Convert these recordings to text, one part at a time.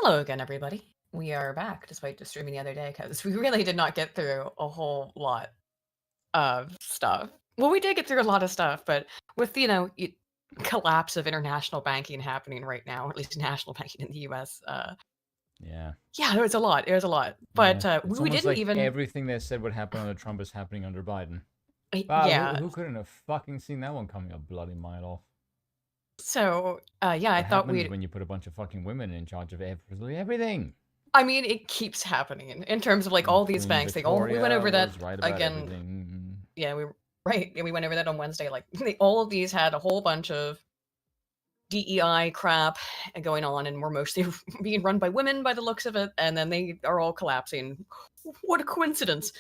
Hello again, everybody. We are back despite just streaming the other day because we really did not get through a whole lot of stuff. Well, we did get through a lot of stuff, but with, collapse of international banking happening right now, or at least national banking in the US, Yeah. yeah, it was a lot. It was a lot. But Yeah. It's we almost didn't like even, everything they said would happen under Trump is happening under Biden. Wow, yeah. who couldn't have fucking seen that one coming a bloody mile off? So, yeah, I What thought happens when you put a bunch of fucking women in charge of absolutely everything? I mean, it keeps happening in terms of like all these Queen banks. We went Victoria over that was right about again. everything. Yeah, right. Yeah, we went over that on Wednesday. Like all of these had a whole bunch of DEI crap going on, and we're mostly being run by women by the looks of it, and then they are all collapsing. What a coincidence!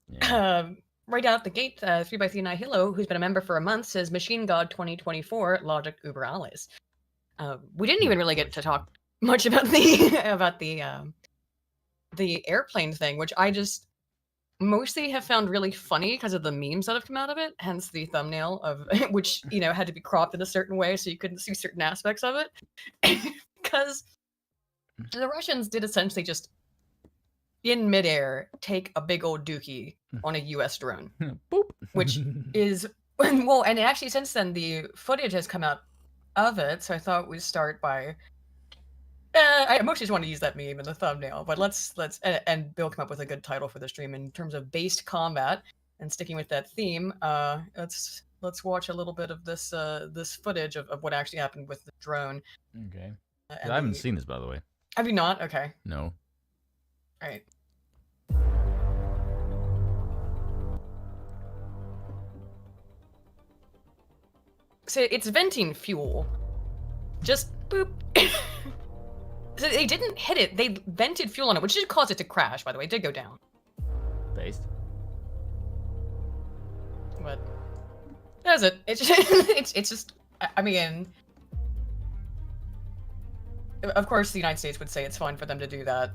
Yeah. Right out the gate, 3x3 Nihilo, who's been a member for a month, says Machine God 2024 Logic Uber Allies. We didn't even really get to talk much about the airplane thing, which I just mostly have found really funny because of the memes that have come out of it, hence the thumbnail of which, had to be cropped in a certain way so you couldn't see certain aspects of it. Because the Russians did essentially just, in midair, take a big old dookie on a US drone. Boop. Which is, well, and actually since then, the footage has come out of it, so I thought we'd start by I mostly just want to use that meme in the thumbnail, but let's and Bill come up with a good title for the stream in terms of based combat. And sticking with that theme, let's watch a little bit of this this footage of what actually happened with the drone. Okay. I haven't seen this, by the way. Have you not? Okay. No. All right. So it's venting fuel. Just boop. So they didn't hit it. They vented fuel on it, which did cause it to crash, by the way. It did go down. Based. But that's it. It's just, I mean, of course the United States would say it's fine for them to do that,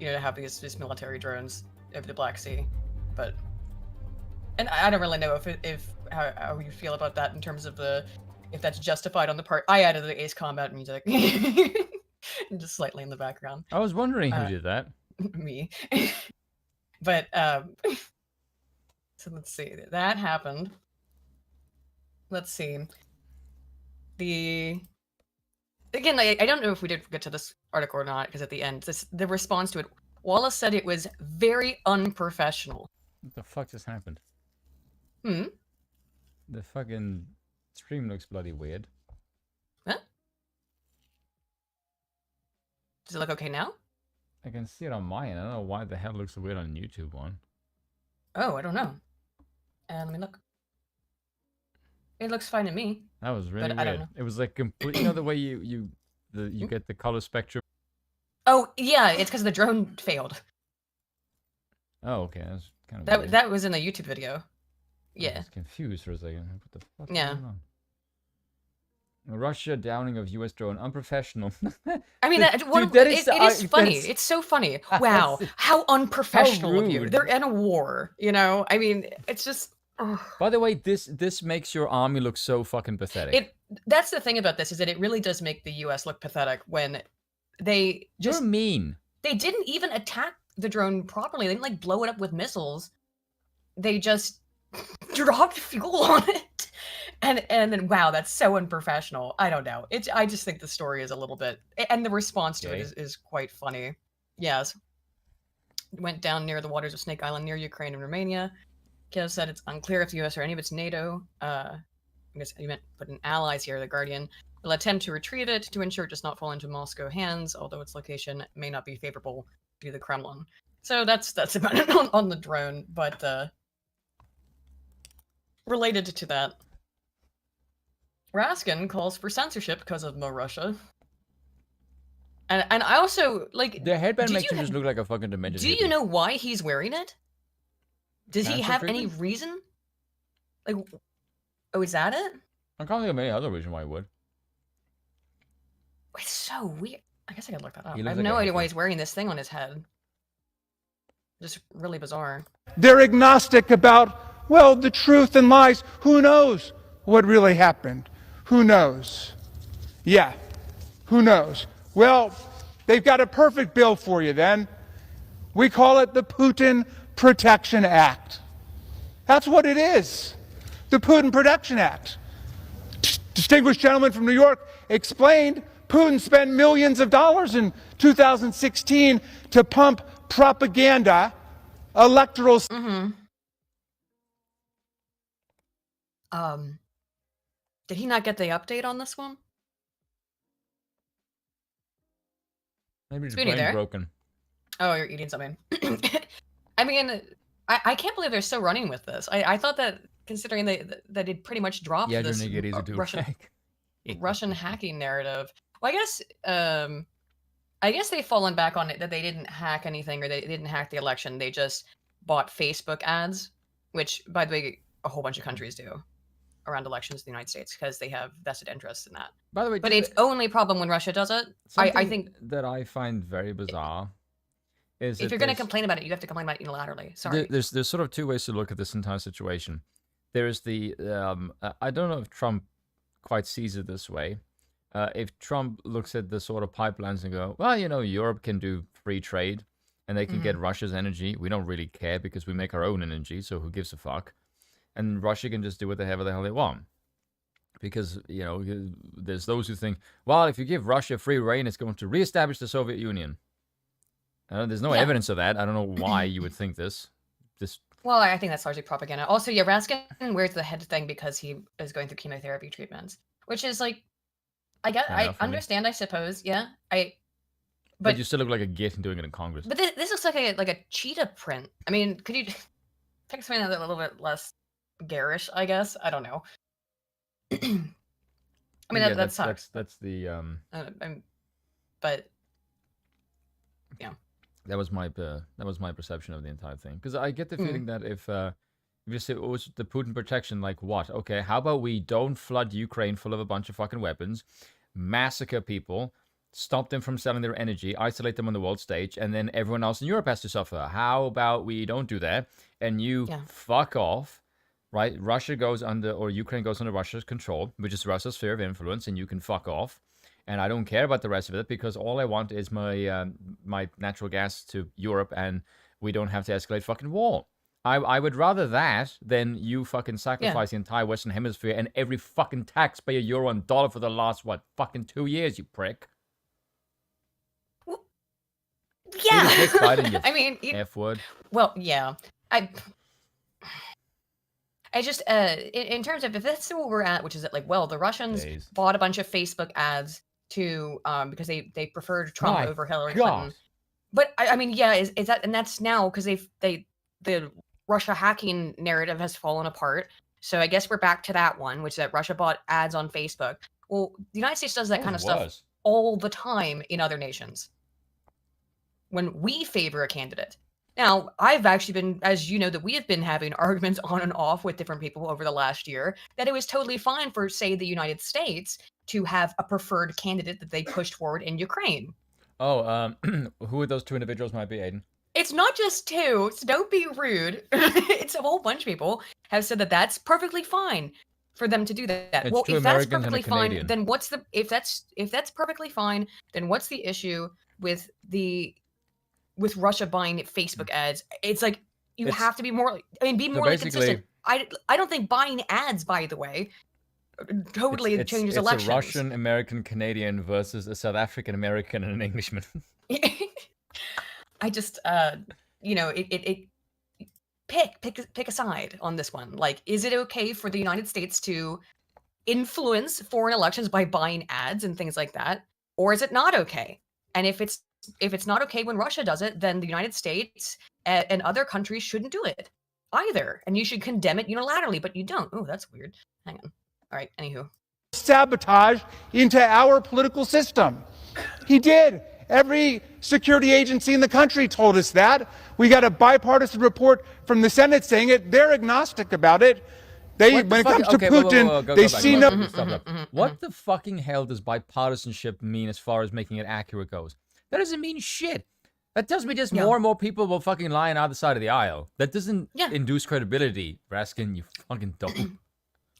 to have these military drones over the Black Sea, but, and I don't really know if how you feel about that in terms of if that's justified on the part. I added the Ace Combat music. Just slightly in the background. I was wondering who did that. Me. But, so let's see. That happened. Let's see. Again, I don't know if we did get to this article or not, because at the end, the response to it, Wallace said it was very unprofessional. What the fuck just happened? Hmm? The fucking stream looks bloody weird. Huh? Does it look okay now? I can see it on my end. I don't know why the hell it looks so weird on YouTube one. Oh, I don't know. Let me look. It looks fine to me. That was really weird. I don't know. It was like complete. You know the way you get the color spectrum. Oh yeah, it's because the drone failed. Oh okay, that's kind of that was in the YouTube video. Yeah. I was confused for a second. What the fuck? Yeah. Is going on? Russia downing of U.S. drone, unprofessional. I mean, it is funny. It's so funny. Wow, how unprofessional of you. They're in a war, I mean, it's just. By the way, this makes your army look so fucking pathetic. That's the thing about this, is that it really does make the U.S. look pathetic when they just. You're mean. They didn't even attack the drone properly. They didn't blow it up with missiles. They just dropped fuel on it. And then, wow, that's so unprofessional. I don't know. I just think the story is a little bit, and the response to it is quite funny. Yes. It went down near the waters of Snake Island near Ukraine and Romania. Kiev said it's unclear if the US or any of its NATO, I guess you meant put in allies here, the Guardian, will attempt to retrieve it to ensure it does not fall into Moscow hands, although its location may not be favorable to the Kremlin. So that's about it on the drone, but related to that, Raskin calls for censorship because of Mo Russia. And I also, like... The headband makes him just look like a fucking demented hippie. You know why he's wearing it? Does he have any reason? Like, oh, is that it? I can't think of any other reason why he would. It's so weird. I guess I could look that up. I have no idea why he's wearing this thing on his head. Just really bizarre. They're agnostic about, well, the truth and lies. Who knows what really happened? Who knows? Yeah, who knows? Well, they've got a perfect bill for you then. We call it the Putin Protection Act. That's what it is, the Putin Protection Act. Distinguished gentleman from New York explained Putin spent millions of dollars in 2016 to pump propaganda, electoral. Did he not get the update on this one? Maybe his Spoony brain there? broken. Oh, you're eating something. I mean, I can't believe they're still running with this. I thought that, considering that it pretty much dropped Yeah, this it easy to Russian hacking narrative. Well, I guess they've fallen back on it, that they didn't hack anything, or they didn't hack the election. They just bought Facebook ads, which, by the way, a whole bunch of countries do around elections in the United States, because they have vested interests in that. By the way, but it's only a problem when Russia does it. I think that I find very bizarre is if you're going to complain about it, you have to complain about it unilaterally. Sorry. There's sort of two ways to look at this entire situation. There is the I don't know if Trump quite sees it this way. If Trump looks at the sort of pipelines and go, well, Europe can do free trade and they can get Russia's energy. We don't really care because we make our own energy, so who gives a fuck? And Russia can just do whatever the hell they want. Because, there's those who think, well, if you give Russia free reign, it's going to reestablish the Soviet Union. There's no evidence of that. I don't know why you would think this. Well, I think that's largely propaganda. Also, yeah, Raskin wears the head thing because he is going through chemotherapy treatments, which is like, I understand, I suppose. Yeah, but you still look like a git doing it in Congress. But this looks like a cheetah print. I mean, could you pick something that's a little bit less garish? I guess, I don't know. I mean, yeah, that sucks. That's the but yeah. That was my perception of the entire thing, because I get the feeling that if you say it was the Putin protection, like what? Okay, how about we don't flood Ukraine full of a bunch of fucking weapons, massacre people, stop them from selling their energy, isolate them on the world stage, and then everyone else in Europe has to suffer. How about we don't do that and you fuck off, right? Russia goes under, or Ukraine goes under Russia's control, which is Russia's sphere of influence, and you can fuck off. And I don't care about the rest of it because all I want is my my natural gas to Europe, and we don't have to escalate fucking war. I would rather that than you fucking sacrifice the entire Western Hemisphere and every fucking taxpayer euro and dollar for the last, fucking 2 years, you prick. Well, yeah. Biden, you I mean, F-word. Well, yeah. I just, in terms of, if that's where we're at, which is that, like, well, the Russians bought a bunch of Facebook ads to, because they preferred Trump over Hillary Clinton. But I mean, yeah, is that, and that's now because the Russia hacking narrative has fallen apart. So I guess we're back to that one, which is that Russia bought ads on Facebook. Well, the United States does that kind of stuff all the time in other nations when we favor a candidate. Now, I've actually been, as you know, that we have been having arguments on and off with different people over the last year, that it was totally fine for, say, the United States to have a preferred candidate that they pushed forward in Ukraine. Oh, who those two individuals might be, Aiden? It's not just two, so don't be rude. It's a whole bunch of people have said that that's perfectly fine for them to do that. It's well, two if that's Americans perfectly and a fine, Canadian. then if that's perfectly fine, then what's the issue with Russia buying Facebook ads? It's like you have to be more. I mean, be more consistent. I don't think buying ads, by the way, totally changes elections. It's a Russian American Canadian versus a South African American and an Englishman. I just, pick a side on this one. Like, is it okay for the United States to influence foreign elections by buying ads and things like that, or is it not okay? And if it's not okay when Russia does it, then the United States and other countries shouldn't do it either, and you should condemn it unilaterally. But you don't. Oh, that's weird. Hang on. All right. Anywho, sabotage into our political system. He did. Every security agency in the country told us that. We got a bipartisan report from the Senate saying it. They're agnostic about it. When it comes to Putin, they see no. What the fucking hell does bipartisanship mean as far as making it accurate goes? That doesn't mean shit. That tells me just more and more people will fucking lie on either side of the aisle. That doesn't induce credibility, Raskin, you fucking dope.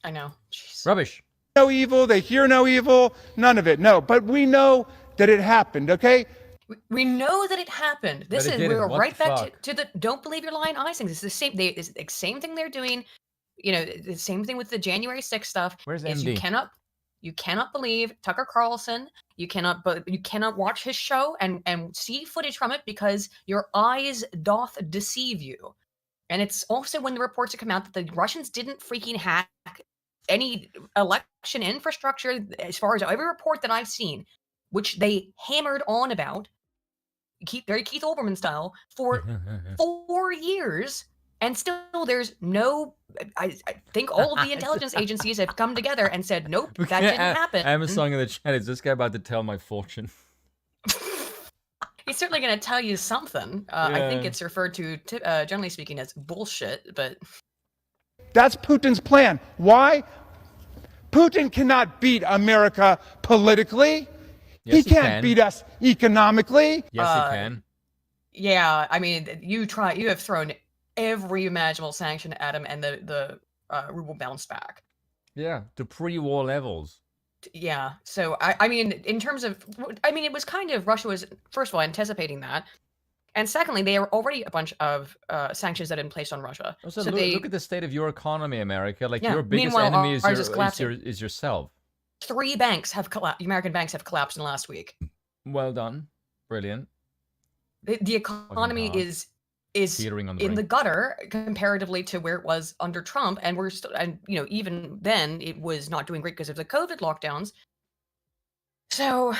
I know. Jeez. Rubbish. No evil, they hear no evil, none of it. No, but we know that it happened, okay? We know that it happened. This But it is didn't. we're What right the back fuck? to the don't believe your lying eyes things. It's the same. It's the same thing they're doing. You know, the same thing with the January 6th stuff. Where's Is MD? you cannot believe Tucker Carlson. But you cannot watch his show and see footage from it because your eyes doth deceive you. And it's also when the reports have come out that the Russians didn't freaking hack any election infrastructure, as far as every report that I've seen, which they hammered on about, very Keith Olbermann style, for 4 years. And still, there's no. I think all of the intelligence agencies have come together and said, nope, that didn't happen. I am a song in the chat. Is this guy about to tell my fortune? He's certainly going to tell you something. I think Yeah. it's referred to, generally speaking, as bullshit, but That's Putin's plan. Why? Putin cannot beat America politically. Yes, he he can't can. beat us economically. Yes, he can. yeah, I mean, you have thrown every imaginable sanction at him, and the ruble bounced back. Yeah, to pre-war levels. Yeah, so I mean, in terms of, I mean, it was kind of Russia was first of all anticipating that, and secondly, they are already a bunch of sanctions that have been placed on Russia. Also, so look at the state of your economy, America. Like Yeah, your biggest meanwhile, enemy is ours is collapsing. is yourself. 3 banks have collapsed. American banks have collapsed in the last week. Well done, brilliant. The economy hard. is Teetering on the in the brink. gutter comparatively to where it was under Trump, and we're still, and you know, even then it was not doing great because of the COVID lockdowns. So,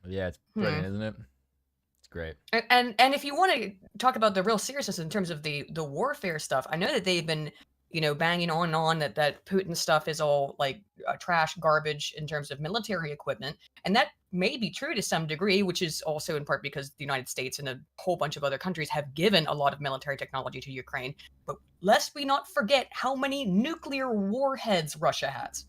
Yeah, it's brilliant, isn't it? It's great. and if you want to talk about the real seriousness in terms of the warfare stuff, I know that they've been, you know, banging on that Putin stuff is all like trash garbage in terms of military equipment, and that may be true to some degree, which is also in part because the United States and a whole bunch of other countries have given a lot of military technology to Ukraine. But lest we not forget how many nuclear warheads Russia has.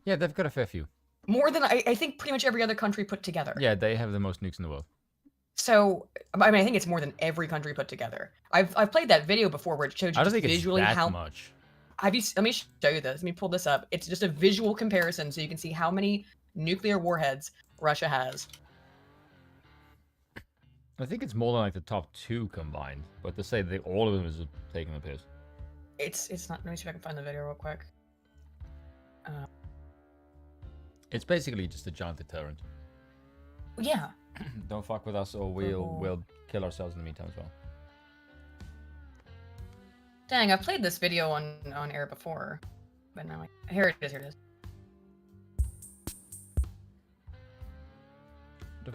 Yeah, they've got a fair few. More than I think pretty much every other country put together. Yeah, they have the most nukes in the world. So, I mean, I think it's more than every country put together. I've played that video before where it showed you I don't just think it's visually that how much. Let me show you this. Let me pull this up. It's just a visual comparison so you can see how many nuclear warheads Russia has. I think it's more than like the top 2 combined. But to say that all of them is taking the piss. It's not. Let me see if I can find the video real quick. It's basically just a giant deterrent. Yeah. Don't fuck with us, or we'll kill ourselves in the meantime as well. Dang, I've played this video on air before, but now here it is. Here it is.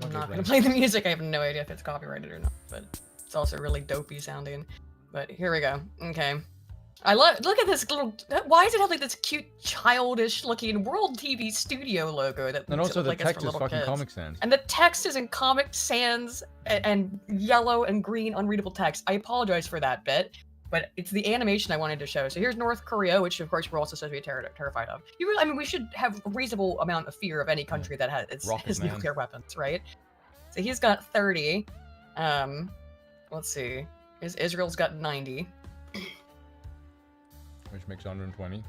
I'm not gonna play the music. I have no idea if it's copyrighted or not, but it's also really dopey sounding. But here we go. Okay. Look at this little. Why does it have like this cute, childish-looking World TV Studio logo? That And also the like it's for text is little fucking kids? Comic Sans. And the text is in Comic Sans and yellow and green unreadable text. I apologize for that bit, but it's the animation I wanted to show. So here's North Korea, which of course we're also supposed to be terrified of. I mean, we should have a reasonable amount of fear of any country that has nuclear weapons, right? So he's got 30. Let's see. Israel's got 90. Which makes 120.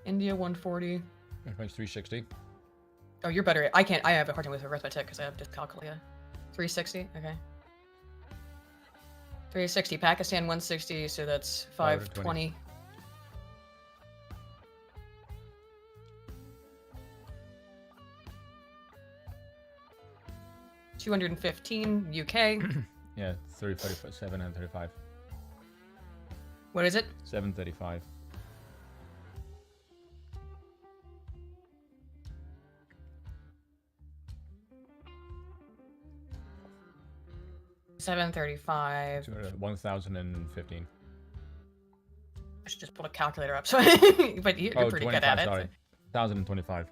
India 140. Which makes 360. Oh, you're better. I have a hard time with arithmetic because I have dyscalculia. 360. Okay. 360. Pakistan 160. So that's 520. 215 UK. Yeah, 7 and 35. What is it? 735. $735. 1015. I should just pull a calculator up. So, but you're pretty good at it. Sorry. 1025.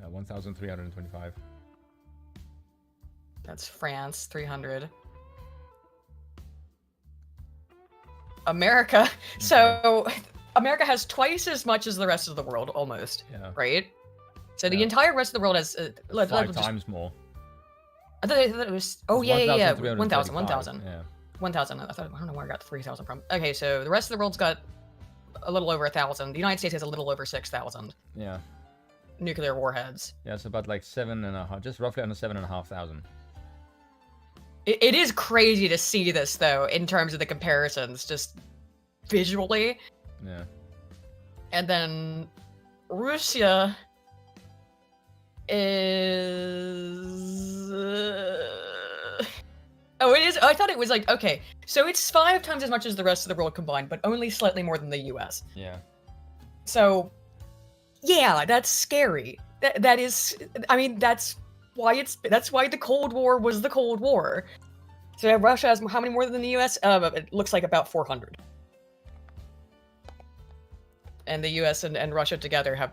Uh, 1325. That's France, 300. America. So America has twice as much as the rest of the world, almost. Yeah. Right? So the entire rest of the world has... 5 times more. I thought it was... Oh, yeah. 1,000. Yeah. 1,000. I don't know where I got 3,000 from. Okay, so the rest of the world's got a little over 1,000. The United States has a little over 6,000 Yeah. nuclear warheads. Yeah, it's about like 7.5, just roughly under 7,500. It is crazy to see this, though, in terms of the comparisons, just visually. Yeah. And then Russia is... Oh, it is? I thought it was like, okay, so it's 5 times as much as the rest of the world combined, but only slightly more than the US. Yeah. So, yeah, that's scary. That is, I mean, that's why the Cold War was the Cold War. So Russia has how many more than the US? It looks like about 400. And the US and Russia together have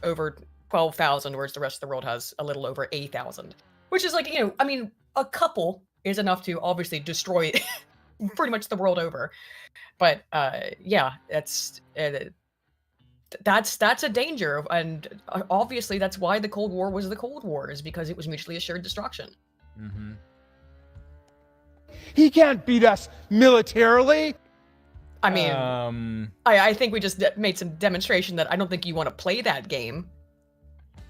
over 12,000, whereas the rest of the world has a little over 8,000. Which is like, I mean, a couple is enough to obviously destroy pretty much the world over. But yeah, that's a danger, and obviously that's why the Cold War was the Cold War, is because it was mutually assured destruction. Mm-hmm. He can't beat us militarily. I mean, I think we just made some demonstration that I don't think you want to play that game.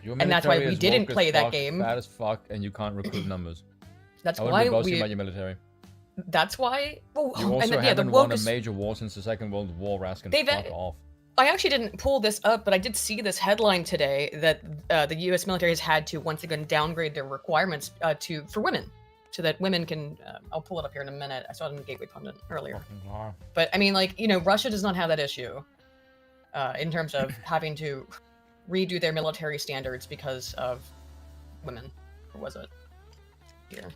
And that's why we didn't play that game. Bad as fuck, and you can't recruit numbers. That's I why we. About your military. That's why. Oh, you also and haven't won a major war since the Second World War. Raskin, fuck off. I actually didn't pull this up, but I did see this headline today that the U.S. military has had to once again downgrade their requirements for women, so that women can. I'll pull it up here in a minute. I saw it in the Gateway Pundit earlier. But I mean, like, Russia does not have that issue in terms of having to redo their military standards because of women. Or was it? Here.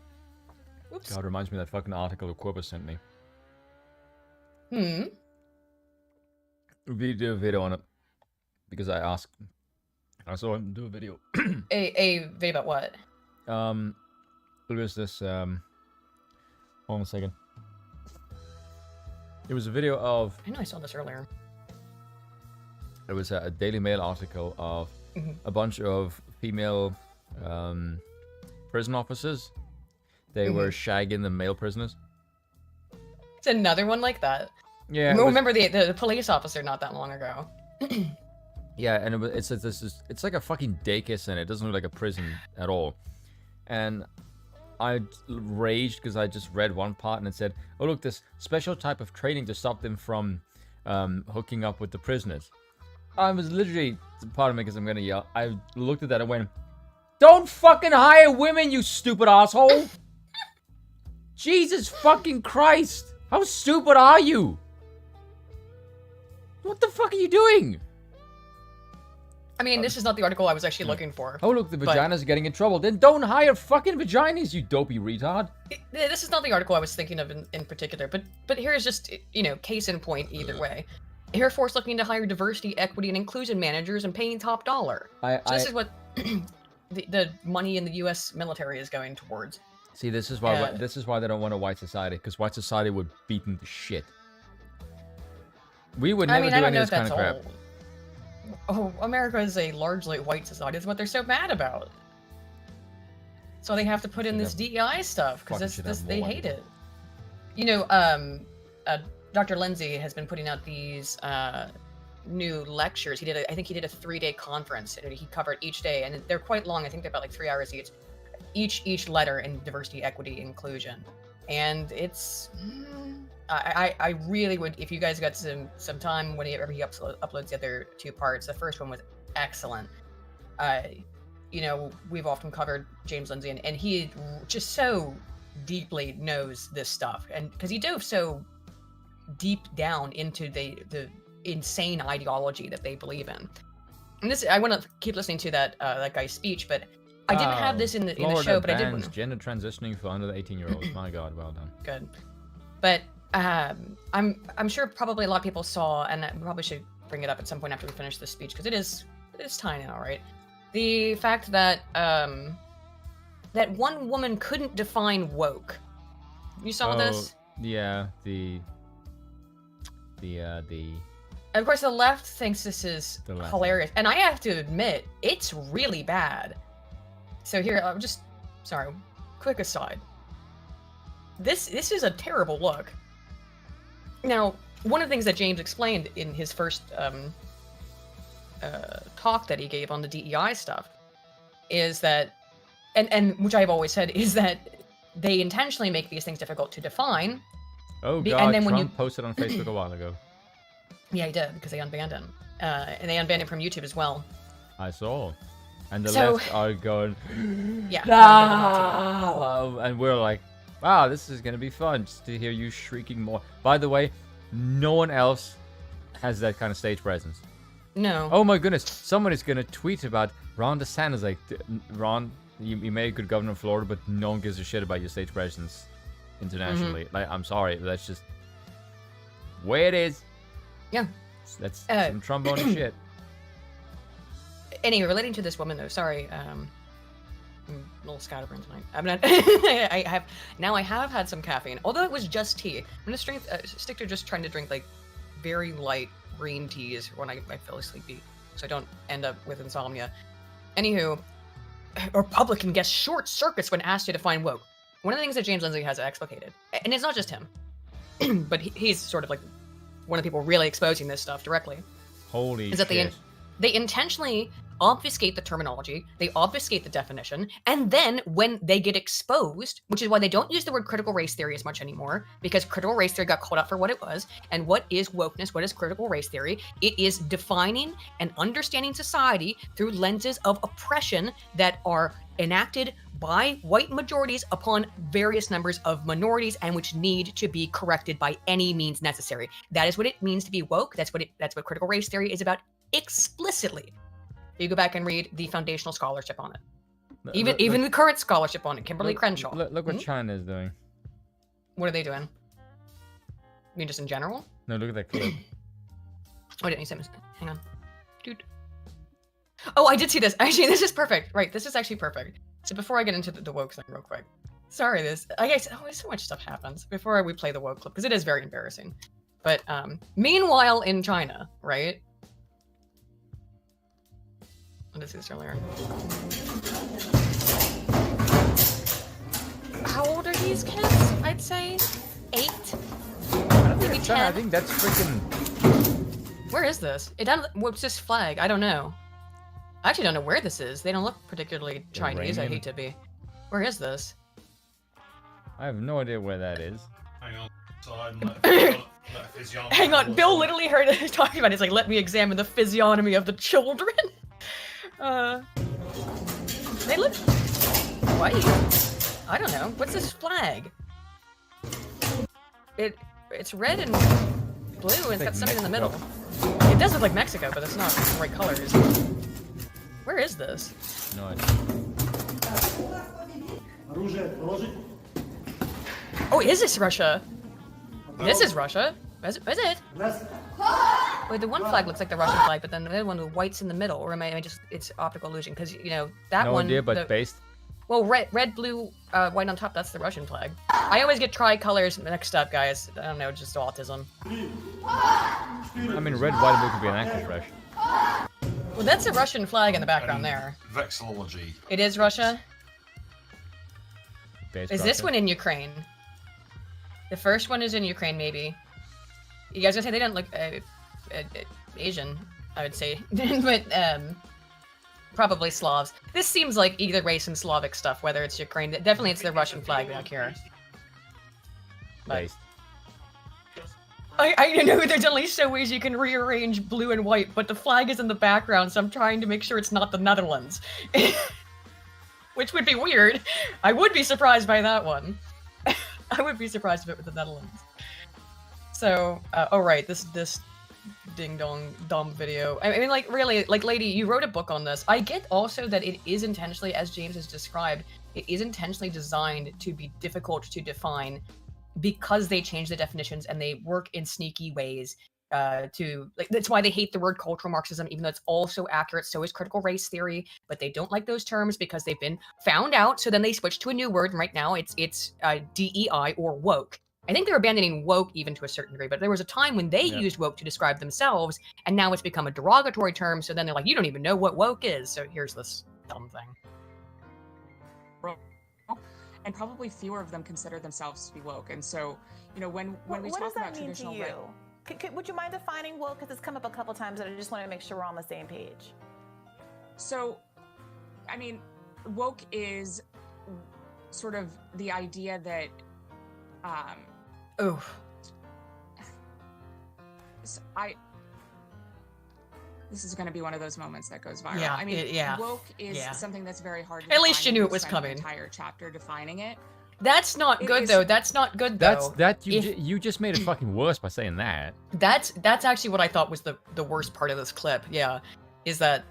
Oops. God, reminds me of that fucking article Quibber sent me. We do a video on it because I asked. I saw him do a video. a video about what? It was this. Hold on a second. It was a video of. I know I saw this earlier. It was a Daily Mail article of a bunch of female prison officers. They were shagging the male prisoners. It's another one like that. Yeah. Remember the police officer not that long ago. Yeah, and it's like a fucking daycare center. It doesn't look like a prison at all. And I raged because I just read one part and it said, "Oh look, this special type of training to stop them from hooking up with the prisoners." I was literally, part of me because I'm gonna yell. I looked at that and went, "Don't fucking hire women, you stupid asshole!" Jesus fucking Christ! How stupid are you? What the fuck are you doing? I mean, this is not the article I was actually looking for. Oh look, the vaginas are getting in trouble. Then don't hire fucking vaginas, you dopey retard. This is not the article I was thinking of in particular, but here's just, case in point either way. Air Force looking to hire diversity, equity, and inclusion managers and paying top dollar. This is what the money in the U.S. military is going towards. See, this is why they don't want a white society, because white society would beat them to shit. We would never do any of this kind of crap. Oh, America is a largely white society. That's what they're so mad about. So they have to put in this DEI stuff because they hate it. Dr. Lindsay has been putting out these new lectures. I think he did a 3-day conference, and he covered each day, and they're quite long. I think they're about like 3 hours each letter in diversity, equity, inclusion. And it's I really would, if you guys got some time whenever he uploads the other 2 parts. The first one was excellent. We've often covered James Lindsay, and he just so deeply knows this stuff, and because he dove so deep down into the insane ideology that they believe in. And this, I want to keep listening to that guy's speech, but I didn't have this in the show, but I did. Gender transitioning for under 18-year-olds. My God, well done. Good, but I'm sure probably a lot of people saw, and we probably should bring it up at some point after we finish this speech, because it is time now, right? The fact that that one woman couldn't define woke. You saw this? Yeah, Of course, the left thinks this is hilarious, and I have to admit, it's really bad. So here, quick aside. This is a terrible look. Now, one of the things that James explained in his first talk that he gave on the DEI stuff is that, and which I've always said, is that they intentionally make these things difficult to define. Oh and god, then when Trump you posted on Facebook a while ago. Yeah, he did, because they unbanned him. And they unbanned him from YouTube as well. I saw. And the So- left are going, Yeah. and we're like, wow, this is going to be fun just to hear you shrieking more. By the way, no one else has that kind of stage presence. No. Oh my goodness, someone is going to tweet about Ron DeSantis. Like, Ron, you made a good governor of Florida, but no one gives a shit about your stage presence internationally. Like, I'm sorry, but that's just way it is. Yeah. That's some trombone shit. Anyway, relating to this woman though, sorry, I'm a little scatterbrained tonight. I'm not. I have had some caffeine, although it was just tea. I'm gonna stick to just trying to drink like very light green teas when I feel sleepy, so I don't end up with insomnia. Anywho, a Republican gets short circuits when asked to define woke. One of the things that James Lindsay has explicated, and it's not just him, but he's sort of like one of the people really exposing this stuff directly. Holy is that shit. they intentionally obfuscate the terminology, they obfuscate the definition, and then when they get exposed, which is why they don't use the word critical race theory as much anymore, because critical race theory got called out for what it was. And what is wokeness? What is critical race theory? It is defining and understanding society through lenses of oppression that are enacted by white majorities upon various numbers of minorities, and which need to be corrected by any means necessary. That is what it means to be woke. That's what critical race theory is about explicitly. You go back and read the foundational scholarship on it. Even the current scholarship on it, Kimberly Crenshaw. Look what China is doing. What are they doing? You mean just in general? No, look at that clip. Oh, didn't you say? Hang on. Dude. Oh, I did see this. Actually, this is perfect. Right, this is actually perfect. So before I get into the woke thing real quick. Sorry, so much stuff happens before we play the woke clip, because it is very embarrassing. But meanwhile in China, right? I did see this earlier. How old are these kids? I'd say 8. Maybe 10. I think that's freaking. Where is this? What's this flag? I don't know. I actually don't know where this is. They don't look particularly Chinese. I Iranian? hate to be. Where is this? I have no idea where that is. Hang on. So I'm let physiology. Hang on. Bill literally heard it talking about it. He's like, let me examine the physiognomy of the children. They look white. I don't know. What's this flag? It's red and blue, and it's got something in the middle. It does look like Mexico, but it's not the right colors. Where is this? No idea. Oh, is this Russia? This is Russia. Is it? Wait, the one flag looks like the Russian flag, but then the other one, the white's in the middle. Or am I just, it's optical illusion? Because, you know, that No one... idea, but based. Well, red, blue, white on top, that's the Russian flag. I always get tricolors mixed up, guys. I don't know, just autism. I mean, red, white, and blue could be an active fresh. Well, that's a Russian flag in the background there. Vexillology. It is Russia? Based Is this Russia. one in Ukraine? The first one is in Ukraine, maybe. You guys gonna say they don't look Asian, I would say. But, probably Slavs. This seems like either race and Slavic stuff, whether it's Ukraine. Definitely it's the Russian flag back here. But Based. I know there's only so ways you can rearrange blue and white, but the flag is in the background, so I'm trying to make sure it's not the Netherlands. Which would be weird. I would be surprised by that one. I would be surprised if it was the Netherlands. So, oh right, this ding-dong dumb video. I mean, like, really, like, lady, you wrote a book on this. I get also that it is intentionally, as James has described, it is intentionally designed to be difficult to define because they change the definitions and they work in sneaky ways to, like, that's why they hate the word cultural Marxism, even though it's also accurate. So is critical race theory, but they don't like those terms because they've been found out. So then they switch to a new word, and right now it's DEI or woke. I think they're abandoning woke even to a certain degree, but there was a time when they used woke to describe themselves, and now it's become a derogatory term, so then they're like, you don't even know what woke is, so here's this dumb thing. And probably fewer of them consider themselves to be woke. And so, you know, when we What talk does that about mean to traditional you? Would you mind defining woke? Because it's come up a couple times, and I just want to make sure we're on the same page. So, I mean, woke is sort of the idea that, Oh, this is going to be one of those moments that goes viral. Yeah, I mean, yeah, woke is yeah. something that's very hard to At least define, you knew and it was we spent an coming. entire chapter defining it. that's not It good is- though. That's not good though. You just made it fucking worse by saying that. That's actually what I thought was the worst part of this clip. Yeah, is that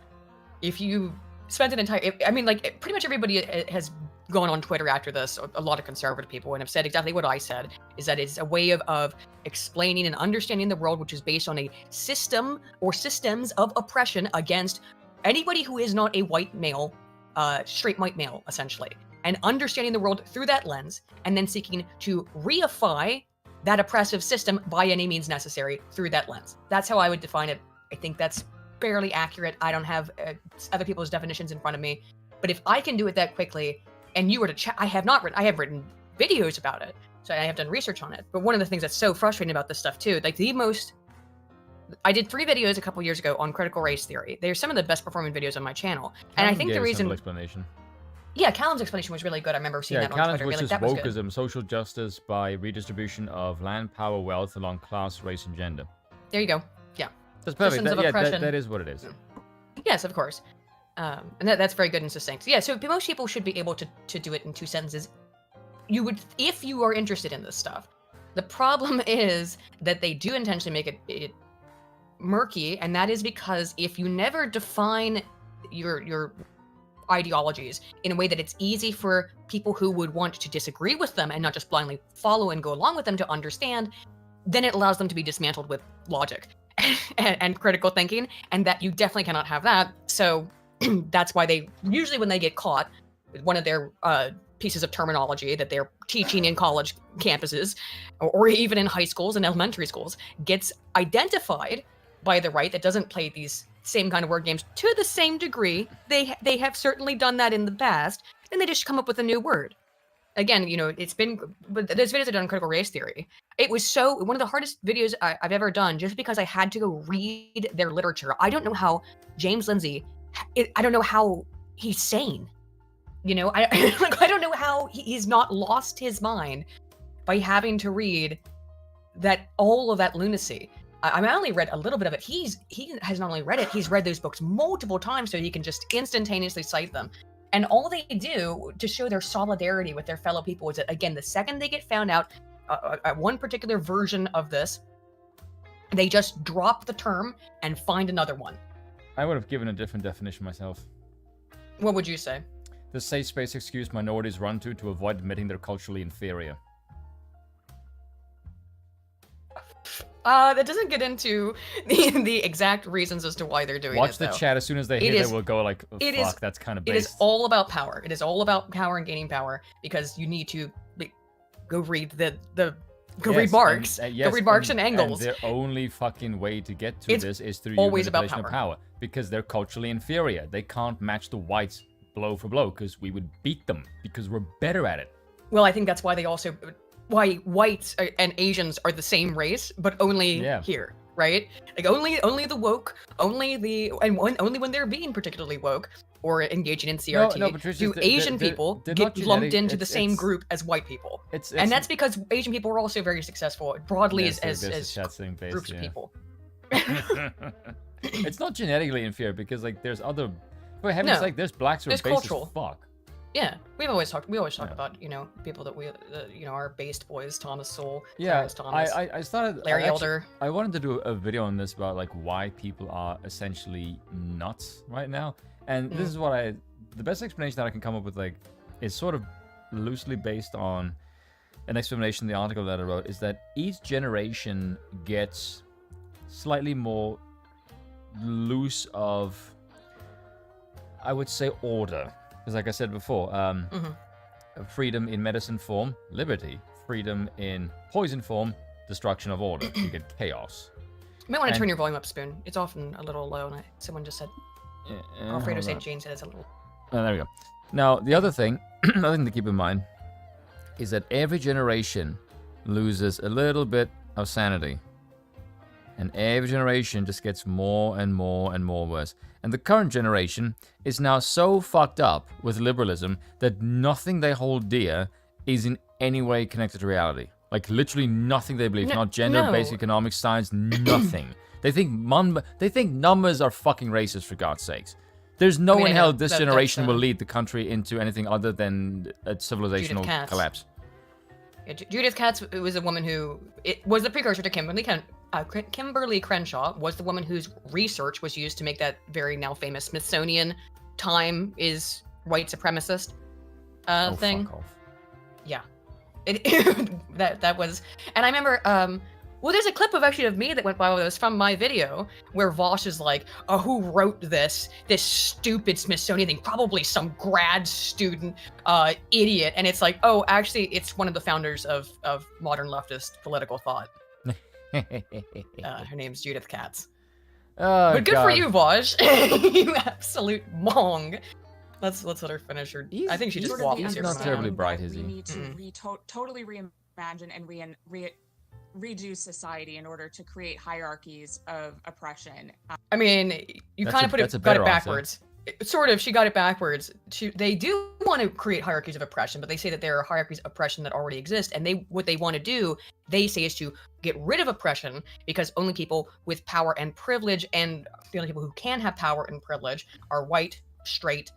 if you spent an entire, I mean, like pretty much everybody has gone on Twitter after this. A lot of conservative people and have said exactly what I said. Is that it's a way of explaining and understanding the world, which is based on a system or systems of oppression against anybody who is not a white male, straight white male, essentially, and understanding the world through that lens, and then seeking to reify that oppressive system by any means necessary through that lens. That's how I would define it. I think that's fairly accurate. I don't have other people's definitions in front of me, but if I can do it that quickly, and you were to chat, I have written videos about it, so I have done research on it. But one of the things that's so frustrating about this stuff too, like I did 3 videos a couple years ago on critical race theory. They're some of the best performing videos on my channel, and I Callum think gave the a reason, simple explanation. yeah, Callum's explanation was really good. I remember seeing Yeah, that on Callum's Twitter. was Like, just that was good. wokeism, social justice by redistribution of land, power, wealth along class, race, and gender. There you go. Yeah. That's perfect. Systems of oppression. That is what it is. Yes, of course. And that's very good and succinct. So, yeah, so most people should be able to do it in 2 sentences. You would, if you are interested in this stuff. The problem is that they do intentionally make it murky, and that is because if you never define your ideologies in a way that it's easy for people who would want to disagree with them and not just blindly follow and go along with them to understand, then it allows them to be dismantled with logic and critical thinking, and that you definitely cannot have that. So that's why they usually, when they get caught with one of their pieces of terminology that they're teaching in college campuses or even in high schools and elementary schools gets identified by the right that doesn't play these same kind of word games to the same degree. They have certainly done that in the past, and they just come up with a new word. Again, you know, but those videos I've done on critical race theory, it was one of the hardest videos I've ever done, just because I had to go read their literature. I don't know how James Lindsay, I don't know how he's sane. You know, I don't know how he's not lost his mind by having to read all of that lunacy. I only read a little bit of it. He has not only read it, he's read those books multiple times, so he can just instantaneously cite them. And all they do to show their solidarity with their fellow people is that, again, the second they get found out at one particular version of this, they just drop the term and find another one. I would have given a different definition myself. What would you say? The safe space excuse minorities run to avoid admitting they're culturally inferior. That doesn't get into the exact reasons as to why they're doing it. Watch the though. chat. As soon as they hear it, will go like, oh, fuck, that's kind of It based. is all about power. It is all about power and gaining power, because you need to go read read Marx. Go read Marx and Engels. And their only fucking way to get to this is through always about manipulation of power, because they're culturally inferior. They can't match the whites blow for blow, because we would beat them because we're better at it. Well, I think that's why why whites and Asians are the same race, but only here, right? Like only the woke, only when they're being particularly woke or engaging in CRT, Patricia, do Asian people get lumped into the same group as white people. And that's because Asian people are also very successful broadly as groups of people. It's not genetically inferior, because like there's other, for heaven's sake, there's blacks who are based as fuck. Yeah, we always talk about, you know, people that we, you know, our based boys, Thomas Sowell, Yeah, Clarence Thomas, I started, Larry Elder. I wanted to do a video on this about like why people are essentially nuts right now. And this is what the best explanation that I can come up with, like, is sort of loosely based on an explanation in the article that I wrote, is that each generation gets slightly more loose of, I would say, order. Because like I said before, freedom in medicine form, liberty. Freedom in poison form, destruction of order. You get chaos. You might want to turn your volume up, Spoon. It's often a little low, and someone just said, Alfredo St. Jean said it's a little... Oh, there we go. Now, the other thing, another thing to keep in mind, is that every generation loses a little bit of sanity. And every generation just gets more and more and more worse. And the current generation is now so fucked up with liberalism that nothing they hold dear is in any way connected to reality. Like, literally nothing they believe. Not gender, basic economics, science, nothing. They think numbers are fucking racist, for God's sakes. There's no in hell this generation will lead the country into anything other than a civilizational collapse. Yeah, Judith Katz was a woman who was the precursor to Kimberly Crenshaw, was the woman whose research was used to make that very now famous Smithsonian time is white supremacist thing. Fuck off. Yeah. That was, and I remember, well, there's a clip of me that went viral that was from my video where Vosh is like, oh, who wrote this stupid Smithsonian thing? Probably some grad student idiot. And it's like, oh, actually, it's one of the founders of modern leftist political thought. Her name's Judith Katz. Oh, but good for you, Vosh. You absolute mong. Let's let her finish her. I think she just walked. He's not terribly bright, is he? We need to totally reimagine and redo society in order to create hierarchies of oppression. I mean, you kind of got it backwards. Sort of, she got it backwards. They do want to create hierarchies of oppression, but they say that there are hierarchies of oppression that already exist, and what they want to do, they say, is to get rid of oppression, because only people with power and privilege, and the only people who can have power and privilege, are white, straight,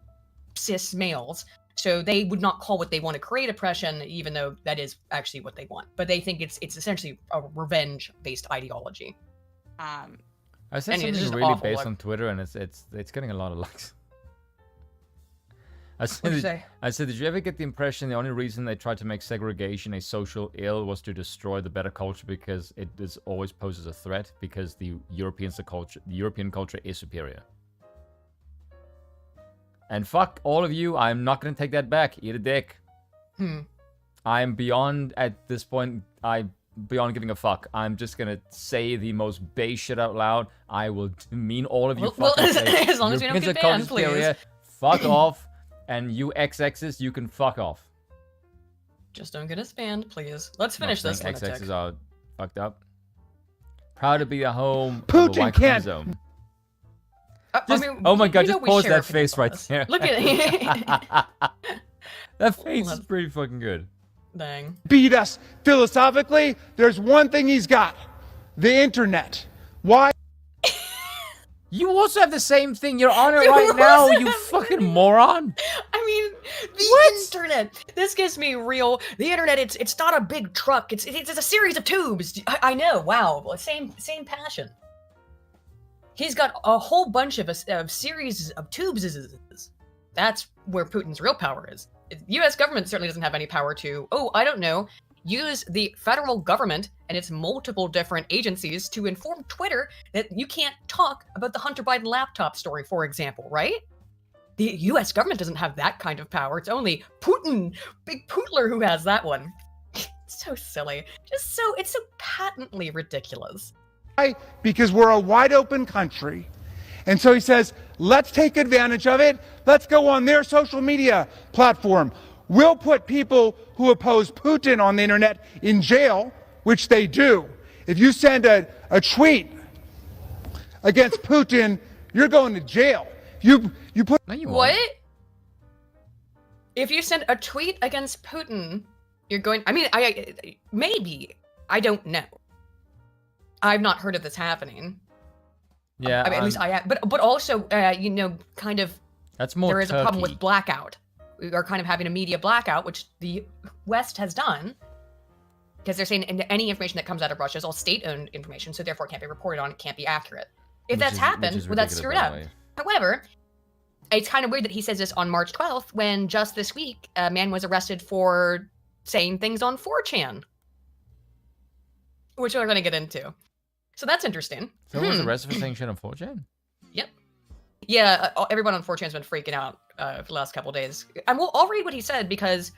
cis males. So they would not call what they want to create oppression, even though that is actually what they want. But they think it's essentially a revenge-based ideology. I said something really based on Twitter, and it's getting a lot of likes. I said, did you ever get the impression the only reason they tried to make segregation a social ill was to destroy the better culture, because it is always poses a threat, because the European culture is superior? And fuck all of you, I'm not going to take that back. Eat a dick. I'm beyond, at this point, beyond giving a fuck. I'm just going to say the most base shit out loud. I will demean all of you fucking as long as we don't get banned, please. Fuck off. And you XXs, you can fuck off. Just don't get us banned, please. Let's finish this. XXs are fucked up. Proud to be a home Putin of a white can't. Chromosome. Oh my god, just pause that face right there. Look at it. That face is pretty fucking good. Dang. Beat us philosophically. There's one thing he's got: the internet. Why? You also have the same thing. You're on it right now, you fucking moron. I mean, the internet. This gives me real. The internet. It's not a big truck. It's a series of tubes. I know. Wow. Same passion. He's got a whole bunch of a series of tubes. That's where Putin's real power is. The U.S. government certainly doesn't have any power to, I don't know, use the federal government and its multiple different agencies to inform Twitter that you can't talk about the Hunter Biden laptop story, for example, right? The U.S. government doesn't have that kind of power. It's only Putin, Big Pootler, who has that one. So silly. It's so patently ridiculous. Because we're a wide open country. And so he says, let's take advantage of it. Let's go on their social media platform. We'll put people who oppose Putin on the internet in jail, which they do. If you send a tweet against Putin, you're going to jail. You put what? If you send a tweet against Putin, you're going. I mean, maybe. I don't know. I've not heard of this happening. Yeah, I mean, at least I have. But also, kind of. That's more. There is a problem with blackout. We are kind of having a media blackout, which the West has done, because they're saying any information that comes out of Russia is all state-owned information, so therefore it can't be reported on, it can't be accurate. If that's happened, well, that's screwed up. However, it's kind of weird that he says this on March 12th, when just this week, a man was arrested for saying things on 4chan, which we're going to get into. So that's interesting. Someone was arrested for saying shit on 4chan? Yep. Yeah, everyone on 4chan's been freaking out for the last couple days. And I'll read what he said, because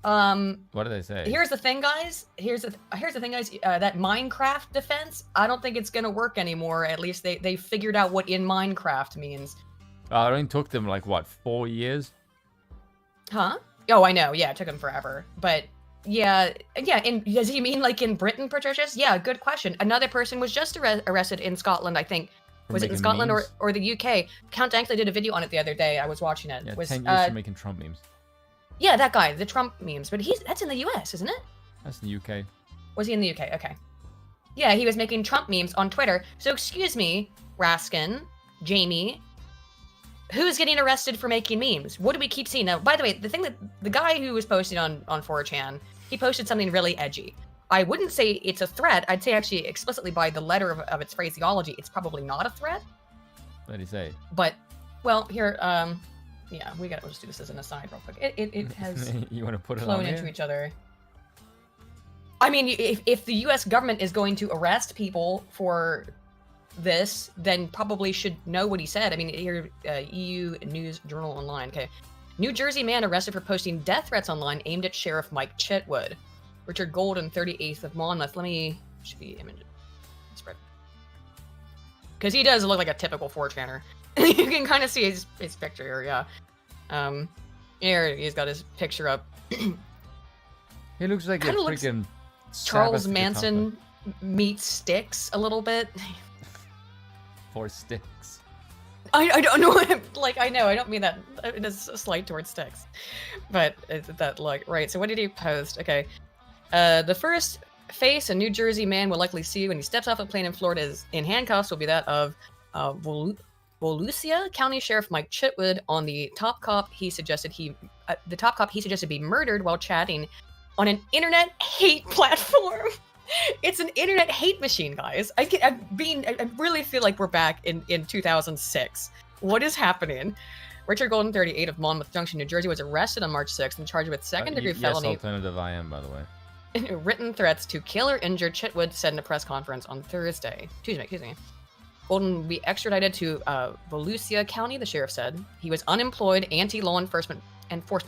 what did they say? Here's the thing, guys. Here's the thing, guys. That Minecraft defense, I don't think it's gonna work anymore. At least they figured out what in Minecraft means. It only took them like what, 4 years? Huh? Oh, I know. Yeah, it took them forever. But Yeah, does he mean like in Britain, Patricius? Yeah, good question. Another person was just arrested in Scotland, I think. For Was it in making Scotland memes? or the UK? Count actually did a video on it the other day. I was watching it. Yeah, Was 10 years for making Trump memes. yeah, that guy, the Trump memes. But that's in the US, isn't it? That's the UK. Was he in the UK? Okay. Yeah, he was making Trump memes on Twitter. So excuse me, Raskin, Jamie, who's getting arrested for making memes? What do we keep seeing? Now, by the way, the guy who was posting on 4chan, he posted something really edgy. I wouldn't say it's a threat. I'd say actually explicitly by the letter of its phraseology, it's probably not a threat. What did he say? But, well, here, yeah, we'll just do this as an aside real quick. It has You want to put it flown on into here? each other. I mean, if the U.S. government is going to arrest people for this, then probably should know what he said. I mean, here, EU News Journal Online. Okay, New Jersey man arrested for posting death threats online aimed at Sheriff Mike Chitwood. Richard Golden, 38th of Monmouth. Let me should be image spread because he does look like a typical 4chaner. You can kind of see his picture here. Yeah, here he's got his picture up. He looks like a Kinda looks freaking Charles Sabbath Manson meets Styx a little bit. for sticks. I don't know. Like, I know, I don't mean that. It is a slight towards Styx. But it's that look. Right, so what did he post? Okay. The first face a New Jersey man will likely see when he steps off a plane in Florida is in handcuffs will be that of Volusia County Sheriff Mike Chitwood. On the top cop he suggested be murdered while chatting on an internet hate platform. It's an internet hate machine, guys. I really feel like we're back in 2006. What is happening? Richard Golden, 38 of Monmouth Junction, New Jersey, was arrested on March 6th and charged with second-degree felony. Yes, alternative I am, by the way. Written threats to kill or injure, Chitwood said in a press conference on Tuesday. Golden will be extradited to Volusia County, the sheriff said. He was unemployed, anti-law enforcement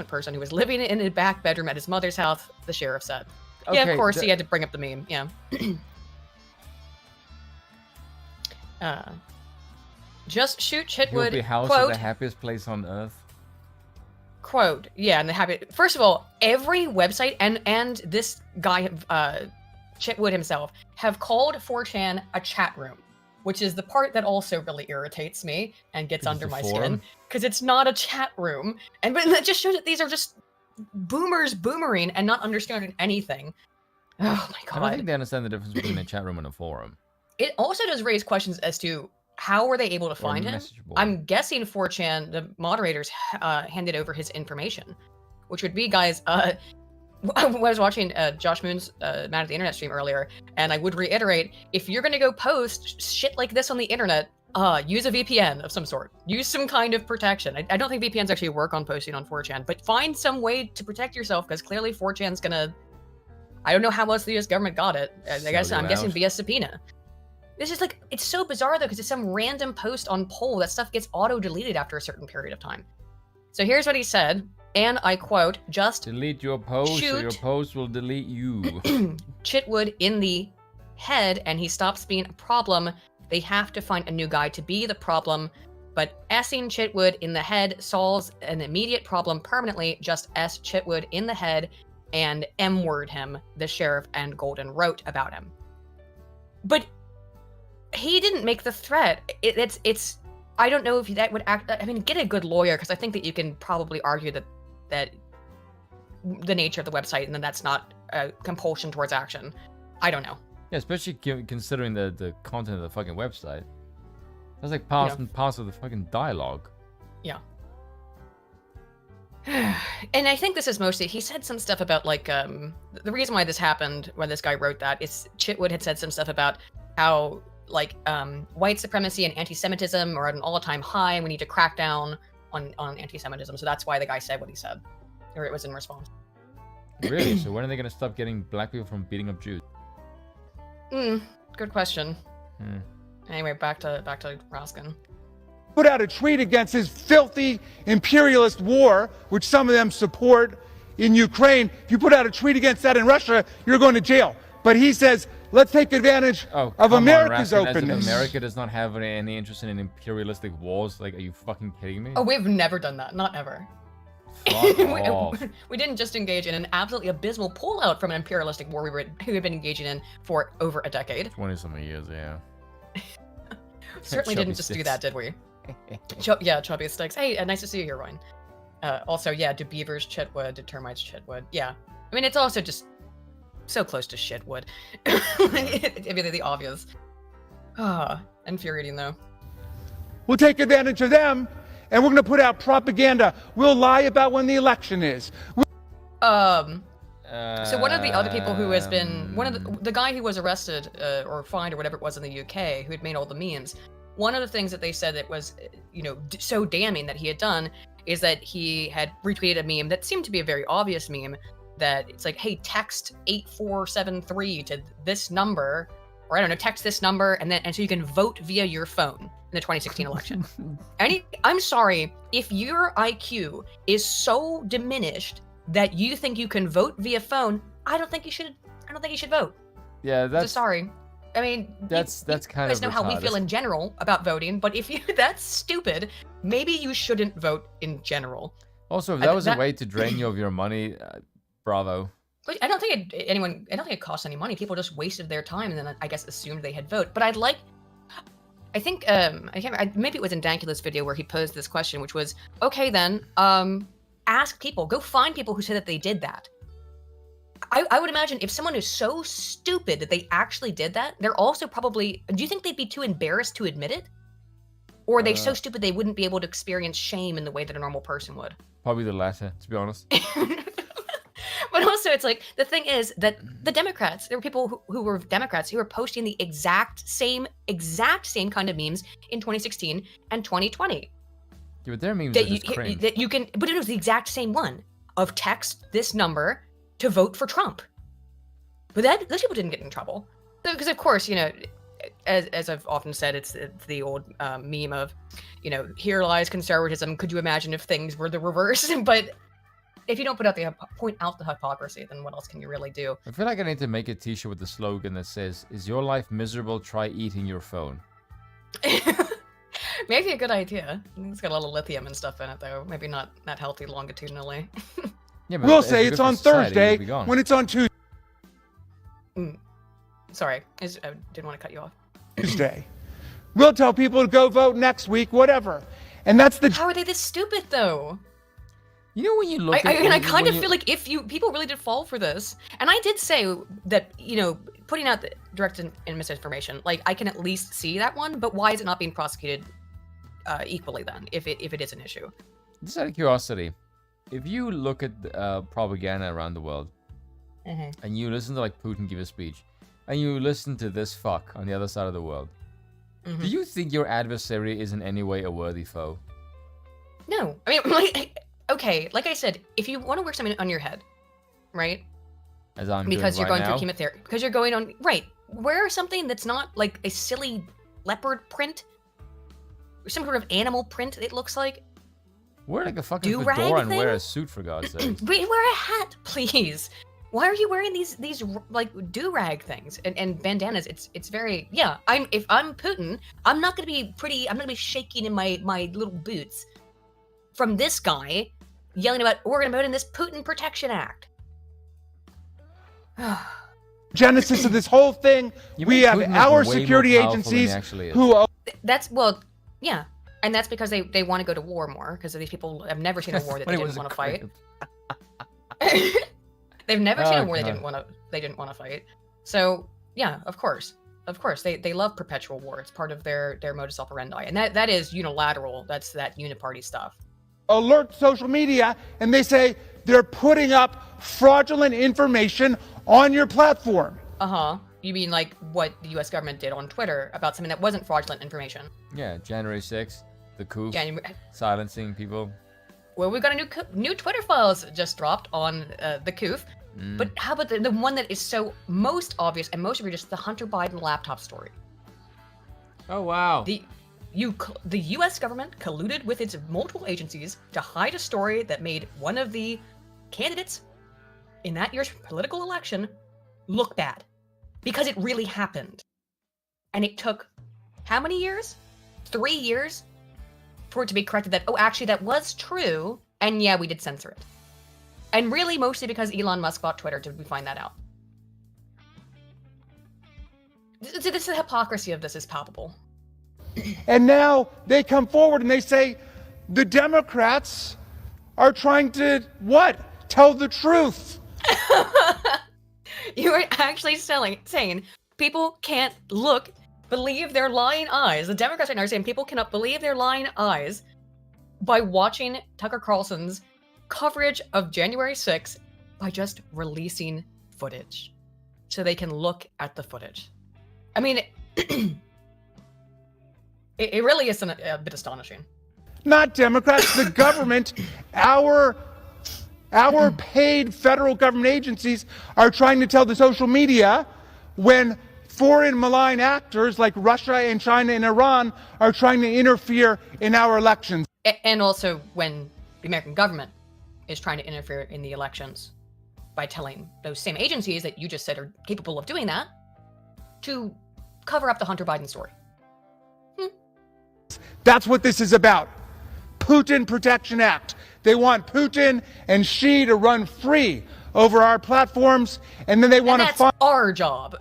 person who was living in a back bedroom at his mother's house, the sheriff said. Yeah, Okay, of course, he had to bring up the meme, yeah. Just shoot He'll Chitwood, be housed quote, at the happiest place on earth. quote, yeah, and the happy. First of all, every website and this guy, Chitwood himself, have called 4chan a chat room, which is the part that also really irritates me and gets under my skin, because it's not a chat room, but that just shows that these are just boomers boomering and not understanding anything. Oh my god! I don't think they understand the difference between a chat room and a forum. It also does raise questions as to how were they able to find him? Message board. I'm guessing 4chan, the moderators, handed over his information, which would be, guys, I was watching Josh Moon's Man at the Internet stream earlier, and I would reiterate, if you're going to go post shit like this on the internet, use a VPN of some sort. Use some kind of protection. I don't think VPNs actually work on posting on 4chan, but find some way to protect yourself, because clearly 4chan's going to... I don't know how else the US government got it. I'm guessing via subpoena. This is like, it's so bizarre though, because it's some random post on poll. That stuff gets auto-deleted after a certain period of time. So here's what he said, and I quote, just delete your post, or your post will delete you. Chitwood in the head, and he stops being a problem. They have to find a new guy to be the problem, but S-ing Chitwood in the head solves an immediate problem permanently. Just S Chitwood in the head and M-word him, the sheriff and Golden wrote about him. But he didn't make the threat. It's I don't know if that would act. I mean, get a good lawyer, because I think that you can probably argue that the nature of the website, and then that's not a compulsion towards action. I don't know. Yeah, especially considering the content of the fucking website. That's like part and parcel of the fucking dialogue. Yeah. And I think this is mostly, he said some stuff about like, the reason why this happened, when this guy wrote that, is Chitwood had said some stuff about how like white supremacy and anti-Semitism are at an all-time high, and we need to crack down on anti-Semitism. So that's why the guy said what he said, or it was in response. Really? So when are they going to stop getting black people from beating up Jews? Good question. Anyway, back to Raskin. Put out a tweet against his filthy imperialist war, which some of them support in Ukraine. If you put out a tweet against that in Russia, you're going to jail. But he says, let's take advantage of America's openness. As if America does not have any interest in imperialistic wars. Like, are you fucking kidding me? Oh, we've never done that. Not ever. Fuck off. we didn't just engage in an absolutely abysmal pullout from an imperialistic war we had been engaging in for over a decade. 20-something years, yeah. Certainly Chubby didn't just do sticks. that, did we? Yeah, chubby sticks. Hey, nice to see you here, Ryan. Also, yeah, do beavers chit wood? Do termites chit wood? Yeah. I mean, it's also just so close to shit wood. I mean, the obvious. Infuriating, though. We'll take advantage of them, and we're going to put out propaganda. We'll lie about when the election is. So one of the other people who has been one of the guy who was arrested or fined or whatever it was in the UK, who had made all the memes. One of the things that they said that was, so damning that he had done is that he had retweeted a meme that seemed to be a very obvious meme. That it's like, hey, text 8473 to this number, or I don't know, text this number, and so you can vote via your phone in the 2016 election. I'm sorry if your IQ is so diminished that you think you can vote via phone. I don't think you should vote. Yeah, that's sorry. I mean, that's kind you guys of know how we feel in general about voting, but if that's stupid, maybe you shouldn't vote in general. Also, if that was a way to drain you of your money, bravo. But I don't think it cost any money. People just wasted their time and then I guess assumed they had vote. But I think maybe it was in Dankula's video where he posed this question, which was, okay then, ask people, go find people who say that they did that. I would imagine if someone is so stupid that they actually did that, they're also probably, do you think they'd be too embarrassed to admit it? Or are they so stupid they wouldn't be able to experience shame in the way that a normal person would? Probably the latter, to be honest. But also, it's like, the thing is that the Democrats, there were people who were Democrats who were posting the exact same kind of memes in 2016 and 2020. Yeah, but their memes are just cringe. But it was the exact same one of text this number to vote for Trump. But those people didn't get in trouble. Because, of course, as I've often said, it's the old meme of, here lies conservatism. Could you imagine if things were the reverse? But if you don't point out the hypocrisy, then what else can you really do? I feel like I need to make a t-shirt with the slogan that says, "Is your life miserable? Try eating your phone." Maybe a good idea. It's got a lot of lithium and stuff in it, though. Maybe not healthy longitudinally. Yeah, but We'll if say good it's for on society, Thursday it'll be gone. when it's on Sorry, I didn't want to cut you off. Tuesday. We'll tell people to go vote next week, whatever. And that's the How are they this stupid, though? When you look I kind of feel like if people really did fall for this, and I did say that, putting out the direct and misinformation, like, I can at least see that one, but why is it not being prosecuted equally then, if it is an issue? Just out of curiosity, if you look at propaganda around the world, and you listen to, like, Putin give a speech, and you listen to this fuck on the other side of the world, do you think your adversary is in any way a worthy foe? No. I mean, okay, like I said, if you want to wear something on your head, right? As I'm because doing you're right going now. through chemotherapy, because you're going on, right, wear something that's not like a silly leopard print, or some sort of animal print, it looks like. Wear like a fucking Do-rag fedora and wear thing? a suit, for God's sake. Wear a hat, please. Why are you wearing these like do-rag things and bandanas? It's very, yeah. If I'm Putin, I'm not gonna be pretty. I'm gonna be shaking in my little boots from this guy yelling about we're gonna vote in this Putin Protection Act. genesis of this whole thing. You We make have Putin look our way more security powerful than he agencies actually is. who Yeah, and that's because they want to go to war more because these people have never seen a war that they didn't want to fight. They've never seen a war they didn't want to fight. So yeah, of course, they love perpetual war. It's part of their modus operandi, and that is unilateral. That's that uniparty stuff. alert social media and they say they're putting up fraudulent information on your platform. You mean like what the U.S. government did on Twitter about something that wasn't fraudulent information? Yeah, January 6th, the coup, January. silencing people. Well, we've got a new Twitter files just dropped on the COOF. But how about the one that is so most obvious and most egregious, the Hunter Biden laptop story? Oh, wow. The U.S. government colluded with its multiple agencies to hide a story that made one of the candidates in that year's political election look bad. Because it really happened. And it took how many years? 3 years for it to be corrected that, oh, actually, that was true. And yeah, we did censor it. And really mostly because Elon Musk bought Twitter did we find that out. The hypocrisy of this is palpable. And now they come forward and they say the Democrats are trying to, what? Tell the truth. You are actually saying people can't believe their lying eyes. The Democrats right now are saying people cannot believe their lying eyes by watching Tucker Carlson's coverage of January 6th by just releasing footage so they can look at the footage. I mean, it really is a bit astonishing. Not Democrats, the government, our paid federal government agencies are trying to tell the social media when foreign malign actors like Russia and China and Iran are trying to interfere in our elections. And also when the American government is trying to interfere in the elections by telling those same agencies that you just said are capable of doing that to cover up the Hunter Biden story. That's what this is about. Putin Protection Act. They want Putin and Xi to run free over our platforms, and then they want to find our job.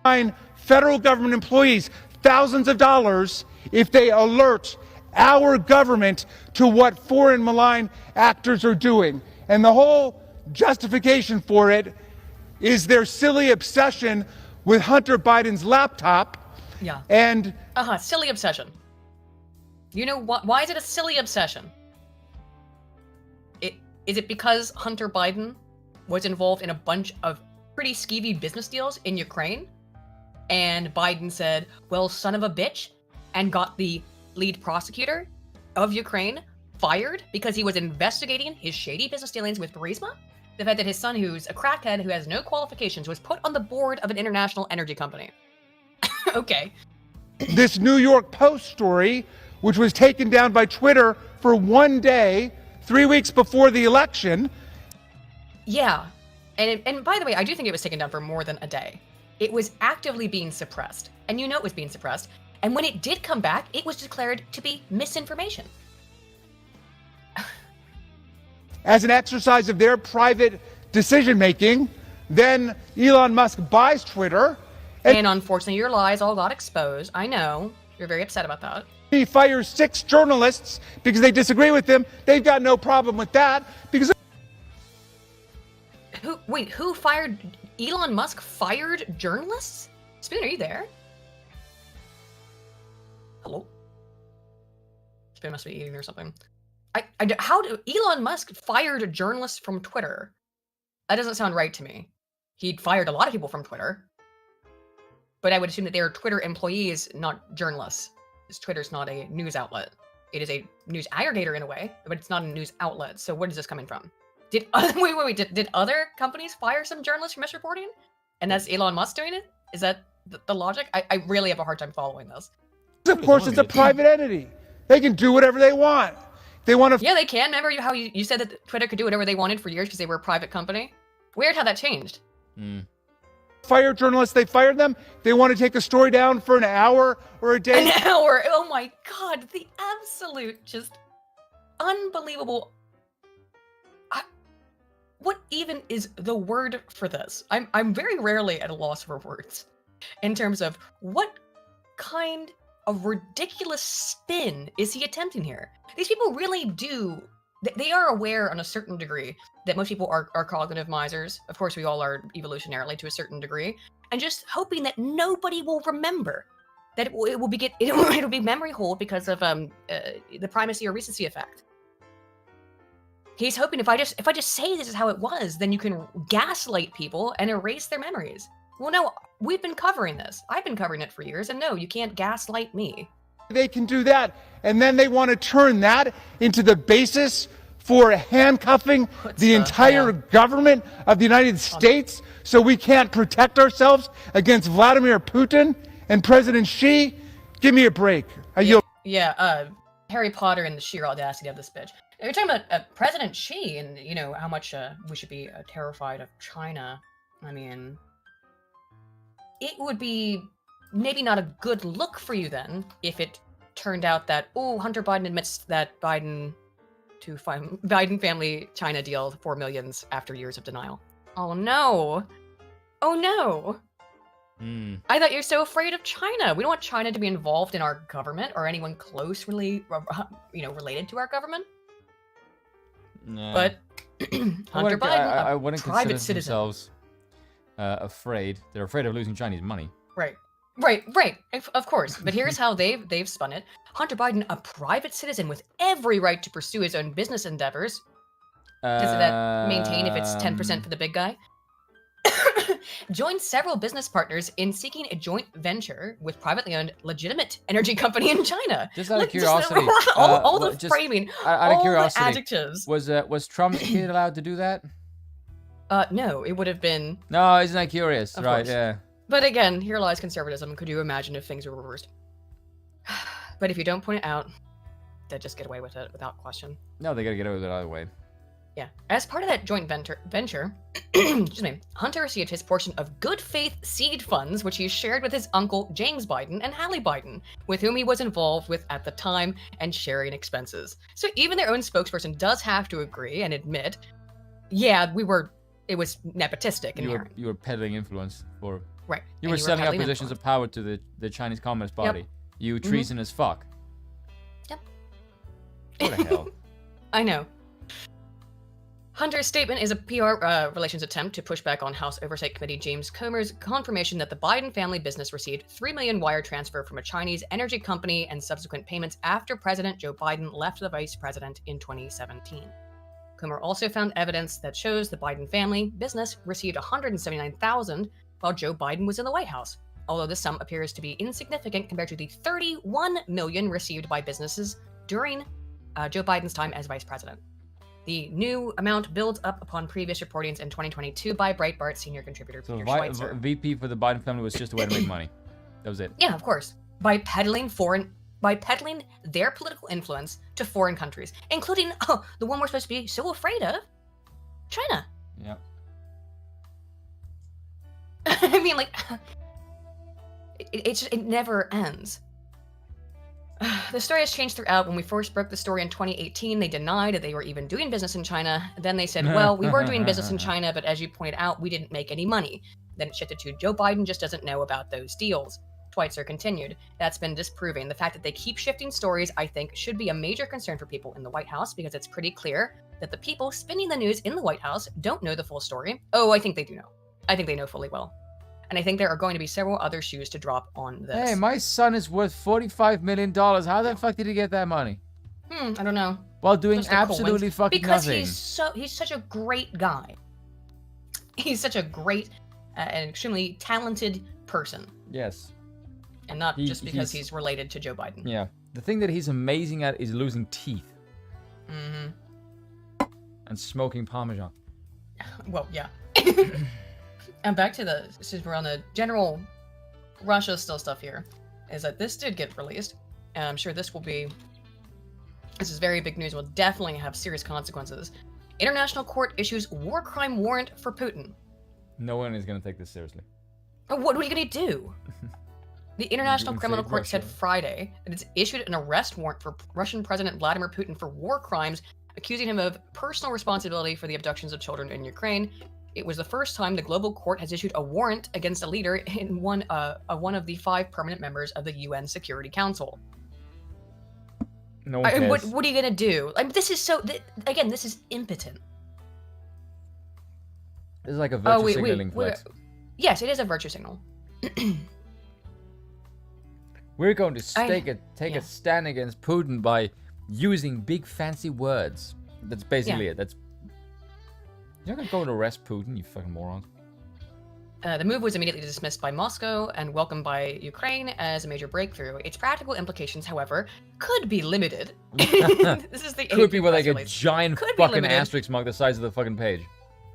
Fine federal government employees thousands of dollars if they alert our government to what foreign malign actors are doing. And the whole justification for it is their silly obsession with Hunter Biden's laptop. Yeah. And silly obsession. You know what? Why is it a silly obsession? Is it because Hunter Biden was involved in a bunch of pretty skeevy business deals in Ukraine? And Biden said, well, son of a bitch, and got the lead prosecutor of Ukraine fired because he was investigating his shady business dealings with Burisma? The fact that his son, who's a crackhead who has no qualifications, was put on the board of an international energy company. Okay. This New York Post story, which was taken down by Twitter for one day, 3 weeks before the election. Yeah. And by the way, I do think it was taken down for more than a day. It was actively being suppressed. And you know it was being suppressed. And when it did come back, it was declared to be misinformation. As an exercise of their private decision-making, then Elon Musk buys Twitter. And unfortunately, your lies all got exposed. I know. You're very upset about that. He fires 6 journalists because they disagree with him. They've got no problem with that because... Who fired... Elon Musk fired journalists? Spoon, are you there? Hello? Spoon must be eating or something. How do... Elon Musk fired journalists from Twitter? That doesn't sound right to me. He'd fired a lot of people from Twitter. But I would assume that they are Twitter employees, not journalists. Because Twitter's not a news outlet. It is a news aggregator in a way, but it's not a news outlet. So where is this coming from? Did other companies fire some journalists for misreporting? And that's Elon Musk doing it? Is that the logic? I really have a hard time following this. Of course, it's a private entity. They can do whatever they want. They want to... Yeah, they can. Remember how you said that Twitter could do whatever they wanted for years because they were a private company? Weird how that changed. Fire journalists, they fired them. They want to take a story down for an hour or a day. An hour? Oh my god, the absolute just unbelievable... What even is the word for this? I'm very rarely at a loss for words in terms of what kind of ridiculous spin is he attempting here? These people really do... They are aware on a certain degree that most people are cognitive misers. Of course, we all are evolutionarily to a certain degree. And just hoping that nobody will remember. That it'll be memory hold because of the primacy or recency effect. He's hoping if I just say this is how it was, then you can gaslight people and erase their memories. Well, no, we've been covering this. I've been covering it for years, and no, you can't gaslight me. They can do that, and then they want to turn that into the basis for handcuffing the entire government of the United States so we can't protect ourselves against Vladimir Putin and President Xi? Give me a break. Harry Potter and the sheer audacity of this bitch. You're talking about President Xi and, you know, how much we should be terrified of China. I mean, it would be maybe not a good look for you then if it turned out that, Hunter Biden admits that Biden to Biden family China deal for millions after years of denial. Oh no. Oh no. I thought you're so afraid of China. We don't want China to be involved in our government or anyone closely, related to our government. Nah. But Hunter Biden, I a wouldn't private consider citizen. themselves afraid. They're afraid of losing Chinese money. Right. Of course. But here's how they've spun it. Hunter Biden, a private citizen with every right to pursue his own business endeavors. Does that maintain if it's 10% for the big guy? Joined several business partners in seeking a joint venture with privately owned legitimate energy company in China. Just out of Like, curiosity, all well, the just framing, out of all curiosity, the adjectives. Was Trump's kid allowed to do that? No, it would have been. No, isn't that curious? Of Right, course. yeah. But again, here lies conservatism. Could you imagine if things were reversed? But if you don't point it out, they just get away with it without question. No, they gotta get away with it either way. Yeah. As part of that joint venture, excuse me, Hunter received his portion of good faith seed funds, which he shared with his uncle James Biden and Hallie Biden, with whom he was involved with at the time and sharing expenses. So even their own spokesperson does have to agree and admit, yeah, it was nepotistic in here. You were peddling influence for. Right. You and were setting up peddling positions influence. of power to the Chinese Communist Party. You treasonous fuck. Yep. What the hell? I know. Hunter's statement is a PR relations attempt to push back on House Oversight Committee James Comer's confirmation that the Biden family business received $3 million wire transfer from a Chinese energy company and subsequent payments after President Joe Biden left the vice president in 2017. Comer also found evidence that shows the Biden family business received $179,000 while Joe Biden was in the White House, although this sum appears to be insignificant compared to the $31 million received by businesses during Joe Biden's time as vice president. The new amount builds up upon previous reportings in 2022 by Breitbart senior contributor So Peter Schweitzer. VP for the Biden family was just a way to make money. That was it. Yeah, of course. By peddling their political influence to foreign countries, including the one we're supposed to be so afraid of, China. Yeah. I mean, like, it never ends. The story has changed throughout. When we first broke the story in 2018, they denied that they were even doing business in China. Then they said, well, we were doing business in China, but as you pointed out, we didn't make any money. Then it shifted to Joe Biden just doesn't know about those deals. Schweitzer continued, that's been disproving. The fact that they keep shifting stories, I think, should be a major concern for people in the White House because it's pretty clear that the people spinning the news in the White House don't know the full story. Oh, I think they do know. I think they know fully well. And I think there are going to be several other shoes to drop on this. Hey, my son is worth $45 million. How the fuck did he get that money? I don't know. While doing Just a absolutely fucking because nothing. he's such a great guy. He's such a great and extremely talented person. Yes. And not just because he's related to Joe Biden. Yeah. The thing that he's amazing at is losing teeth. Mm-hmm. And smoking Parmesan. Well, yeah. And back to since we're on the general Russia still stuff here, is that this did get released. And I'm sure this is very big news, will definitely have serious consequences. International Court issues war crime warrant for Putin. No one is going to take this seriously. What are you going to do? The International Criminal Invade Court said Russia. Friday that it's issued an arrest warrant for Russian President Vladimir Putin for war crimes, accusing him of personal responsibility for the abductions of children in Ukraine. It was the first time the global court has issued a warrant against a leader in one of the 5 permanent members of the UN Security Council. No one cares. What are you gonna do? Like, this is again, this is impotent. This is like a virtue signaling flex. Yes, it is a virtue signal. We're going to take a stand against Putin by using big fancy words. That's basically it. You're not going to arrest Putin, you fucking morons. The move was immediately dismissed by Moscow and welcomed by Ukraine as a major breakthrough. Its practical implications, however, could be limited. This is the Could be AP with like press a release. giant Could be fucking limited. asterisk mark the size of the fucking page.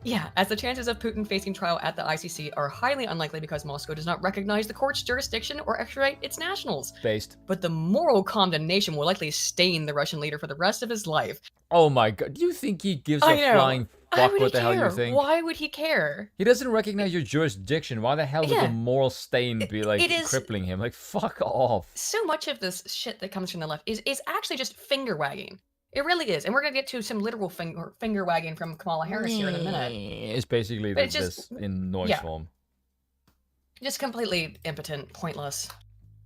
Yeah, as the chances of Putin facing trial at the ICC are highly unlikely because Moscow does not recognize the court's jurisdiction or extradite its nationals. Based. But the moral condemnation will likely stain the Russian leader for the rest of his life. Oh my god. Do you think he gives I a know. flying Why fuck would what he the hell you care? think? Why would he care? He doesn't recognize your jurisdiction. Why the hell would Yeah. the moral stain be like it is- crippling him? Like, fuck off. So much of this shit that comes from the left is actually just finger wagging. It really is. And we're going to get to some literal finger wagging from Kamala Harris here in a minute. It's basically But it's this just- in noise yeah. form. Just completely impotent, pointless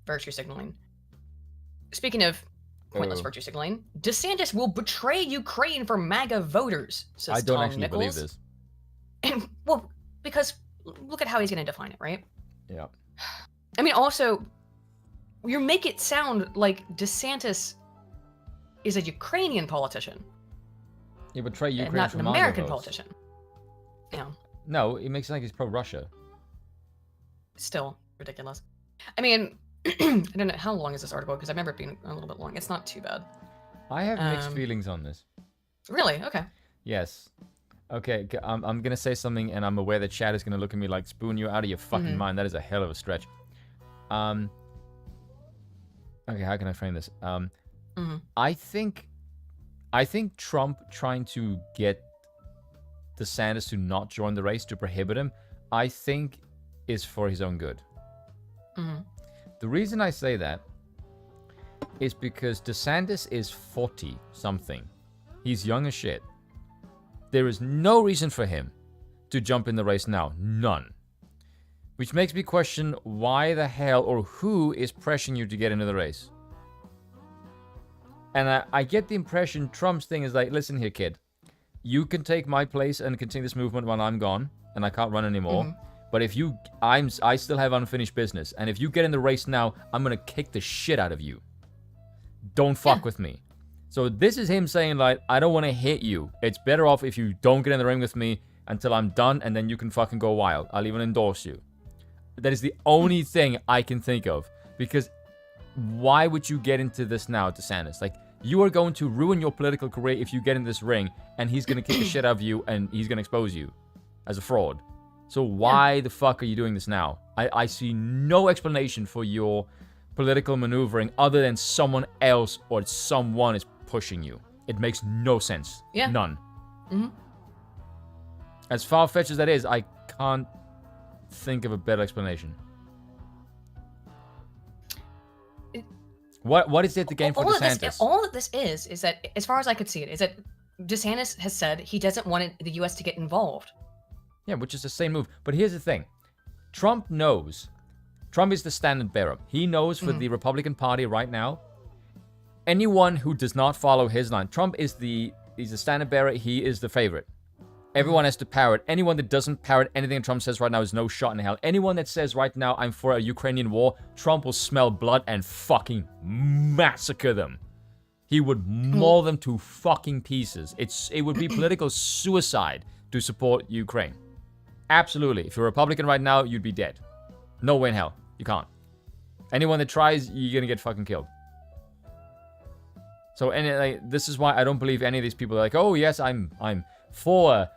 virtue signaling. Speaking of pointless Oh. virtue signaling, DeSantis will betray Ukraine for MAGA voters, says I don't Tom actually Nichols. believe this. And, well, because look at how he's going to define it, right? Yeah. I mean, also, you make it sound like DeSantis is a Ukrainian politician, You betray Ukraine and not for an MAGA American votes. politician. Yeah, No, it makes it like he's pro-Russia. still ridiculous. I mean, I don't know how long is this article because I remember it being a little bit long. It's not too bad. I have mixed Um, feelings on this. Really? Okay. Yes. Okay, I'm gonna say something, and I'm aware that Chad is gonna look at me like, "Spoon, you out of your fucking mind." That is a hell of a stretch. Okay, how can I frame this? I think Trump trying to get DeSantis to not join the race, to prohibit him, I think is for his own good. The reason I say that is because DeSantis is 40 something. He's young as shit. There is no reason for him to jump in the race now. None. Which makes me question why the hell or who is pressuring you to get into the race. And I get the impression Trump's thing is like, listen here, kid. You can take my place and continue this movement when I'm gone and I can't run anymore. But if you, I still have unfinished business. And if you get in the race now, I'm going to kick the shit out of you. Don't fuck with me. So this is him saying, like, I don't want to hit you. It's better off if you don't get in the ring with me until I'm done, and then you can fucking go wild. I'll even endorse you. That is the only thing I can think of. Because why would you get into this now, DeSantis? Like, you are going to ruin your political career if you get in this ring, and he's going to kick the shit out of you, and he's going to expose you as a fraud. So why the fuck are you doing this now? I see no explanation for your political maneuvering other than someone else or someone is pushing you. It makes no sense. Yeah. None. As far-fetched as that is, I can't think of a better explanation. What is it to gain for DeSantis? All that this is that, as far as I could see it, is that DeSantis has said he doesn't want the U.S. to get involved. Yeah, which is the same move. But here's the thing. Trump knows. Trump is the standard bearer. He knows for the Republican Party right now, anyone who does not follow his line, Trump is he's the standard bearer. He is the favorite. Everyone has to parrot. Anyone that doesn't parrot anything Trump says right now is no shot in hell. Anyone that says right now, I'm for a Ukrainian war, Trump will smell blood and fucking massacre them. He would maul them to fucking pieces. It would be political suicide to support Ukraine. Absolutely. If you're a Republican right now, you'd be dead. No way in hell. You can't. Anyone that tries, you're gonna get fucking killed. So, this is why I don't believe any of these people are like, oh yes, I'm for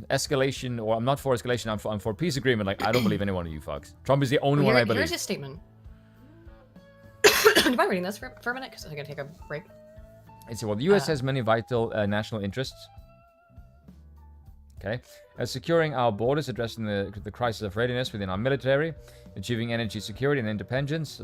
escalation, or I'm not for escalation. I'm for peace agreement. Like, I don't believe any one of you fucks. Trump is the only one I believe. Here's his statement. Do you mind reading this for a minute? Because I'm gonna take a break. It's well, the U.S. has many vital national interests. Okay, securing our borders, addressing the crisis of readiness within our military, achieving energy security and independence,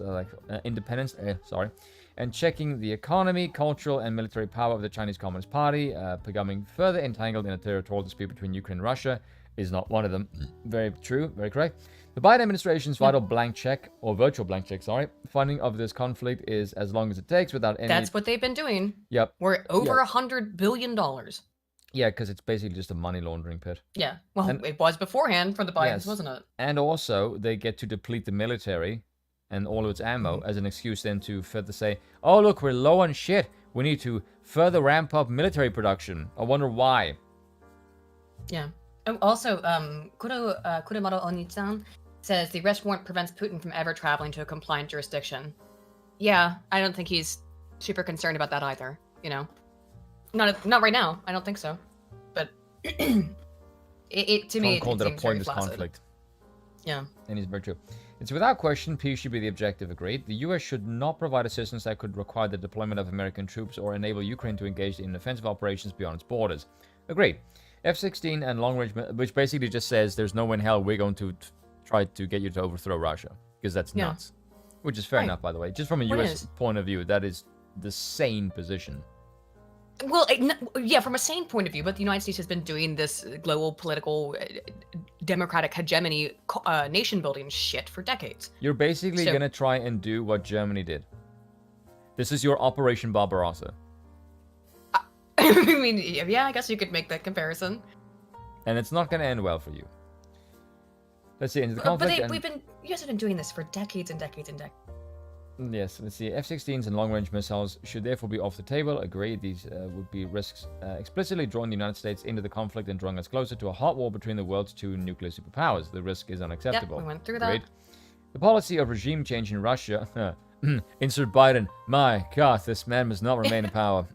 and checking the economy, cultural, and military power of the Chinese Communist Party. Becoming further entangled in a territorial dispute between Ukraine and Russia is not one of them. Very true, very correct. The Biden administration's vital blank check, or virtual blank check, funding of this conflict is as long as it takes without any... That's what they've been doing. Yep. We're over $100 billion. Yeah, because it's basically just a money laundering pit. Yeah. Well, it was beforehand for the Bidens, Yes. wasn't it? And also, they get to deplete the military and all of its ammo as an excuse then to further say, oh, look, we're low on shit. We need to further ramp up military production. I wonder why. Yeah. Oh, also, Kurumaro Oni-chan says the arrest warrant prevents Putin from ever traveling to a compliant jurisdiction. Yeah, I don't think he's super concerned about that either, you know? Not right now. I don't think so. But it to me, Trump called it it a seems very pointless flaccid. conflict. Yeah. And he's very true. It's without question, peace should be the objective, agreed. The US should not provide assistance that could require the deployment of American troops or enable Ukraine to engage in offensive operations beyond its borders. Agreed. F-16 and long-range, which basically just says there's no way in hell we're going to try to get you to overthrow Russia. Because that's nuts. Which is fair enough, by the way. Just from a Well, it US is. point of view, that is the sane position. Well, yeah, from a sane point of view, but the United States has been doing this global political democratic hegemony nation building shit for decades. You're basically So- gonna try and do what Germany did. This is your Operation Barbarossa. I mean, yeah, I guess you could make that comparison. And it's not gonna end well for you. Let's see, into the But conflict. and- you guys have been doing this for decades and decades and decades. Yes, let's see. F-16s and long-range missiles should therefore be off the table. Agreed. These would be risks explicitly drawing the United States into the conflict and drawing us closer to a hot war between the world's two nuclear superpowers. The risk is unacceptable. Yep, we went through Agreed. that. The policy of regime change in Russia. Insert Biden. My God, this man must not remain in power.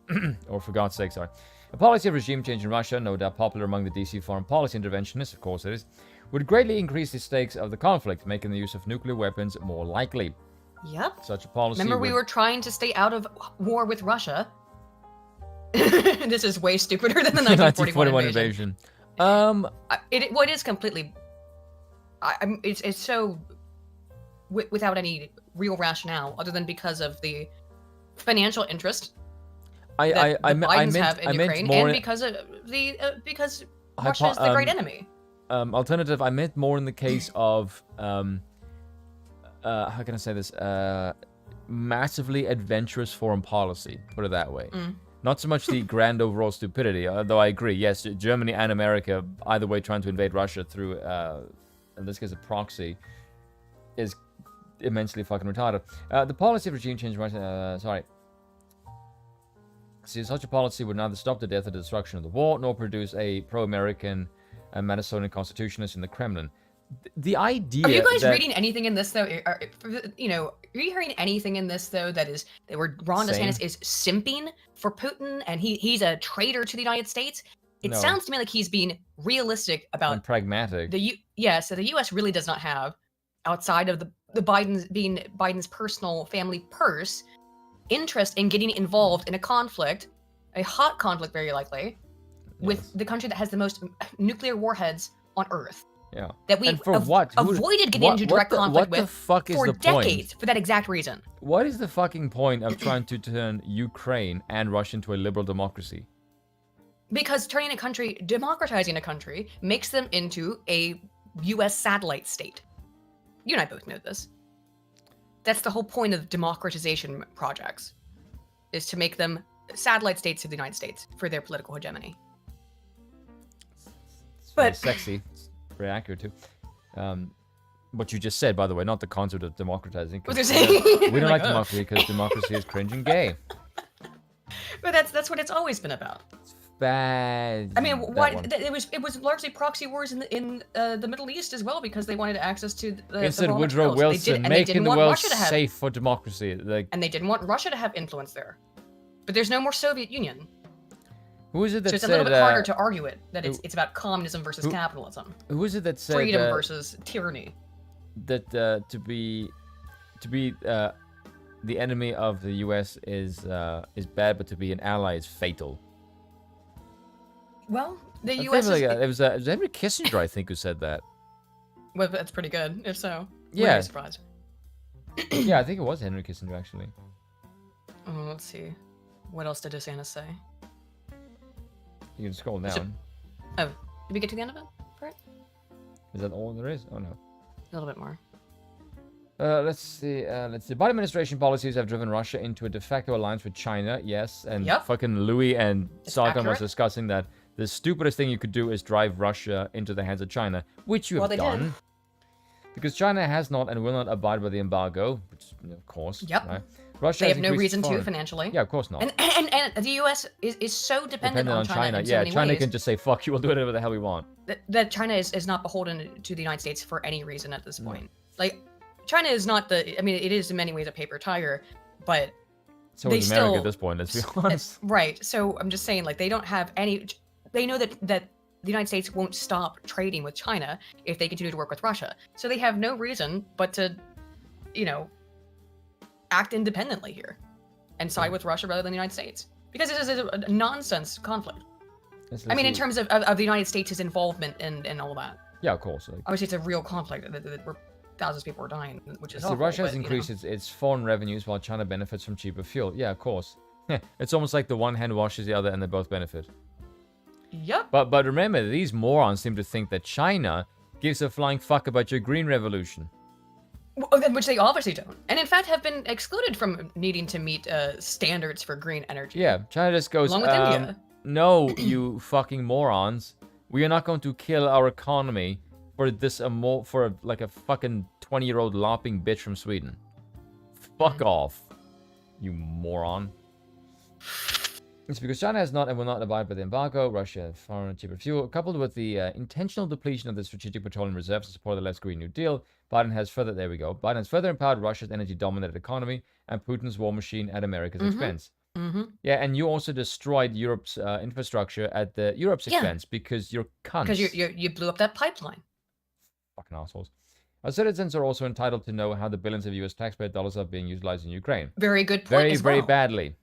Or for God's sake, sorry. A policy of regime change in Russia, no doubt popular among the DC foreign policy interventionists, of course it is, would greatly increase the stakes of the conflict, making the use of nuclear weapons more likely. Yep. Such a policy Remember, we would- were trying to stay out of war with Russia. This is way stupider than the 1941 invasion. It is completely. It's so without any real rationale, other than because of the financial interest that the Bidens have in Ukraine, and because of the because Russia is the great enemy. Alternative, I meant more in the case of how can I say this? Massively adventurous foreign policy, put it that way. Not so much the grand overall stupidity, although I agree, yes, Germany and America, either way trying to invade Russia through, in this case, a proxy, is immensely fucking retarded. The policy of regime change in Russia, sorry. See, such a policy would neither stop the death or destruction of the war, nor produce a pro-American Minnesotan constitutionalist in the Kremlin. The idea. Are you guys that, reading anything in this though? Are you hearing anything in this though that where Ron DeSantis is simping for Putin and he's a traitor to the United States? It No. sounds to me like he's being realistic about and pragmatic. So the U.S. really does not have, outside of the Biden's personal family purse, interest in getting involved in a conflict, a hot conflict very likely, with the country that has the most nuclear warheads on Earth. Yeah. That we And for what? Who- avoided getting into direct conflict what the with fuck is for the point? decades for that exact reason. What is the fucking point of trying to turn Ukraine and Russia into a liberal democracy? Because democratizing a country, makes them into a U.S. satellite state. You and I both know this. That's the whole point of democratization projects, is to make them satellite states of the United States for their political hegemony. It's very But- sexy. It's very accurate too. What you just said, by the way, not the concept of democratizing. 'Cause What they're saying. we don't like Like, democracy because democracy is cringe and gay. But that's what it's always been about. Bad. I mean, that why one. it was largely proxy wars in the Middle East as well, because they wanted access to the It said raw Woodrow materials. They Wilson and they making didn't the want world Russia to have, safe for democracy. Like, and they didn't want Russia to have influence there. But there's no more Soviet Union, who is it that so it's said? a little bit harder to argue it that it's about communism versus who- capitalism, Who is it that said freedom versus tyranny. that to be the enemy of the U.S. is bad, but to be an ally is fatal? Well, the I U.S. think is, it was Henry Kissinger, I think, who said that. well, that's pretty good. If so, Yeah. Wouldn't be surprised. Yeah, I think it was Henry Kissinger actually. Oh, let's see. What else did DeSantis say? You can scroll Is it- down. Oh, did we get to the end of it? Right? Is that all there is? Oh no. A little bit more. Let's see. Biden administration policies have driven Russia into a de facto alliance with China. Yes, and Yep. fucking Louis and It's Sargon was accurate. discussing that the stupidest thing you could do is drive Russia into the hands of China, which you Well, have they did. done. Because China has not and will not abide by the embargo, which of course. Yep. Right? Russia They has have no increased reason to foreign- financially. Yeah, of course not. And the U.S. is so dependent on China in so Yeah, many China ways can just say fuck you. We'll do whatever the hell we want. that China is not beholden to the United States for any reason at this point. Like, China is not the. I mean, it is in many ways a paper tiger, but So They is America still- at this point. Let's be honest. right. So I'm just saying, like, they don't have any. They know that the United States won't stop trading with China if they continue to work with Russia. So they have no reason but to, act independently here and side with Russia rather than the United States, because it is a nonsense conflict. I mean, in terms of the United States' involvement and all that. Yeah, of course. Like, Obviously, it's a real conflict where thousands of people are dying, which is see, awful, Russia has but, increased its foreign revenues while China benefits from cheaper fuel. Yeah, of course. It's almost like the one hand washes the other and they both benefit. Yep. But remember, these morons seem to think that China gives a flying fuck about your green revolution. Which they obviously don't. And in fact have been excluded from needing to meet standards for green energy. Yeah, China just goes, Along with India. no, you fucking morons. We are not going to kill our economy for this like a fucking 20-year-old lopping bitch from Sweden. Fuck off, you moron. It's because China has not and will not abide by the embargo. Russia, foreign and cheaper fuel, coupled with the intentional depletion of the strategic petroleum reserves to support the less Green New Deal. Biden has further empowered Russia's energy-dominated economy and Putin's war machine at America's expense. Yeah, and you also destroyed Europe's infrastructure at Europe's expense because you're cunts. Because you blew up that pipeline. Fucking assholes. Our citizens are also entitled to know how the billions of U.S. taxpayer dollars are being utilized in Ukraine. Very good point. Very, as very well. badly.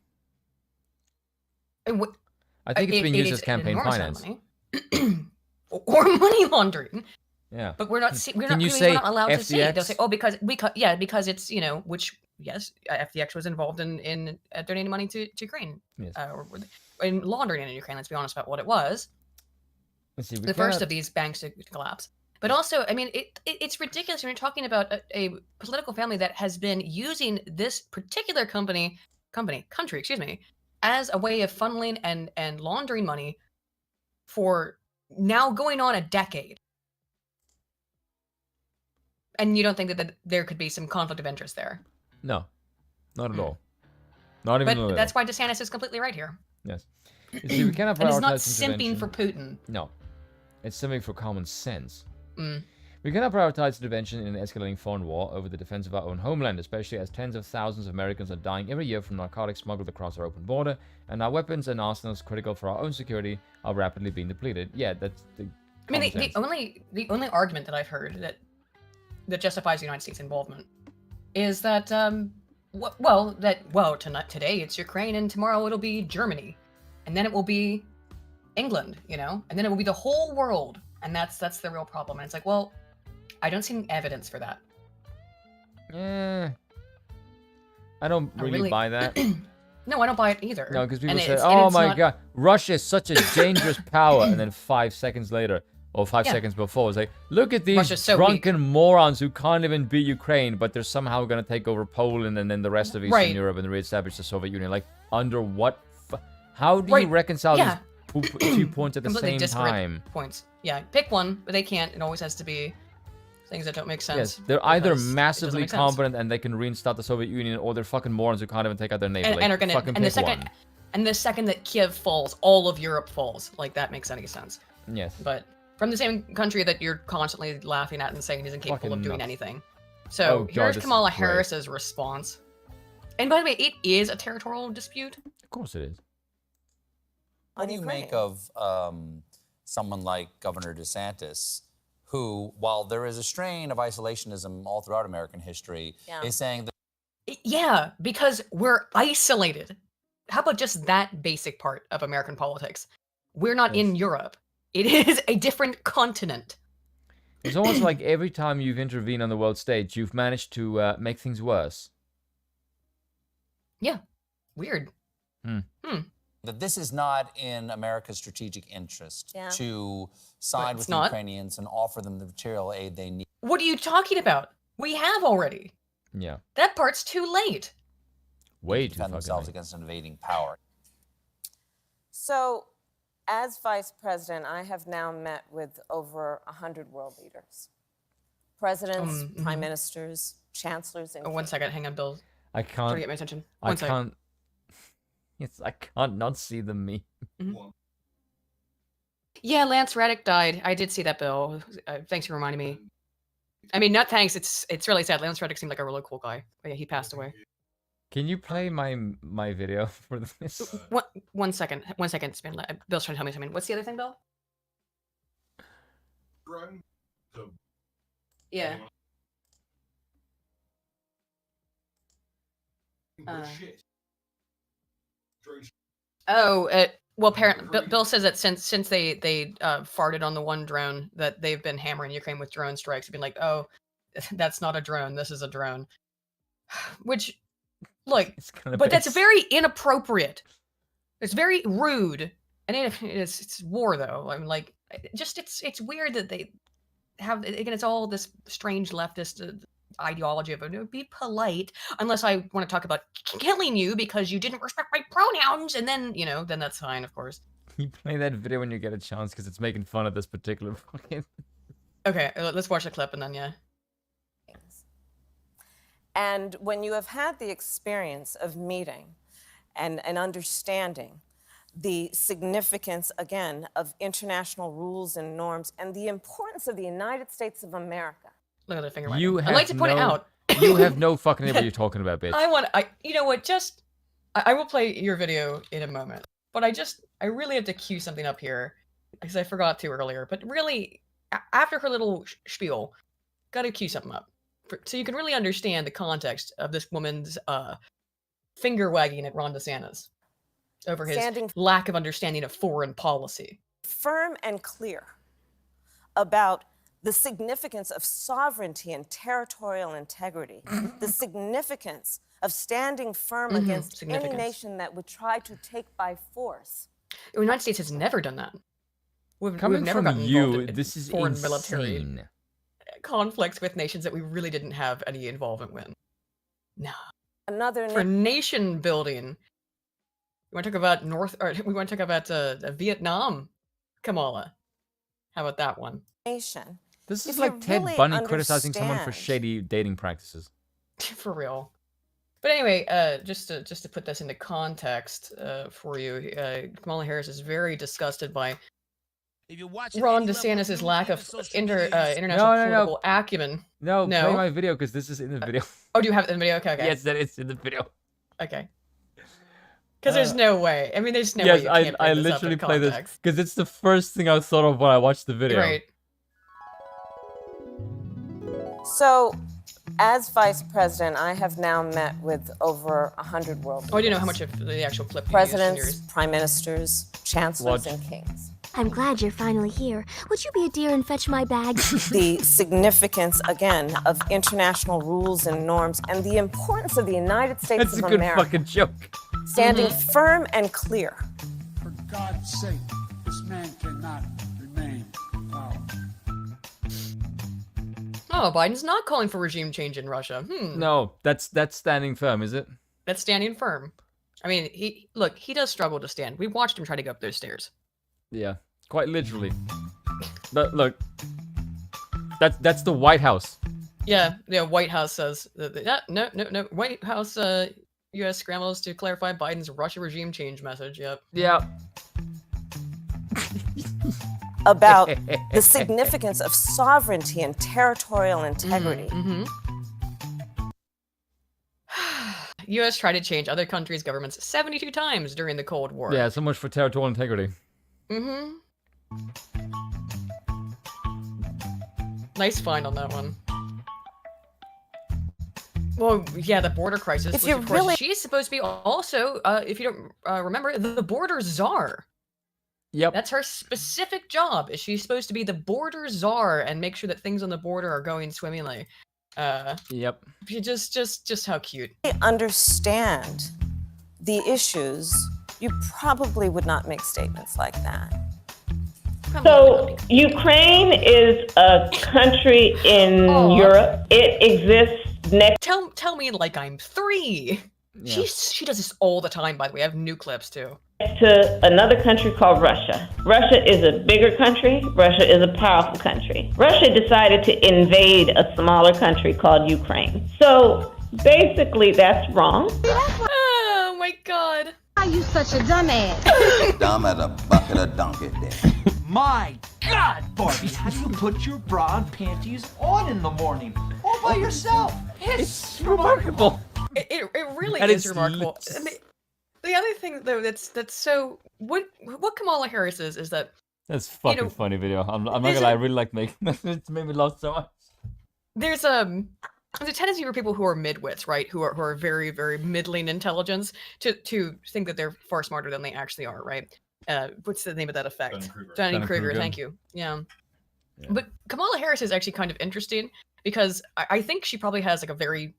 I think it's being used as is campaign enormous finance. amount of money. Or money laundering. Yeah. But we're not we're Can not, you we're say not allowed to say it. They'll FDX? say, oh, because it's, you know, which, yes, FDX was involved in donating money to Ukraine. Yes. Or in laundering in Ukraine, let's be honest about what it was. Let's see, we The first cannot- of these banks to collapse. But also, I mean, it's ridiculous when you're talking about a political family that has been using this particular country, as a way of funneling and laundering money for now going on a decade. And you don't think that there could be some conflict of interest there? No, not at all. Not even a But little. that's why DeSantis is completely right here. Yes. You see, we cannot And he's not prioritize simping intervention. for Putin. No, it's simping for common sense. Mm. We cannot prioritize intervention in an escalating foreign war over the defense of our own homeland, especially as tens of thousands of Americans are dying every year from narcotics smuggled across our open border, and our weapons and arsenals critical for our own security are rapidly being depleted. Yeah, that's the. I mean, common the only argument that I've heard that justifies the United States involvement is that today it's Ukraine and tomorrow it'll be Germany, and then it will be England, you know, and then it will be the whole world, and that's the real problem. And it's like, well, I don't see any evidence for that. sense. I don't really buy that. No, I don't buy it either. No, because people And say, it's- "Oh it's my not- God, Russia is such a dangerous power," and then 5 seconds later, or 5 Yeah. seconds before, it's like, "Look at these Russia's so drunken morons who can't even beat Ukraine, but they're somehow going to take over Poland and then the rest of Eastern Right. Europe and reestablish the Soviet Union." Like, under what? How do Right. you reconcile Yeah. these 2 points at the Completely same disparate time? points. Yeah, pick one, but they can't. It always has to be things that don't make sense. Yes, they're either because it doesn't massively make sense. competent and they can reinstart the Soviet Union, or they're fucking morons who can't even take out their navy. and, Like, and are gonna fucking and the pick second one. and the second that Kiev falls, all of Europe falls. Like that makes any sense. Yes. But from the same country that you're constantly laughing at and saying is incapable Fucking of doing nuts. anything. Oh, So God, here's this is Kamala great. Harris's response. And by the way, it is a territorial dispute. Of course it is. What do you make of someone like Governor DeSantis, who, while there is a strain of isolationism all throughout American history, is saying that Yeah, because we're isolated. How about just that basic part of American politics? We're not in Europe. It is a different continent. It's almost like every time you've intervened on the world stage, you've managed to make things worse. Yeah. Weird. that this is not in America's strategic interest to side it's with not? Ukrainians and offer them the material aid they need. What are you talking about? We have already. Yeah. That part's too late. Way to too defend fucking themselves late. against an invading power. So, as vice president, I have now met with over 100 world leaders. Presidents, prime ministers, chancellors, and Oh, one second. Hang on, Bill. I Try can't. to get my attention. I One second. can't. Yes, I can't not see the meme. Yeah, Lance Reddick died. I did see that, Bill. Thanks for reminding me. I mean, not thanks. It's really sad. Lance Reddick seemed like a really cool guy. But yeah, he passed away. Can you play my video for this? One second. One second, Spin. Bill's trying to tell me something. What's the other thing, Bill? Drone. So, Yeah. anyone- Bullshit. Drones. Oh, well, apparently, Bill says that since they farted on the one drone, that they've been hammering Ukraine with drone strikes. Been like, oh, that's not a drone. This is a drone. Which, Look, It's kind of but that's very inappropriate. It's very rude, and it's war though. I'm like, it's weird that they have again. It's all this strange leftist ideology of be polite unless I want to talk about killing you because you didn't respect my pronouns, and then then that's fine, of course. You play that video when you get a chance because it's making fun of this particular fucking. Okay, let's watch the clip and then And when you have had the experience of meeting and understanding the significance, again, of international rules and norms and the importance of the United States of America. Look at the finger. I'd like to point out. You have no fucking idea what you're talking about, bitch. You know what? I will play your video in a moment, but I really have to cue something up here because I forgot to earlier. But really, after her little spiel, gotta cue something up so you can really understand the context of this woman's finger wagging at Ron DeSantis over his lack of understanding of foreign policy. Firm and clear about the significance of sovereignty and territorial integrity, the significance of standing firm against any nation that would try to take by force. The United States has never done that. We've Coming never from gotten you, involved in this is foreign insane. military conflicts with nations that we really didn't have any involvement with. No. For nation building, we want to talk about we want to talk about Vietnam, Kamala. How about that one? Nation. This is like Ted Bundy criticizing someone for shady dating practices. For real. But anyway, just to put this into context for you, Kamala Harris is very disgusted by Ron DeSantis' lack of international political acumen. No, play my video because this is in the video. Oh, do you have it in the video? Okay. Yes, that is in the video. Okay. Because there's no way. I mean, there's no way you can't I literally play this because it's the first thing I thought of when I watched the video. Right. So, as vice president, I have now met with over 100 world leaders. Oh, I didn't know how much of the actual clip you presidents, prime ministers, chancellors, and kings. I'm glad you're finally here. Would you be a dear and fetch my bag? The significance, again, of international rules and norms and the importance of the United States of America. That's a good fucking joke. Standing firm and clear. For God's sake, this man cannot remain in power. Oh, Biden's not calling for regime change in Russia. No, that's standing firm, is it? That's standing firm. I mean, he does struggle to stand. We watched him try to go up those stairs. Yeah, quite literally. But look, that's the White House. Yeah, White House says no. White House, U.S. scrambles to clarify Biden's Russia regime change message. Yep. Yeah. About the significance of sovereignty and territorial integrity. U.S. tried to change other countries' governments 72 times during the Cold War. Yeah, so much for territorial integrity. Nice find on that one. Well, yeah, the border crisis. If which, of course, she's supposed to be also, if you don't remember, the border czar. Yep. That's her specific job. Is she's supposed to be the border czar and make sure that things on the border are going swimmingly. Yep. Just how cute. Understand the issues, you probably would not make statements like that. So Ukraine is a country in Europe. It exists next. Tell me like I'm 3. Yeah. She does this all the time. By the way, I have new clips too. To another country called Russia. Russia is a bigger country. Russia is a powerful country. Russia decided to invade a smaller country called Ukraine. So basically, that's wrong. Oh my God! Why are you such a dumbass? Dumb as a bucket of donkey dick. My God, Barbie, how do you put your bra and panties on in the morning? All by yourself. It's remarkable. It really is remarkable. And the other thing, though, that's so what Kamala Harris is that that's fucking funny video. I'm not gonna lie, I really like making it made me laugh so much. There's a tendency for people who are midwits, right, who are very, very middling intelligence to think that they're far smarter than they actually are, right? What's the name of that effect? Johnny Kruger. Thank you. Yeah. But Kamala Harris is actually kind of interesting because I think she probably has like a very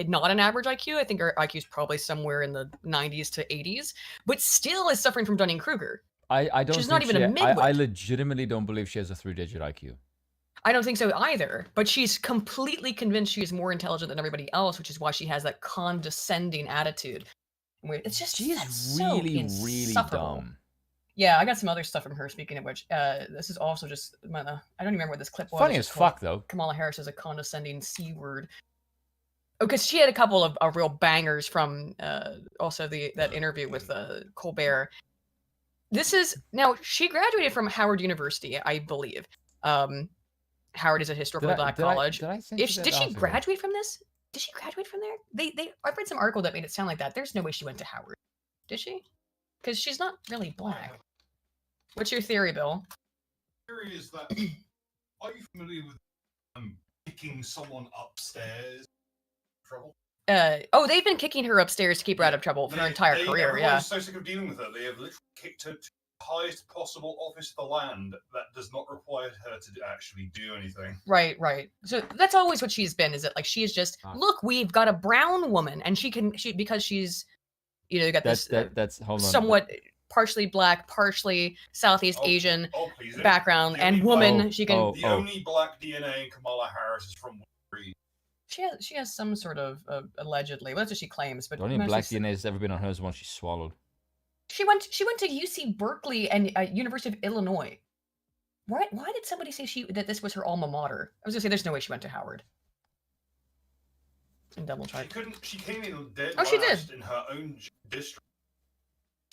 not an average IQ. I think her IQ is probably somewhere in the 90s to 80s, but still is suffering from Dunning-Kruger. I don't. She's think not even a midwit. I legitimately don't believe she has a 3-digit IQ. I don't think so either, but she's completely convinced she is more intelligent than everybody else, which is why she has that condescending attitude. It's just she's really really dumb. Yeah, I got some other stuff from her. Speaking of which, this is also just I don't even remember what this clip was. Funny as fuck though. Kamala Harris is a condescending C word. Oh, because she had a couple of real bangers from also that interview with Colbert. This is now she graduated from Howard University, I believe. Howard is a historically black college. Did she graduate from this? Did she graduate from there? I read some article that made it sound like that. There's no way she went to Howard. Did she? Because she's not really black. What's your theory, Bill? Theory is that are you familiar with kicking someone upstairs? Trouble? They've been kicking her upstairs to keep her out of trouble for her entire career. Yeah. So sick of dealing with her. They have literally kicked her to the highest possible office of the land that does not require her to actually do anything. Right. So that's always what she's been. Is it like she is just look? We've got a brown woman, and she because she's, you got this somewhat partially black, partially Southeast Asian background, and woman. She can. The only black DNA in Kamala Harris is from Reed. She has some sort of allegedly. Well, that's what she claims. But the only black DNA that's ever been on her is one she swallowed. She went to UC Berkeley and University of Illinois. Why did somebody say that this was her alma mater? I was gonna say there's no way she went to Howard. And double check. She came in dead she did. in her own district.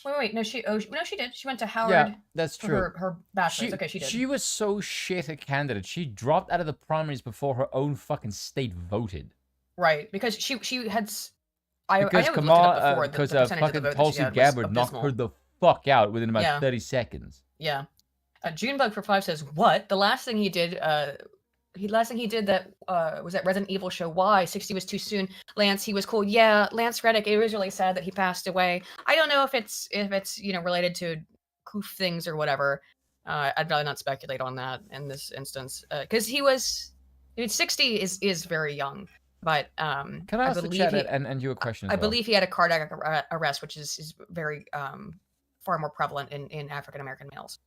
Wait, no, she did. She went to Howard. Yeah, that's true. Her bachelor's. Okay, she did. She was so shit a candidate. She dropped out of the primaries before her own fucking state voted. Right, because she had. Because Kamala, because fucking Tulsi Gabbard knocked her the fuck out within about 30 seconds. Yeah. Junebug for 5 says, "What? The last thing he did, that was that Resident Evil show. Why 60 was too soon? Lance, he was cool. Yeah, Lance Reddick. It was really sad that he passed away. I don't know if it's related to coof things or whatever. I'd rather not speculate on that in this instance because 60 is very young." But can I ask the chat and you a question? I believe he had a cardiac arrest, which is very far more prevalent in African American males.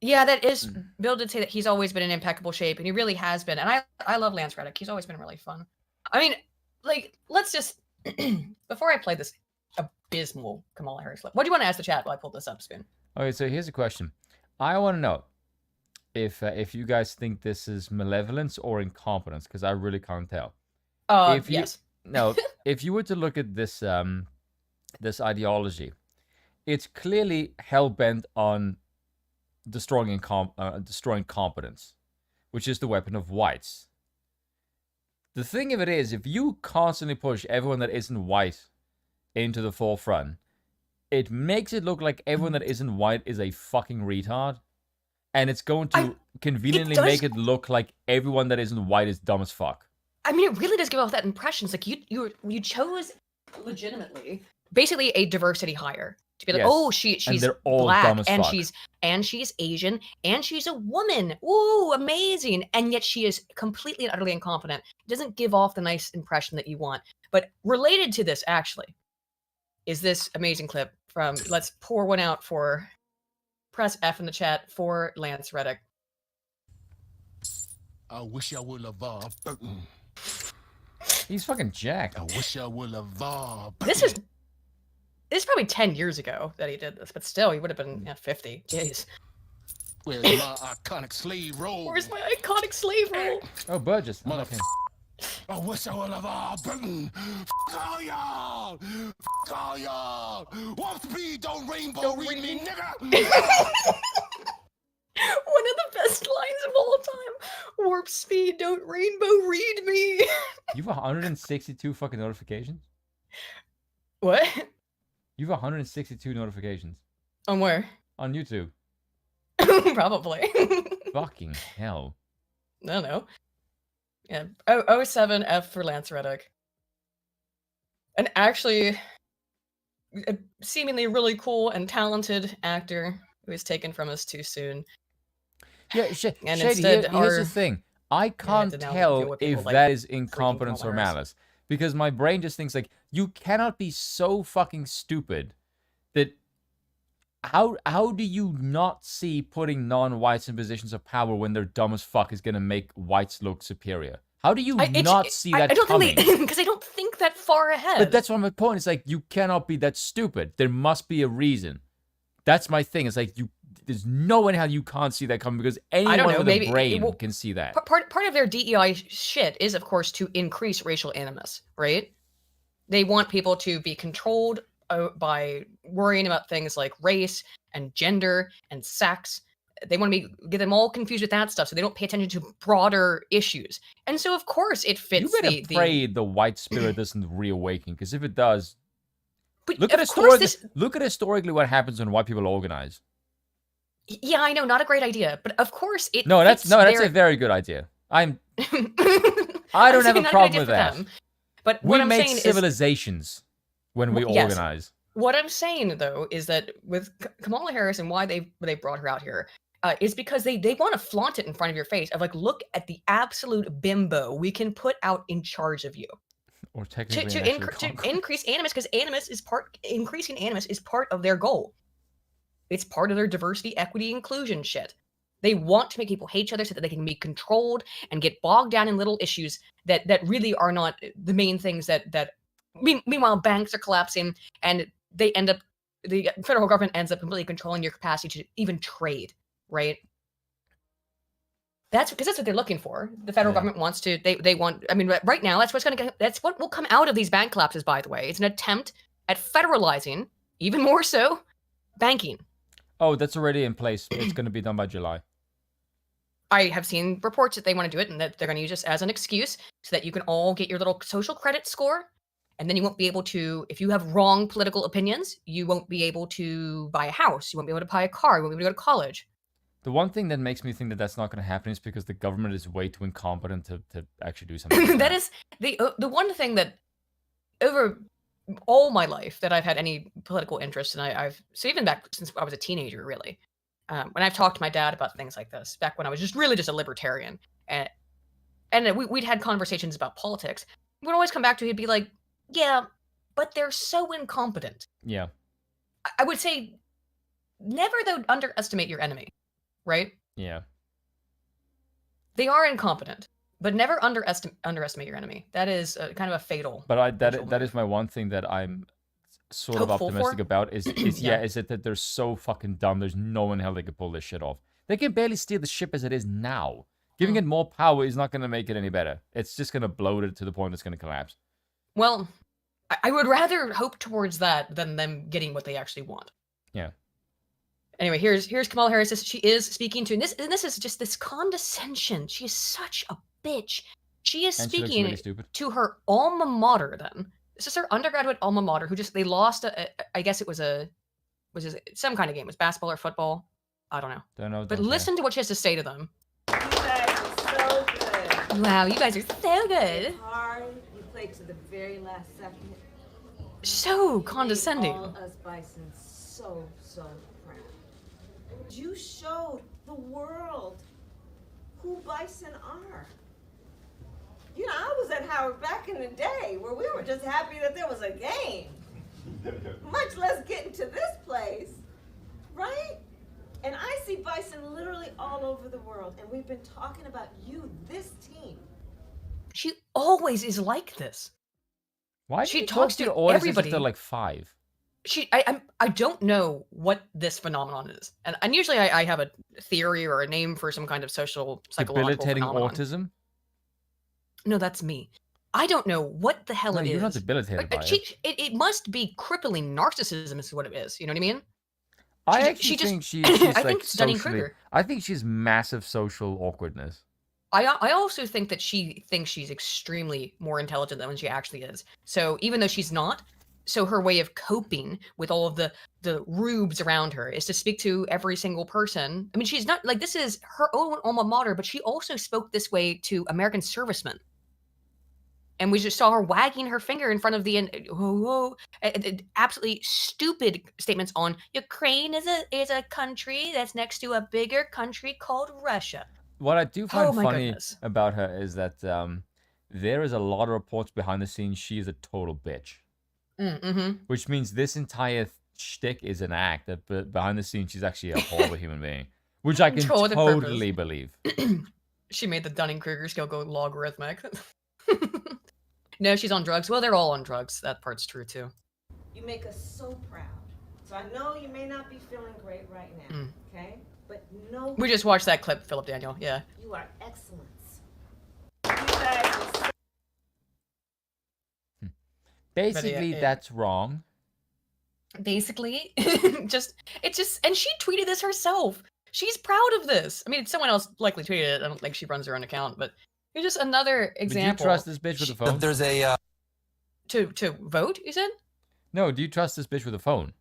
Yeah, that is. Bill did say that he's always been in impeccable shape, and he really has been. And I love Lance Reddick. He's always been really fun. I mean, let's just before I play this abysmal Kamala Harris clip. What do you want to ask the chat while I pull this up, Spoon? Okay, so here's a question. I want to know if you guys think this is malevolence or incompetence, because I really can't tell. Yes. If you were to look at this this ideology, it's clearly hell-bent on destroying competence, which is the weapon of whites. The thing of it is, if you constantly push everyone that isn't white into the forefront, it makes it look like everyone that isn't white is a fucking retard. And it's going to conveniently make it look like everyone that isn't white is dumb as fuck. I mean, it really does give off that impression. It's like you chose legitimately, basically a diversity hire to be like, oh, she's black and she's Asian and she's a woman. Ooh, amazing! And yet she is completely and utterly incompetent. It doesn't give off the nice impression that you want. But related to this, actually, is this amazing clip from. Let's pour one out for. Press F in the chat for Lance Reddick. I wish I would have He's fucking jacked. I wish I would have This is probably 10 years ago that he did this, but still, he would have been 50. Jeez. Where's my iconic slave roll? Where's my iconic slave roll? Oh, Burgess. Motherfucker. I wish I would have all y'all! All y'all! Warp speed, don't rainbow read me, nigga! One of the best lines of all time. Warp speed, don't rainbow read me. You have 162 fucking notifications? What? You have 162 notifications. On where? On YouTube. Probably. Fucking hell. I don't know. Yeah, 07F for Lance Reddick. And actually, a seemingly really cool and talented actor who was taken from us too soon. Yeah, and Shady, instead here's the thing. I can't to now tell deal with people, if like, that is freaking incompetence or Kamala Harris. malice. Because my brain just thinks, like, you cannot be so fucking stupid that... How do you not see putting non-whites in positions of power when they're dumb as fuck is gonna make whites look superior? How do you not see that I don't coming? think because I don't think that far ahead. But that's what my point. It's like, you cannot be that stupid. There must be a reason. That's my thing. It's like, there's no way how you can't see that coming, because anyone with a brain can see that. Part of their DEI shit is, of course, to increase racial animus, right? They want people to be controlled by worrying about things like race and gender and sex. They want to get them all confused with that stuff, so they don't pay attention to broader issues. And so, of course, it fits. You better pray the white spirit doesn't reawaken, because if it does, but look at historically what happens when white people organize. Yeah, I know, not a great idea, but of course it. That's a very good idea. I don't have a problem with that. But we make civilizations when we organize. What I'm saying, though, is that with Kamala Harris and why they brought her out here is because they want to flaunt it in front of your face of, like, look at the absolute bimbo we can put out in charge of you. Or technically to increase animus, because increasing animus is part of their goal. It's part of their diversity, equity, inclusion shit. They want to make people hate each other so that they can be controlled and get bogged down in little issues that really are not the main things that meanwhile banks are collapsing and the federal government ends up completely controlling your capacity to even trade, right? That's what they're looking for. The federal government wants to, they want, I mean, right now, that's what will come out of these bank collapses, by the way. It's an attempt at federalizing, even more so, banking. Oh, that's already in place. It's going to be done by July. I have seen reports that they want to do it and that they're going to use this as an excuse so that you can all get your little social credit score. And then you won't be able to, if you have wrong political opinions, you won't be able to buy a house. You won't be able to buy a car. You won't be able to go to college. The one thing that makes me think that that's not going to happen is because the government is way too incompetent to actually do something like that is the one thing that over all my life that I've had any political interest, and so even back since I was a teenager, really, when I've talked to my dad about things like this, back when I was just a libertarian, and we'd had conversations about politics, we'd always come back to, he'd be like, yeah, but they're so incompetent. Yeah. I would say never, though, underestimate your enemy, right? Yeah. They are incompetent, but never underestimate your enemy. That is kind of a fatal. But that is my one thing that I'm sort of optimistic about is that they're so fucking dumb. There's no one in hell they could pull this shit off. They can barely steer the ship as it is now. Giving it more power is not going to make it any better. It's just going to bloat it to the point it's going to collapse. Well, I would rather hope towards that than them getting what they actually want. Yeah. Anyway, here's Kamala Harris. She is speaking to, and this is just this condescension. She is such a bitch. She is speaking really to her alma mater. Then this is her undergraduate alma mater, who they lost. I guess it was some kind of game. It was basketball or football. I don't know. Don't know. But listen to what she has to say to them. You guys are so good. Wow, you guys are so good. Hard. You played to the very last second. So condescending. All us Bison so proud. You showed the world who Bison are. You know, I was at Howard back in the day where we were just happy that there was a game. Much less getting to this place, right? And I see Bison literally all over the world, and we've been talking about you, this team. She always is like this. Why she talks to everybody? They're like 5. I don't know what this phenomenon is, and usually I have a theory or a name for some kind of social psychological debilitating phenomenon. autism. No, that's me. I don't know what the hell it is. You're not debilitated by it. It must be crippling narcissism is what it is. You know what I mean? I actually think she's I like think socially. Dunning-Kruger. I think she's massive social awkwardness. I also think that she thinks she's extremely more intelligent than she actually is. So even though she's not, so her way of coping with all of the rubes around her is to speak to every single person. I mean, she's not like, this is her own alma mater, but she also spoke this way to American servicemen. And we just saw her wagging her finger in front of the absolutely stupid statements on Ukraine is a country that's next to a bigger country called Russia. What I do find Oh my funny goodness. about her is that there is a lot of reports behind the scenes she is a total bitch. Mm-hmm. Which means this entire shtick is an act. That behind the scenes she's actually a horrible human being. Which I can totally believe. She made the Dunning-Kruger scale go logarithmic. No, she's on drugs. Well, they're all on drugs. That part's true too. You make us so proud. So I know you may not be feeling great right now, okay? But no. We just watched that clip, Philip Daniel. Yeah. You are excellence. You guys are so Basically, that's wrong. Basically, and she tweeted this herself. She's proud of this. I mean, someone else likely tweeted it. I don't think she runs her own account, but it's just another example. Do you trust this bitch with a phone? There's a to vote. You said? No. Do you trust this bitch with a phone?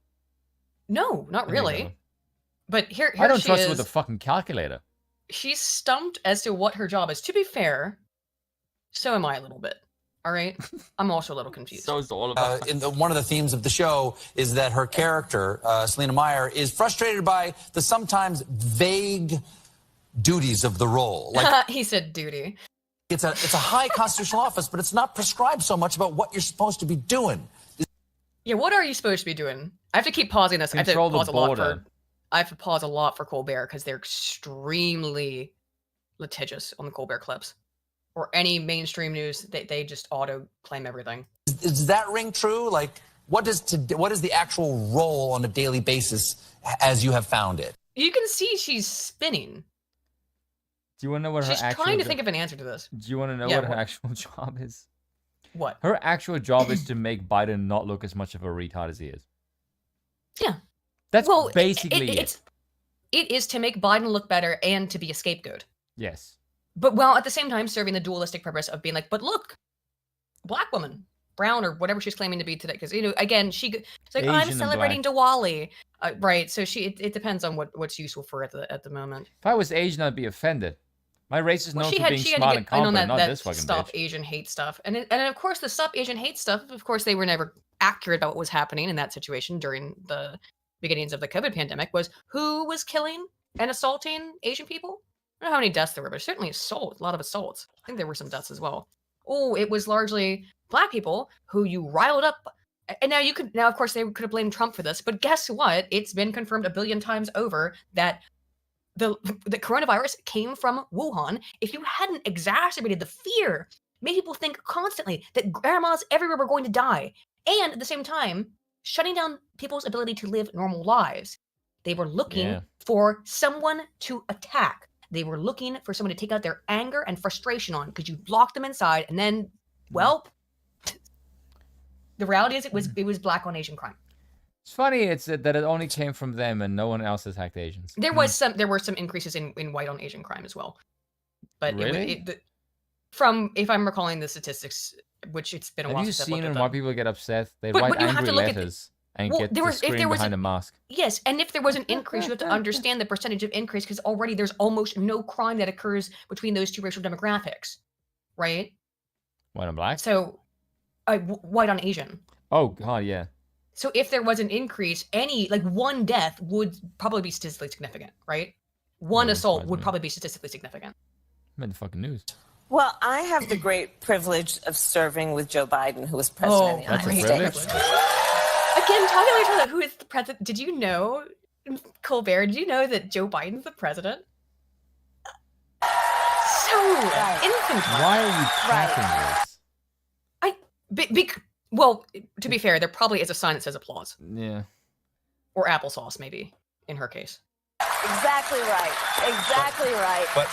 No, not really. But here I don't she trust is. her with a fucking calculator. She's stumped as to what her job is. To be fair, so am I a little bit. All right, I'm also a little confused. So is all of one of the themes of the show is that her character, Selena Meyer, is frustrated by the sometimes vague duties of the role. Like he said, duty. It's a high constitutional office, but it's not prescribed so much about what you're supposed to be doing. Yeah, what are you supposed to be doing? I have to keep pausing this. Control the border. I have to pause a lot for Colbert because they're extremely litigious on the Colbert clips. Or any mainstream news, they just auto-claim everything. Does that ring true? Like, what is the actual role on a daily basis as you have found it? You can see she's spinning. Do you want to know what she's her actual... She's trying to think of an answer to this. Do you want to know what her actual job is? What? Her actual job is to make Biden not look as much of a retard as he is. Yeah. That's basically it. It is to make Biden look better and to be a scapegoat. Yes. But while at the same time serving the dualistic purpose of being like, but look, black woman, brown or whatever she's claiming to be today. Because, again, she's like, I'm celebrating Diwali. Right. So it depends on what's useful for her at the moment. If I was Asian, I'd be offended. My race is known for being smart and confident, not this fucking Stop bitch. Asian hate stuff. And of course, the Stop Asian hate stuff, of course, they were never accurate about what was happening in that situation during the beginnings of the COVID pandemic, was who was killing and assaulting Asian people? I don't know how many deaths there were, but certainly a lot of assaults. I think there were some deaths as well. Oh, it was largely black people who you riled up. And now, of course, they could have blamed Trump for this, but guess what? It's been confirmed a billion times over that the coronavirus came from Wuhan. If you hadn't exacerbated the fear, made people think constantly that grandmas everywhere were going to die, and at the same time, shutting down people's ability to live normal lives. They were looking for someone to attack. They were looking for someone to take out their anger and frustration on because you locked them inside, and then, well, the reality is it was black on Asian crime. It's funny that it only came from them and no one else attacked Asians. There were some increases in white on Asian crime as well, but really? From if I'm recalling the statistics, which it's been a while. Have you seen when white people get upset? They but write you have angry to look letters and get to scream behind a mask. Yes, and if there was an increase, you have to understand the percentage of increase because already there's almost no crime that occurs between those two racial demographics, right? White on black? So, white on Asian. Oh, God, yeah. So if there was an increase, one death would probably be statistically significant, right? One assault would probably be statistically significant. I'm in the fucking news. Well, I have the great privilege of serving with Joe Biden, who was president of the United States. Again, talking about who is the president. Did you know, Colbert, did you know that Joe Biden's the president? So infantile. Why are you tracking this? Well, to be fair, there probably is a sign that says applause. Yeah. Or applesauce, maybe, in her case. Exactly right. Exactly right. But,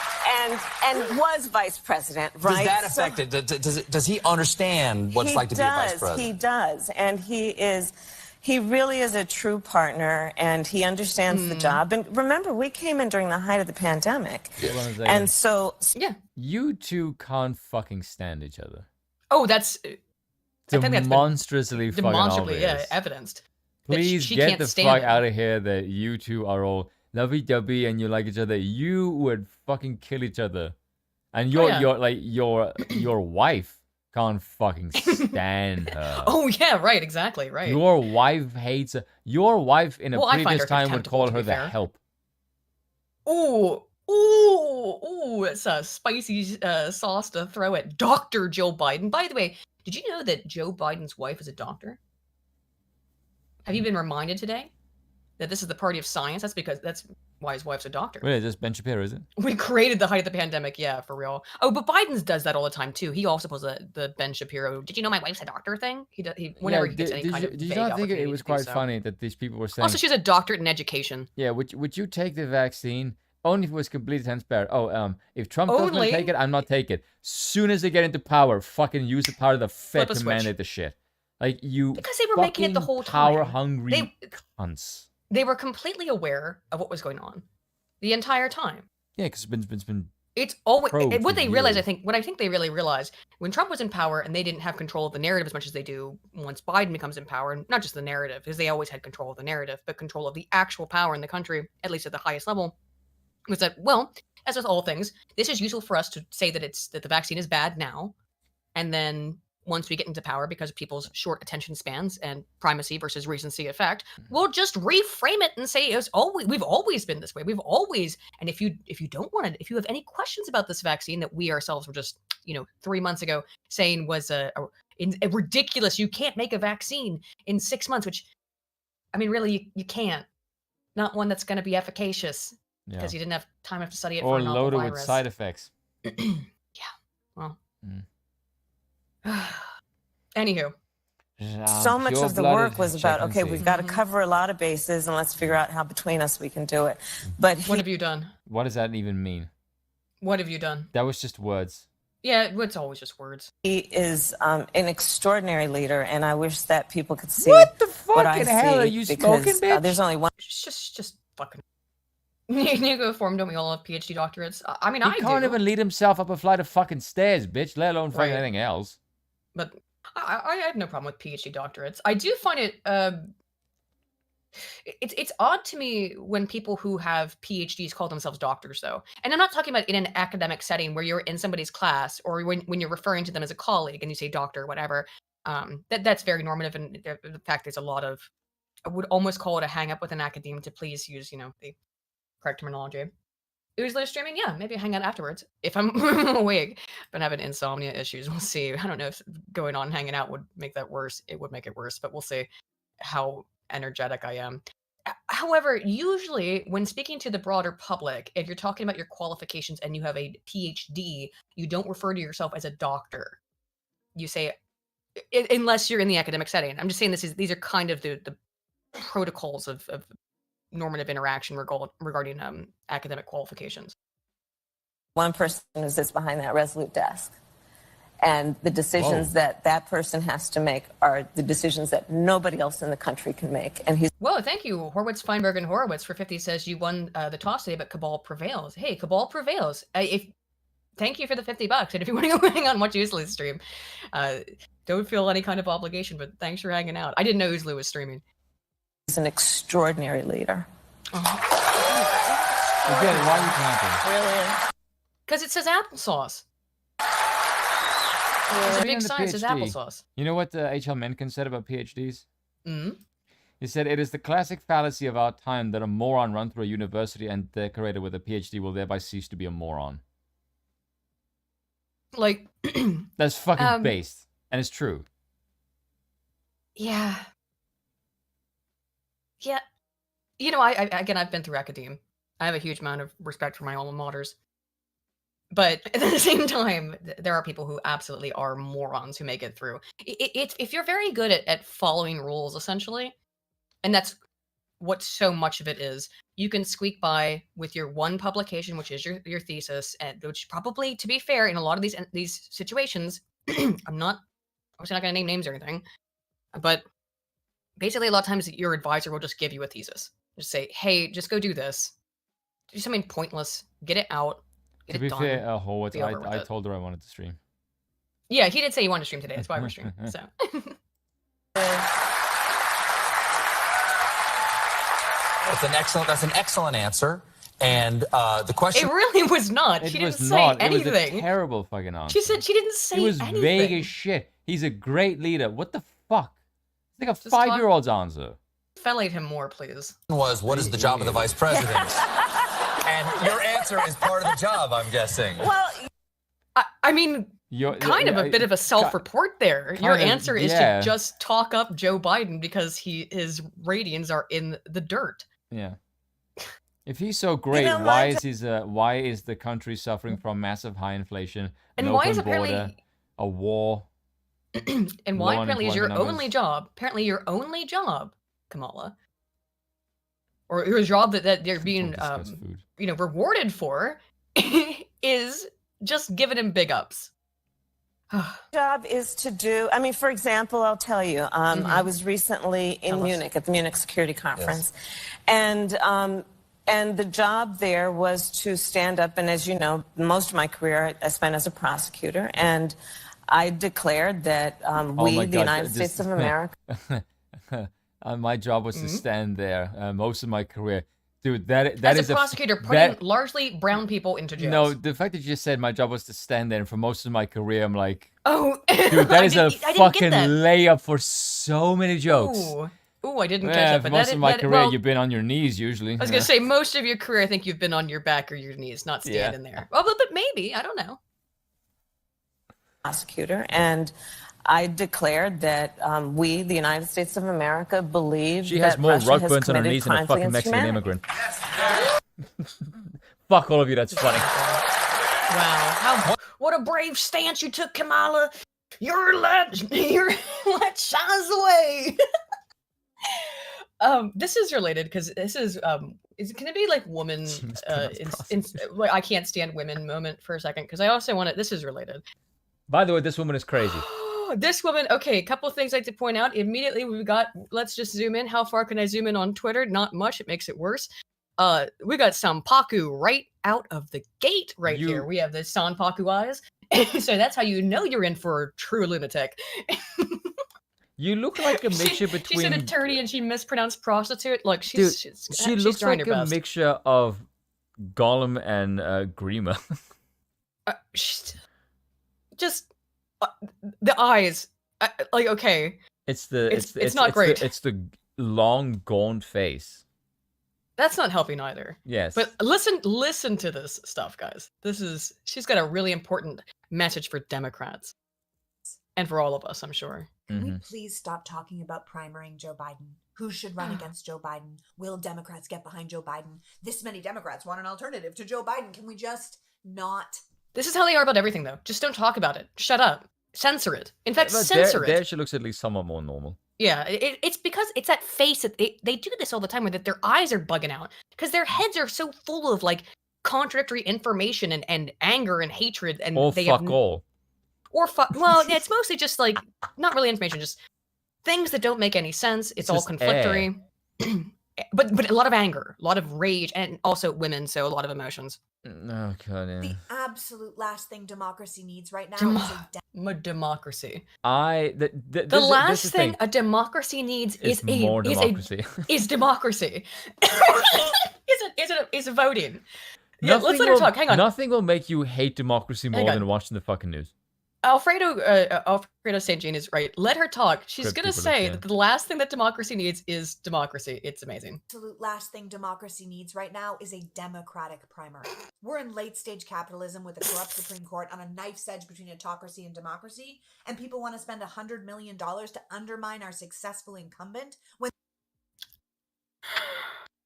and was vice president, right? Does that affect it? Does he understand what it's like to be a vice president? He does. And he really is a true partner, and he understands the job. And remember, we came in during the height of the pandemic. And so... Yeah. You two can't fucking stand each other. Oh, that's... Demonstrably fucking obvious. Evidenced. Please get the fuck out of here that you two are all lovey-dovey and you like each other. You would fucking kill each other. And your wife can't fucking stand her. Oh yeah, right, exactly, right. Your wife hates her. Your wife in a previous time would call her the help. Oh, Ooh, it's a spicy sauce to throw at Dr. Joe Biden. By the way, did you know that Joe Biden's wife is a doctor? Have you been reminded today that this is the party of science? That's why his wife's a doctor. Wait, is this Ben Shapiro, is it? We created the height of the pandemic, yeah, for real. Oh, but Biden's does that all the time too. He also pulls the Ben Shapiro. Did you know my wife's a doctor thing? He whenever he gets any kind of did you vague not think it opportunity was to do quite so. funny that these people were saying? Also, she's a doctorate in education. Yeah, would you take the vaccine? Only if it was completely transparent. Oh, if Trump doesn't Only- take it, I'm not taking it. Soon as they get into power, fucking use the power of the Fed Flip a to switch. mandate the shit. Like you, Because they were making it the fucking whole time. power-hungry cunts. They were completely aware of what was going on the entire time. Yeah, because it's been. It's always probed what for they realized. years. What I think they really realized when Trump was in power and they didn't have control of the narrative as much as they do once Biden becomes in power, and not just the narrative, because they always had control of the narrative, but control of the actual power in the country, at least at the highest level, was that, well, as with all things, this is useful for us to say that the vaccine is bad now, and then once we get into power, because of people's short attention spans and primacy versus recency effect, we'll just reframe it and say we've always been this way. We've always, and if you don't want to, if you have any questions about this vaccine that we ourselves were just 3 months ago saying was a ridiculous, you can't make a vaccine in 6 months, which I mean, really, you can't. Not one that's going to be efficacious because you didn't have time enough to study it for Or a novel loaded virus. with side effects. Well. Anywho. So much of the work was about, okay, we've got to Mm-hmm. cover a lot of bases and let's figure out how between us we can do it. But What have you done? What does that even mean? What have you done? That was just words. Yeah, it's always just words. he is an extraordinary leader, and I wish that people could see What the what I fucking hell see, are you because, smoking, bitch? there's only one. Just fucking. Nico form, don't we all have PhD doctorates? I mean, He I can't do. even lead himself up a flight of fucking stairs, bitch, let alone fucking Right. anything else. But I have no problem with PhD doctorates. I do find it it's odd to me when people who have PhDs call themselves doctors, though. And I'm not talking about in an academic setting where you're in somebody's class or when you're referring to them as a colleague and you say doctor or whatever. That's very normative, and the fact there's a lot of, I would almost call it a hang up with an academe to please use the correct terminology. Who's live streaming? Yeah, maybe hang out afterwards if I'm awake. Been having insomnia issues. We'll see. I don't know if going on hanging out would make that worse. It would make it worse, but we'll see how energetic I am. However, usually when speaking to the broader public, if you're talking about your qualifications and you have a PhD, you don't refer to yourself as a doctor. You say, unless you're in the academic setting. I'm just saying these are kind of the protocols of normative interaction regarding academic qualifications. One person who sits behind that resolute desk. And the decisions that person has to make are the decisions that nobody else in the country can make. And he's Whoa, thank you, Horwitz, Feinberg, and Horowitz for 50 says you won the toss today, but Cabal prevails. Hey, Cabal prevails. Thank you for the $50. And if you want to go hang on and watch Oozloo's stream, don't feel any kind of obligation, but thanks for hanging out. I didn't know Oozloo was streaming. He's an extraordinary leader. Again, why are you clapping? Really? Because it says applesauce. There's a Bring big on the sign that says PhD. applesauce. You know what H.L. Mencken said about PhDs? Mm? He said, it is the classic fallacy of our time that a moron run through a university and decorated with a PhD will thereby cease to be a moron. Like, That's fucking based. And it's true. yeah. Yeah. I've been through academe. I have a huge amount of respect for my alma maters. But at the same time, there are people who absolutely are morons who make it through. If you're very good at following rules, essentially, and that's what so much of it is, you can squeak by with your one publication, which is your thesis, and which probably, to be fair, in a lot of these situations, I'm not obviously not going to name names or anything, but basically a lot of times your advisor will just give you a thesis. Just say, hey, just go do this. Do something pointless. Get it out. Get To be it done. fair, Horwitz, be over with I it. told her I wanted to stream. Yeah, he did say he wanted to stream today. That's why we're streaming. So That's an excellent answer. And the question. it really was not. It She was didn't say not. anything. It was a terrible fucking answer. She said she didn't say It was anything. vague as shit. He's a great leader. What the fuck? It's like a Just talk- 5-year-old's answer. Fellate him more, please. Was what is the job of the vice president? And your answer is part of the job, I'm guessing. Well, I mean, kind of a bit of a self-report there. Your answer is to just talk up Joe Biden because his ratings are in the dirt. Yeah. If he's so great, why is the country suffering from massive high inflation, and an why open is border, a war? And why apparently is your only job? Apparently your only job, Kamala, or your job that they're being rewarded for, is just giving him big ups. Job is to do. I mean, for example, I'll tell you. I was recently in Munich at the Munich Security Conference, and the job there was to stand up. And as you know, most of my career I spent as a prosecutor, and I declared that the United States of America. My job was to stand there most of my career. Dude, that as is a prosecutor, putting largely brown people into jail. No, the fact that you just said my job was to stand there, and for most of my career, I'm like, oh, dude, that is a fucking layup for so many jokes. Ooh, I didn't catch that. For But most of my career, you've been on your knees usually. I was gonna say most of your career, I think you've been on your back or your knees, not standing there. Well, but maybe I don't know. Prosecutor, and I declared that we, the United States of America, believe she has that more Russia rug has burns on her committed knees than a crimes fucking against Mexican humanity. immigrant. Fuck all of you, that's funny. Wow, what a brave stance you took, Kamala. Your light shines away. This is related because this is can it be like woman I can't stand women moment for a second because I also want to. This is related. By the way, this woman is crazy. This woman, okay, a couple of things I'd like to point out. Immediately we got, let's just zoom in. How far can I zoom in on Twitter? Not much, it makes it worse. We got Sanpaku right out of the gate here. We have the Sanpaku eyes. So that's how you know you're in for a true lunatic. You look like a mixture between... She said attorney and she mispronounced prostitute. Like, she looks like a mixture of Gollum and Grima. Just the eyes, like, okay. It's not great. It's the long, gaunt face. That's not helping either. Yes. But listen to this stuff, guys. She's got a really important message for Democrats. And for all of us, I'm sure. Can we please stop talking about primarying Joe Biden? Who should run against Joe Biden? Will Democrats get behind Joe Biden? This many Democrats want an alternative to Joe Biden. Can we just not? This is how they are about everything, though. Just don't talk about it. Shut up. Censor it. In fact, censor it. There she looks at least somewhat more normal. Yeah, it's because it's that face that they do this all the time, where that their eyes are bugging out because their heads are so full of like contradictory information and anger and hatred, and Or they fuck all. Or fuck. Well, it's mostly just like not really information, just things that don't make any sense. It's all conflictory, but a lot of anger, a lot of rage, and also women, so a lot of emotions. Oh god, yeah. The absolute last thing democracy needs right now is democracy. The last thing a democracy needs is democracy. Is voting. Yeah, let's let her talk. Hang on. Nothing will make you hate democracy more than watching the fucking news. Alfredo St. Jean is right. Let her talk. She's going to say that the last thing that democracy needs is democracy. It's amazing. Absolute last thing democracy needs right now is a democratic primary. We're in late stage capitalism with a corrupt Supreme Court on a knife's edge between autocracy and democracy, and people want to spend $100 million to undermine our successful incumbent when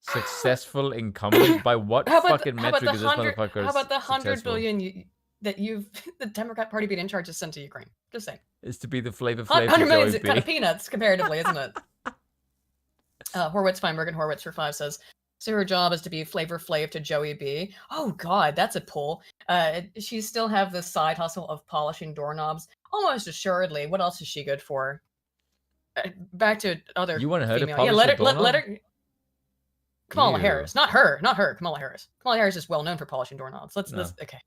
successful incumbent? By what fucking metric is this motherfucker? How about the 100 billion that the Democrat Party being in charge has sent to Ukraine? Just saying. Is to be the Flavor Flav. 100 million is kind of peanuts comparatively, isn't it? Feinberg and Horwitz for 5 says, so her job is to be Flavor Flav to Joey B. Oh God, that's a pull. She still have the side hustle of polishing doorknobs. Almost assuredly. What else is she good for? Back to other. You want her female. to polish let her. her. Kamala Harris, not her. Kamala Harris. Kamala Harris is well known for polishing doorknobs. Let's okay.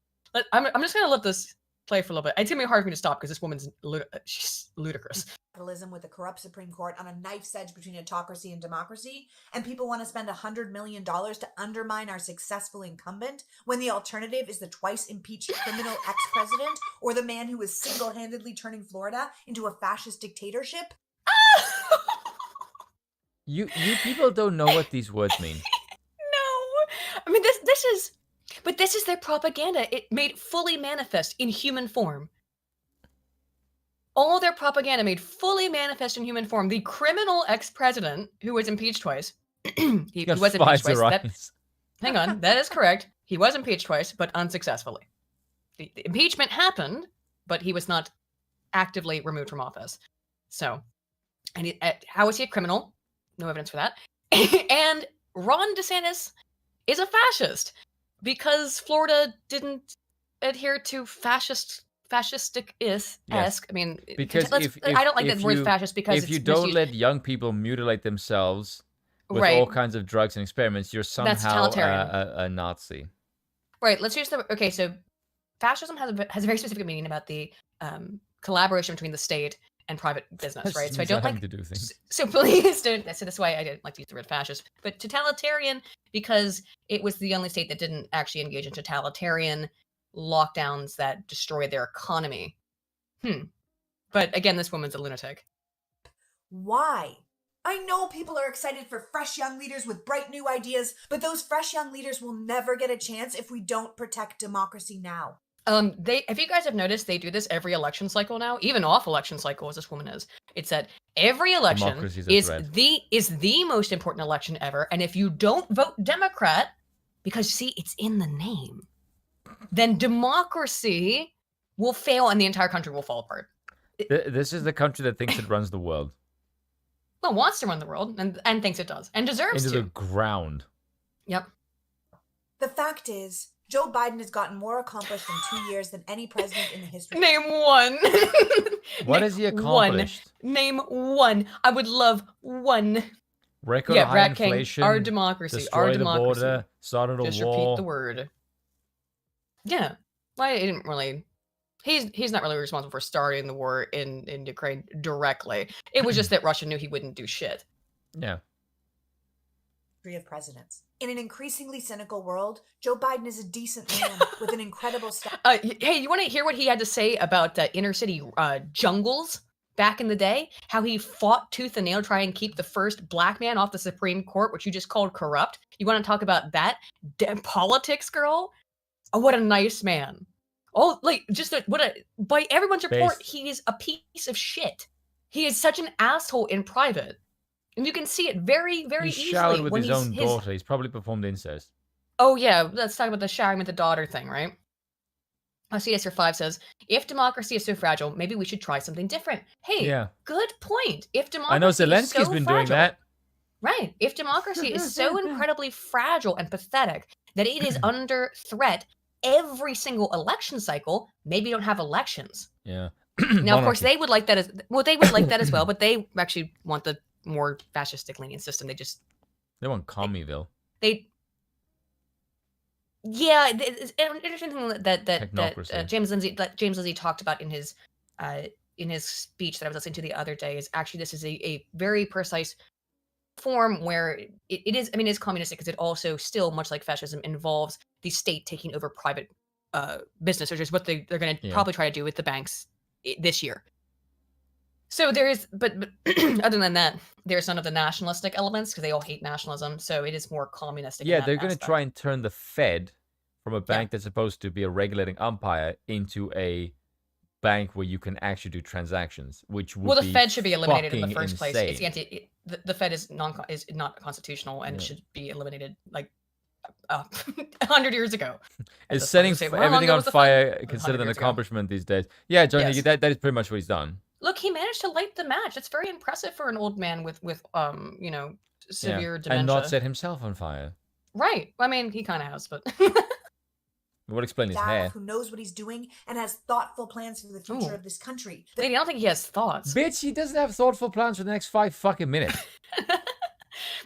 I'm just gonna let this play for a little bit. It's gonna be hard for me to stop because this woman's she's ludicrous. Capitalism with a corrupt Supreme Court on a knife's edge between autocracy and democracy, and people want to spend $100 million to undermine our successful incumbent when the alternative is the twice impeached criminal ex-president or the man who is single-handedly turning Florida into a fascist dictatorship. You people don't know what these words mean. I mean, this is their propaganda. It made fully manifest in human form. All their propaganda made fully manifest in human form. The criminal ex-president who was impeached twice. he was impeached twice. Hang on, that is correct. He was impeached twice, but unsuccessfully. The impeachment happened, but he was not actively removed from office. So, and how is he a criminal? No evidence for that. And Ron DeSantis is a fascist because Florida didn't adhere to fascistic-esque. Yes. I mean, because I don't like that word fascist because if you don't let young people mutilate themselves with all kinds of drugs and experiments, you're somehow a Nazi. Right. Let's use so fascism has a very specific meaning about the collaboration between the state and private business, right? So I don't like to do things. So please don't. So that's why I didn't like to use the word fascist. But totalitarian, because it was the only state that didn't actually engage in totalitarian lockdowns that destroyed their economy. But again, this woman's a lunatic. Why? I know people are excited for fresh young leaders with bright new ideas, but those fresh young leaders will never get a chance if we don't protect democracy now. If you guys have noticed, they do this every election cycle now, even off election cycle as this woman is. It's that every election is the most important election ever, and if you don't vote Democrat, because see, it's in the name, then democracy will fail and the entire country will fall apart. This is the country that thinks it runs the world. Well, wants to run the world and thinks it does and deserves into to. the ground. Yep. The fact is, Joe Biden has gotten more accomplished in 2 years than any president in the history. Name one. What has he accomplished? Name one. I would love one. Record high inflation. Our democracy. Destroy our the democracy. border. Started a Just war. repeat the word. Yeah. Well, he didn't really. He's not really responsible for starting the war in Ukraine directly. It was just that Russia knew he wouldn't do shit. Yeah. Of presidents. In an increasingly cynical world, Joe Biden is a decent man with an incredible staff. Hey, you want to hear what he had to say about inner city jungles back in the day? How he fought tooth and nail to try and keep the first black man off the Supreme Court, which you just called corrupt. You want to talk about that? Politics, girl? Oh, what a nice man. Oh, like, by everyone's report, he is a piece of shit. He is such an asshole in private. And you can see it very, very easily. He showered with his own daughter. He's probably performed incest. Oh, yeah. Let's talk about the showering with the daughter thing, right? CSR5 says, if democracy is so fragile, maybe we should try something different. Hey, good point. If democracy I know Zelensky's been doing that. Right. If democracy is so incredibly fragile and pathetic that it is under threat every single election cycle, maybe don't have elections. Yeah. Now, of course, they would like that as well, but they actually want the more fascistic lenient system. They want Commyville. Yeah, it's an interesting thing that James Lindsay talked about in his speech that I was listening to the other day is actually this is a very precise form where it is communistic because it also still, much like fascism, involves the state taking over private business, which is what they're going to probably try to do with the banks this year. So there is, but other than that, there's none of the nationalistic elements because they all hate nationalism. So it is more communistic. Yeah, they're going to try and turn the Fed from a bank that's supposed to be a regulating umpire into a bank where you can actually do transactions, which would the Fed should be eliminated in the first insane. place. It's the Fed is not constitutional and it should be eliminated like 100 years ago. Is setting everything on fire considered an accomplishment these days? Yeah, Johnny, that is pretty much what he's done. Look, he managed to light the match. It's very impressive for an old man with severe dementia. And not set himself on fire. Right. I mean, he kind of has, but... It would explain his hair. Who knows what he's doing and has thoughtful plans for the future of this country. Lady, I don't think he has thoughts. Bitch, he doesn't have thoughtful plans for the next 5 fucking minutes.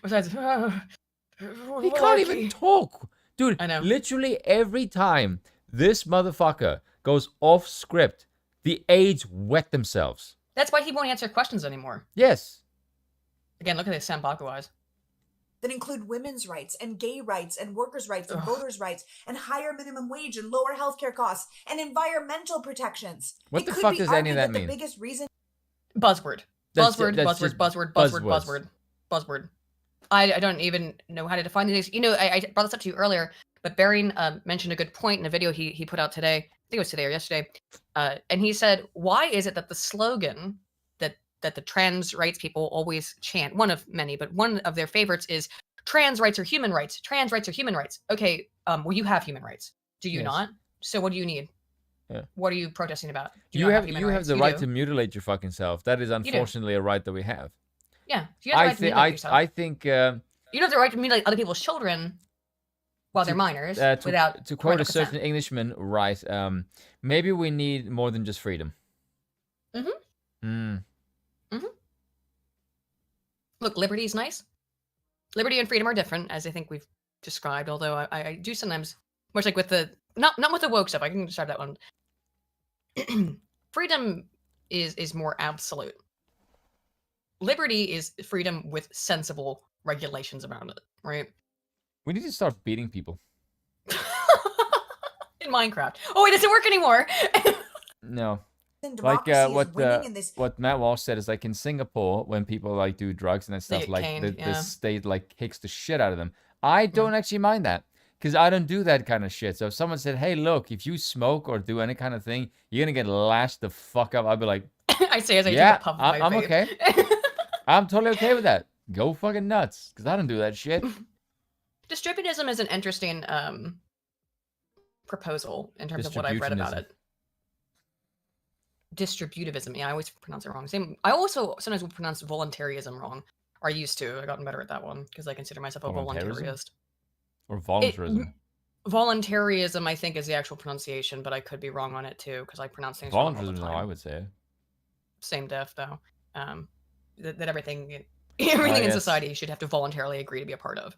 Besides, he can't even talk. Dude, I know. Literally every time this motherfucker goes off script, the aides wet themselves. That's why he won't answer questions anymore. Yes. Again, look at this Sambaku eyes. That include women's rights and gay rights and workers' rights and voters' rights and higher minimum wage and lower healthcare costs and environmental protections. What the fuck does any of that mean? The biggest reason. Buzzword. Buzzword. I don't even know how to define these. You know, I brought this up to you earlier, but Baring mentioned a good point in a video he put out today. I think it was today or yesterday. And he said, why is it that the slogan that the trans rights people always chant, one of many, but one of their favorites is trans rights are human rights. Trans rights are human rights. Okay, well, you have human rights. Do you not? So what do you need? Yeah. What are you protesting about? You have the right to mutilate your fucking self. That is unfortunately a right that we have. Yeah, you have the right to mutilate yourself. I think you don't have the right to mutilate other people's children while they're minors without to quote a consent. certain Englishman, right? Maybe we need more than just freedom. Look, liberty is nice. Liberty and freedom are different, as I think we've described. Although I do sometimes, much like with the not with the woke stuff, I can describe that one. Freedom is more absolute. Liberty is freedom with sensible regulations around it, right? We need to start beating people. In Minecraft. Oh, it doesn't work anymore. No. Like what Matt Walsh said is like in Singapore when people like do drugs and that stuff, like the state like kicks the shit out of them. I don't actually mind that because I don't do that kind of shit. So if someone said, "Hey, look, if you smoke or do any kind of thing, you're gonna get lashed the fuck up," I'd be like, I say as I "Yeah, take a puff of my I'm vape. okay. I'm totally okay with that. Go fucking nuts, because I don't do that shit." Distributism is an interesting proposal in terms of what I've read about it. Distributivism. Yeah, I always pronounce it wrong. Same. I also sometimes will pronounce voluntarism wrong. Or I used to. I've gotten better at that one because I consider myself a voluntarist. Or voluntarism. Voluntarism, I think, is the actual pronunciation, but I could be wrong on it too because I pronounce things wrong all the Voluntarism, time. I would say. Same diff, though. That everything in society should have to voluntarily agree to be a part of.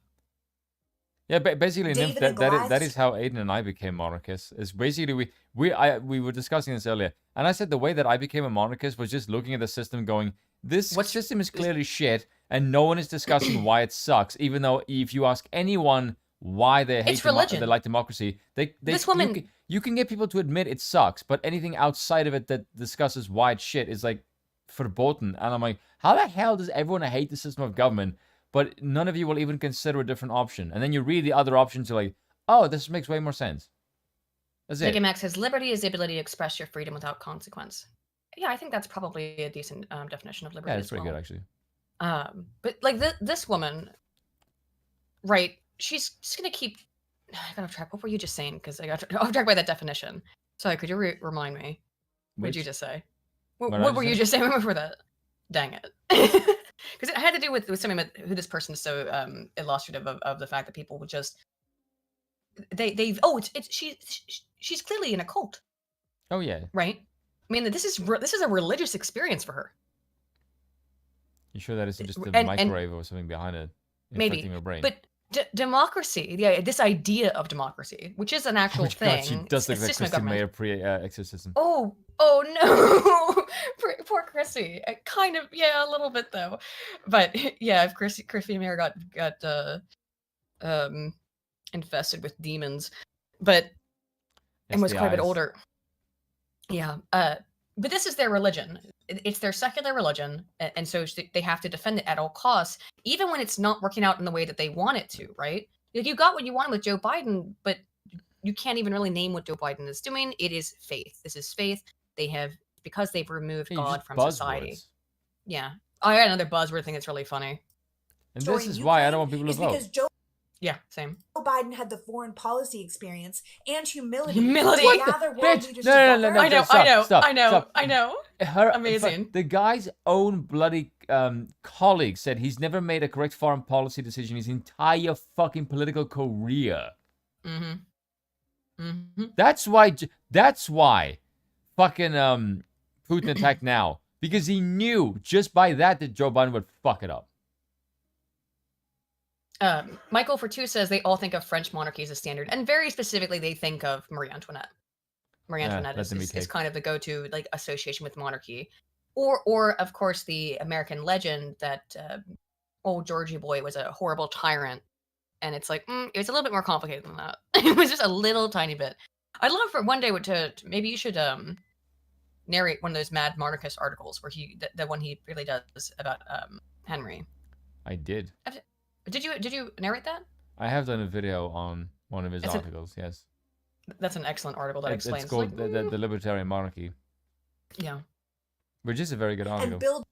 Yeah, but basically, that is how Aiden and I became monarchists. Is basically we were discussing this earlier, and I said the way that I became a monarchist was just looking at the system, going, "This system is clearly shit," and no one is discussing why it sucks. Even though if you ask anyone why they hate they like democracy, This woman, you can get people to admit it sucks, but anything outside of it that discusses why it's shit is like verboten. And I'm like, how the hell does everyone hate the system of government? But none of you will even consider a different option. And then you read the other options, you're like, oh, this makes way more sense. That's it. Megan Max says, liberty is the ability to express your freedom without consequence. Yeah, I think that's probably a decent definition of liberty. Yeah, it's pretty good, actually. But like this woman, right, she's just going to keep... I got off track. What were you just saying? Because I got off track by that definition. Sorry, could you remind me? What did you just say? What were you just saying before that? Dang it. Because it had to do with something about who this person is so illustrative of the fact that people would just she's clearly in a cult. Oh yeah. Right. I mean, this is a religious experience for her. You sure that isn't just the microwave or something behind it? Maybe. Your brain? But democracy, this idea of democracy, which is an actual thing. God, she does look like Christine Mayer pre-exorcism. Oh no. Poor Chrissy. Kind of, yeah, a little bit though. But yeah, if Chrissy Mayer got infested with demons, but and was quite a bit older. Yeah. But this is their religion. It's their secular religion, and so they have to defend it at all costs, even when it's not working out in the way that they want it to, right? Like, you got what you wanted with Joe Biden, but you can't even really name what Joe Biden is doing. It is faith. This is faith. Because they've removed God from society. Yeah. I got another buzzword thing that's really funny. And this is why I don't want people to vote. Because Joe same. Biden had the foreign policy experience and humility. Humility. I know. Amazing. The guy's own bloody colleague said he's never made a correct foreign policy decision his entire fucking political career. That's why fucking Putin attacked now, because he knew just by that Joe Biden would fuck it up. Michael Fortu says they all think of French monarchy as a standard, and very specifically they think of Marie Antoinette. Marie Antoinette is kind of the go-to like association with monarchy, or of course the American legend that old Georgie boy was a horrible tyrant, and it's like it was a little bit more complicated than that. It was just a little tiny bit. I'd love for one day to maybe you should narrate one of those Mad Monarchist articles where the one he really does about Henry. I did. Did you narrate that? I have done a video on one of his articles. Yes. That's an excellent article that explains. It's called the Libertarian Monarchy. Yeah. Which is a very good article. And build.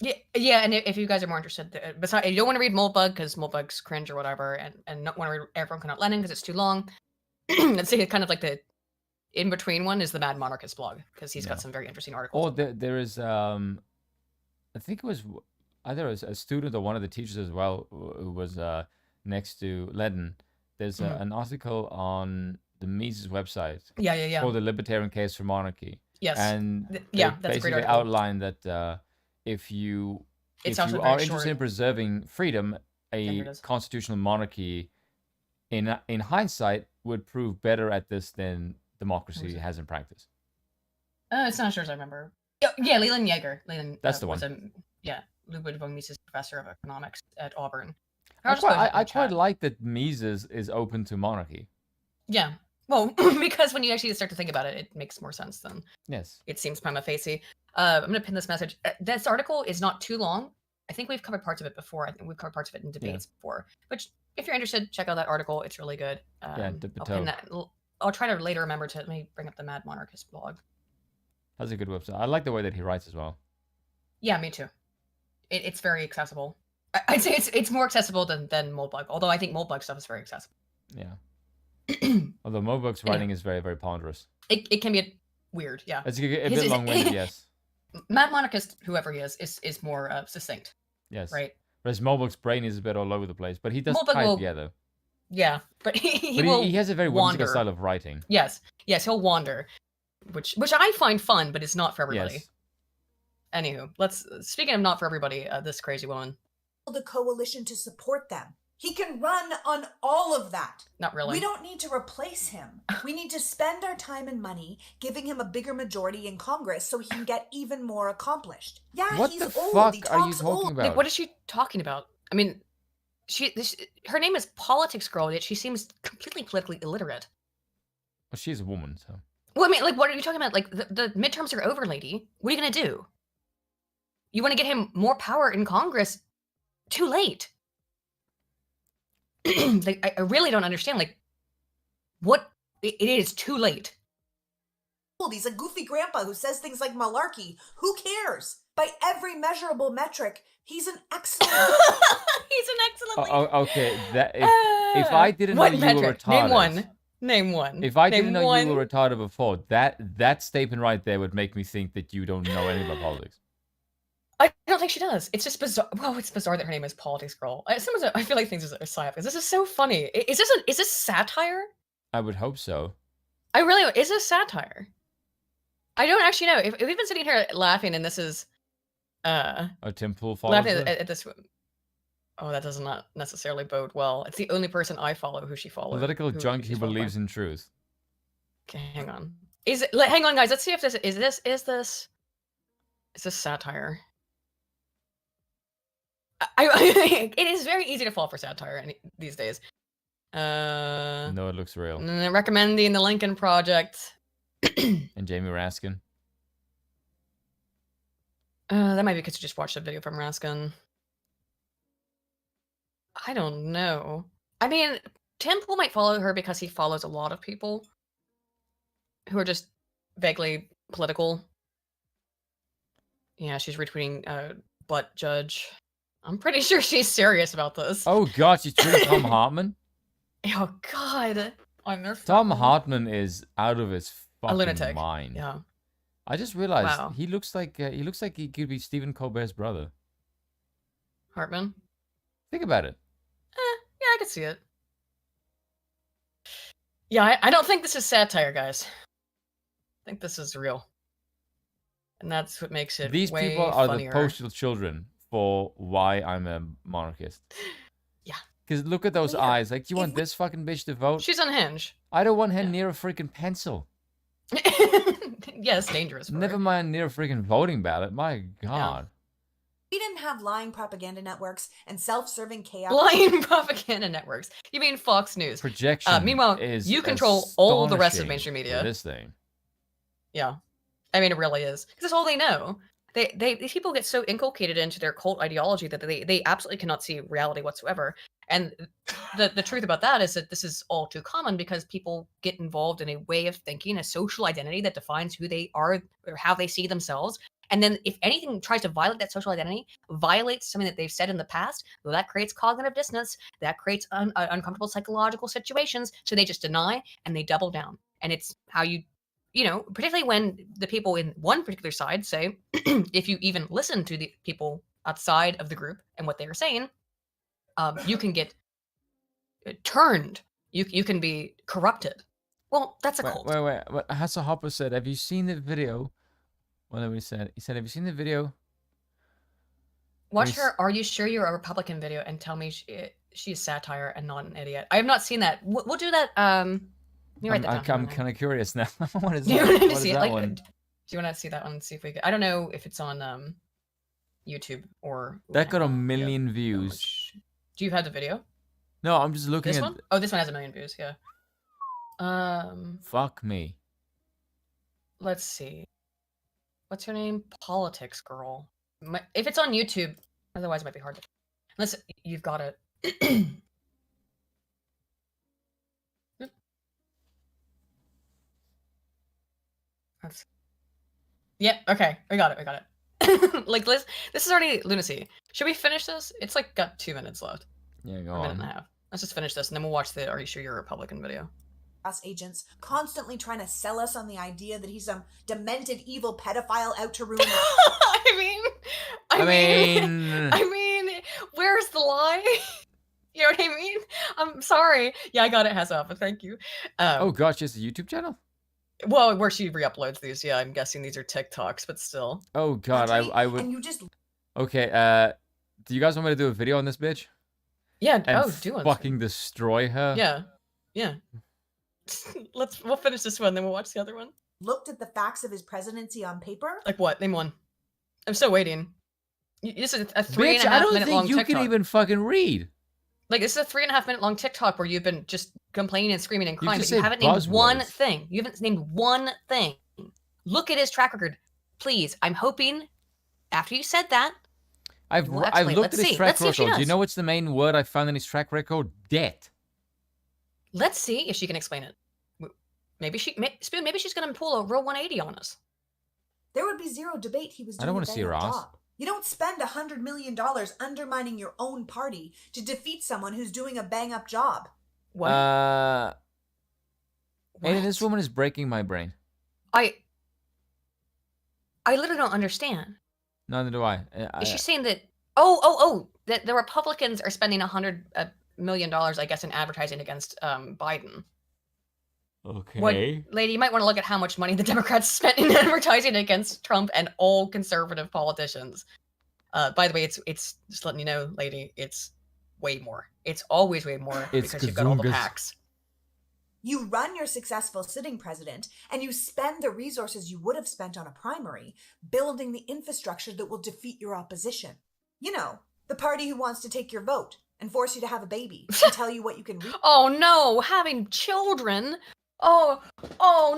Yeah, and if you guys are more interested, besides, you don't want to read Moldbug because Moldbug's cringe or whatever, and not want to read Everyone Cannot Lenin because it's too long. Let's say kind of like the in between one is the Mad Monarchist blog because he's got some very interesting articles. Oh, there is I think it was either a student or one of the teachers as well who was next to Lenin. There's an article on the Mises website. Yeah. Called The Libertarian Case for Monarchy. Yes. And that's they a great basically article. outline that if you are interested in preserving freedom, a constitutional monarchy, in hindsight, would prove better at this than democracy has in practice. It's not as sure as I remember. Yeah, Leland Yeager. Leland, that's the one. Ludwig von Mises, professor of economics at Auburn. I quite like that Mises is open to monarchy. Yeah. Well, because when you actually start to think about it, it makes more sense than it seems prima facie. I'm going to pin this message. This article is not too long. I think we've covered parts of it before. I think we've covered parts of it in debates before. Which, if you're interested, check out that article. It's really good. I'll pin that. I'll try to later remember to maybe bring up the Mad Monarchist blog. That's a good website. I like the way that he writes as well. Yeah, me too. It's very accessible. I'd say it's more accessible than Moldbug, although I think Moldbug stuff is very accessible. Yeah. Although Moldbug's writing is very, very ponderous. It can be weird, yeah. It's a bit long-winded, yes. Mad Monarchist, whoever he is more succinct. Yes. Right. Whereas Moldbug's brain is a bit all over the place, but he does tie it together. Yeah, but he has a very whimsical style of writing. Yes, he'll wander, which I find fun, but it's not for everybody. Yes. Anywho, speaking of not for everybody, this crazy woman. The coalition to support them. He can run on all of that. Not really. We don't need to replace him. We need to spend our time and money giving him a bigger majority in Congress so he can get even more accomplished. Yeah, what he's the old. fuck He are you talks talking old. about? Like, what is she talking about? I mean, her name is Politics Girl, yet she seems completely politically illiterate. Well, she's a woman, so. Well, I mean, like, what are you talking about? Like, the midterms are over, lady. What are you gonna do? You want to get him more power in Congress? Too late. Like, I really don't understand. Like, what? It is too late. He's a goofy grandpa who says things like malarkey. Who cares? By every measurable metric, he's an excellent. He's an excellent. Okay, if I didn't know you were retarded. Name one. If I didn't know you were retarded before, that statement right there would make me think that you don't know anything about politics. I don't think she does. It's just bizarre. Well, it's bizarre that her name is Politics Girl. I feel like things are psyop. This is so funny. Is this satire? I would hope so. I really is this satire? I don't actually know. If we've been sitting here laughing and this is Tim Pool follows laughing at this. Oh, that does not necessarily bode well. It's the only person I follow who she follows. Political junk who believes in truth. Okay, hang on. Hang on, guys. Let's see if this is this satire. It is very easy to fall for satire these days. No, it looks real. Recommending the Lincoln Project. And Jamie Raskin. That might be because you just watched a video from Raskin. I don't know. I mean, Tim Pool might follow her because he follows a lot of people who are just vaguely political. Yeah, she's retweeting Butt Judge. I'm pretty sure she's serious about this. Oh god, she's tweeting Tom Hartman? Oh god. I missed Tom Hartman is out of his fucking lunatic mind. Yeah. I just realized he looks like he could be Stephen Colbert's brother. Hartman? Think about it. Yeah, I could see it. Yeah, I don't think this is satire, guys. I think this is real. And that's what makes it These way people are funnier. the poster children for why I'm a monarchist. Yeah. Because look at those eyes. Like, do you want this fucking bitch to vote? She's unhinged. I don't want her near a freaking pencil. Yeah, it's dangerous. Never mind near a freaking voting ballot. My God. We didn't have lying propaganda networks and self-serving chaos. Lying propaganda networks. You mean Fox News? Projection. Meanwhile, is you control all the rest of astonishing mainstream for media. This thing. Yeah. I mean, it really is. Because that's all they know. these people get so inculcated into their cult ideology that they absolutely cannot see reality whatsoever. And the truth about that is that this is all too common because people get involved in a way of thinking, a social identity that defines who they are or how they see themselves. And then if anything tries to violate that social identity, violates something that they've said in the past, well, that creates cognitive dissonance, that creates uncomfortable psychological situations. So they just deny and they double down. And it's how you know, particularly when the people in one particular side say, if you even listen to the people outside of the group and what they are saying, you can get turned. You can be corrupted. Well, that's a cult. Wait. What Hasselhopper said, have you seen the video? What he said? He said, have you seen the video? Watch her Are You Sure You're a Republican video and tell me she's satire and not an idiot. I have not seen that. We'll do that. Let me write that down. I'm kind of curious now. What is do you that? want to see it? Like, do you want to see that one? See if we can. I don't know if it's on YouTube or. That got 1 million views. Do you have the video? No, I'm just looking this at. One? Oh, this one has 1 million views. Yeah. Fuck me. Let's see. What's her name? Politics Girl. If it's on YouTube, otherwise it might be hard to. Unless you've got it. Yeah, okay. I got it. Like, this is already lunacy. Should we finish this? It's like got 2 minutes left. Yeah, go on. A minute and a on. half. Let's just finish this and then we'll watch the Are You Sure You're a Republican video. Us agents constantly trying to sell us on the idea that he's some demented evil pedophile out to ruin the I mean, where's the lie? You know what I mean? I'm sorry. Yeah, I got it, Hasselhoff. Thank you. Oh gosh, it's a YouTube channel? Well, where she re-uploads these. Yeah, I'm guessing these are TikToks, but still. Oh god, I would. And you just. Okay, do you guys want me to do a video on this bitch? Yeah. And do it. Fucking destroy her. Yeah. We'll finish this one, then we'll watch the other one. Looked at the facts of his presidency on paper. Like what? Name one. I'm still waiting. This is a 3.5 minute long TikTok. I don't think you can even fucking read. Like, this is a 3.5 minute long TikTok where you've been just complaining and screaming and crying, but you haven't buzzwords. named one thing. You haven't named one thing. Look at his track record, please. I'm hoping after you said that. I've looked at his track record. Do you know what's the main word I found in his track record? Debt. Let's see if she can explain it. Maybe Spoon. Maybe she's gonna pull a real 180 on us. There would be zero debate he was doing I don't want to see her ass. You don't spend $100 million undermining your own party to defeat someone who's doing a bang-up job. What? Aiden, this woman is breaking my brain. I literally don't understand. Neither do I. Is she saying that? That the Republicans are spending $100 million, I guess, in advertising against Biden. Okay. What, lady, you might want to look at how much money the Democrats spent in advertising against Trump and all conservative politicians. By the way, it's just letting you know, lady, it's way more. It's always way more because you've got all the PACs. You run your successful sitting president and you spend the resources you would have spent on a primary building the infrastructure that will defeat your opposition. You know, the party who wants to take your vote and force you to have a baby and tell you what you can read. Oh no, having children. Oh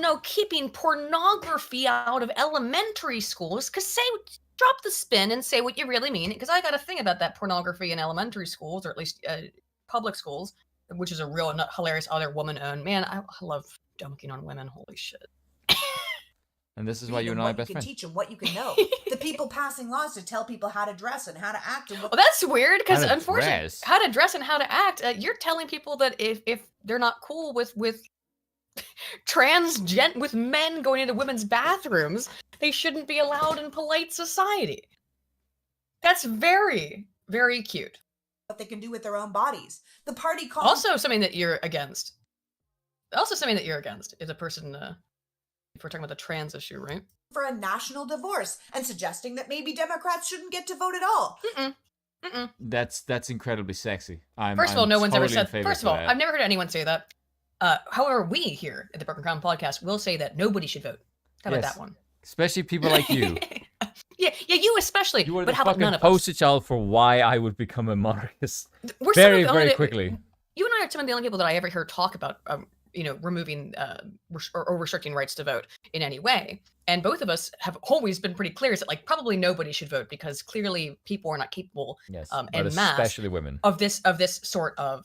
no, keeping pornography out of elementary schools. Drop the spin and say what you really mean. Because I got a thing about that pornography in elementary schools, or at least public schools, which is a real hilarious other woman-owned. Man, I love dunking on women. Holy shit. And this is why you and I are best friends. You can teach them what you can know. The people passing laws to tell people how to dress and how to act. And well, that's weird because unfortunately, dress. How to dress and how to act. You're telling people that if they're not cool with with men going into women's bathrooms, they shouldn't be allowed in polite society. That's very, very cute. What they can do with their own bodies. The party calls. Also something that you're against. Is a person, if we're talking about the trans issue, right? For a national divorce and suggesting that maybe Democrats shouldn't get to vote at all. That's incredibly sexy. First of all, no one's ever said. totally in favor First of all, for that. I've never heard anyone say that. However, we here at the Broken Crown podcast will say that nobody should vote. How about Yes. that one? Especially people like you. Yeah, you especially. You were but the how about fucking none of us? poster child for why I would become a monarchist. We're some of very, the very only- quickly. You and I are some of the only people that I ever hear talk about removing or restricting rights to vote in any way. And both of us have always been pretty clear that like probably nobody should vote because clearly people are not capable, Yes, en but masse, especially women. of this sort of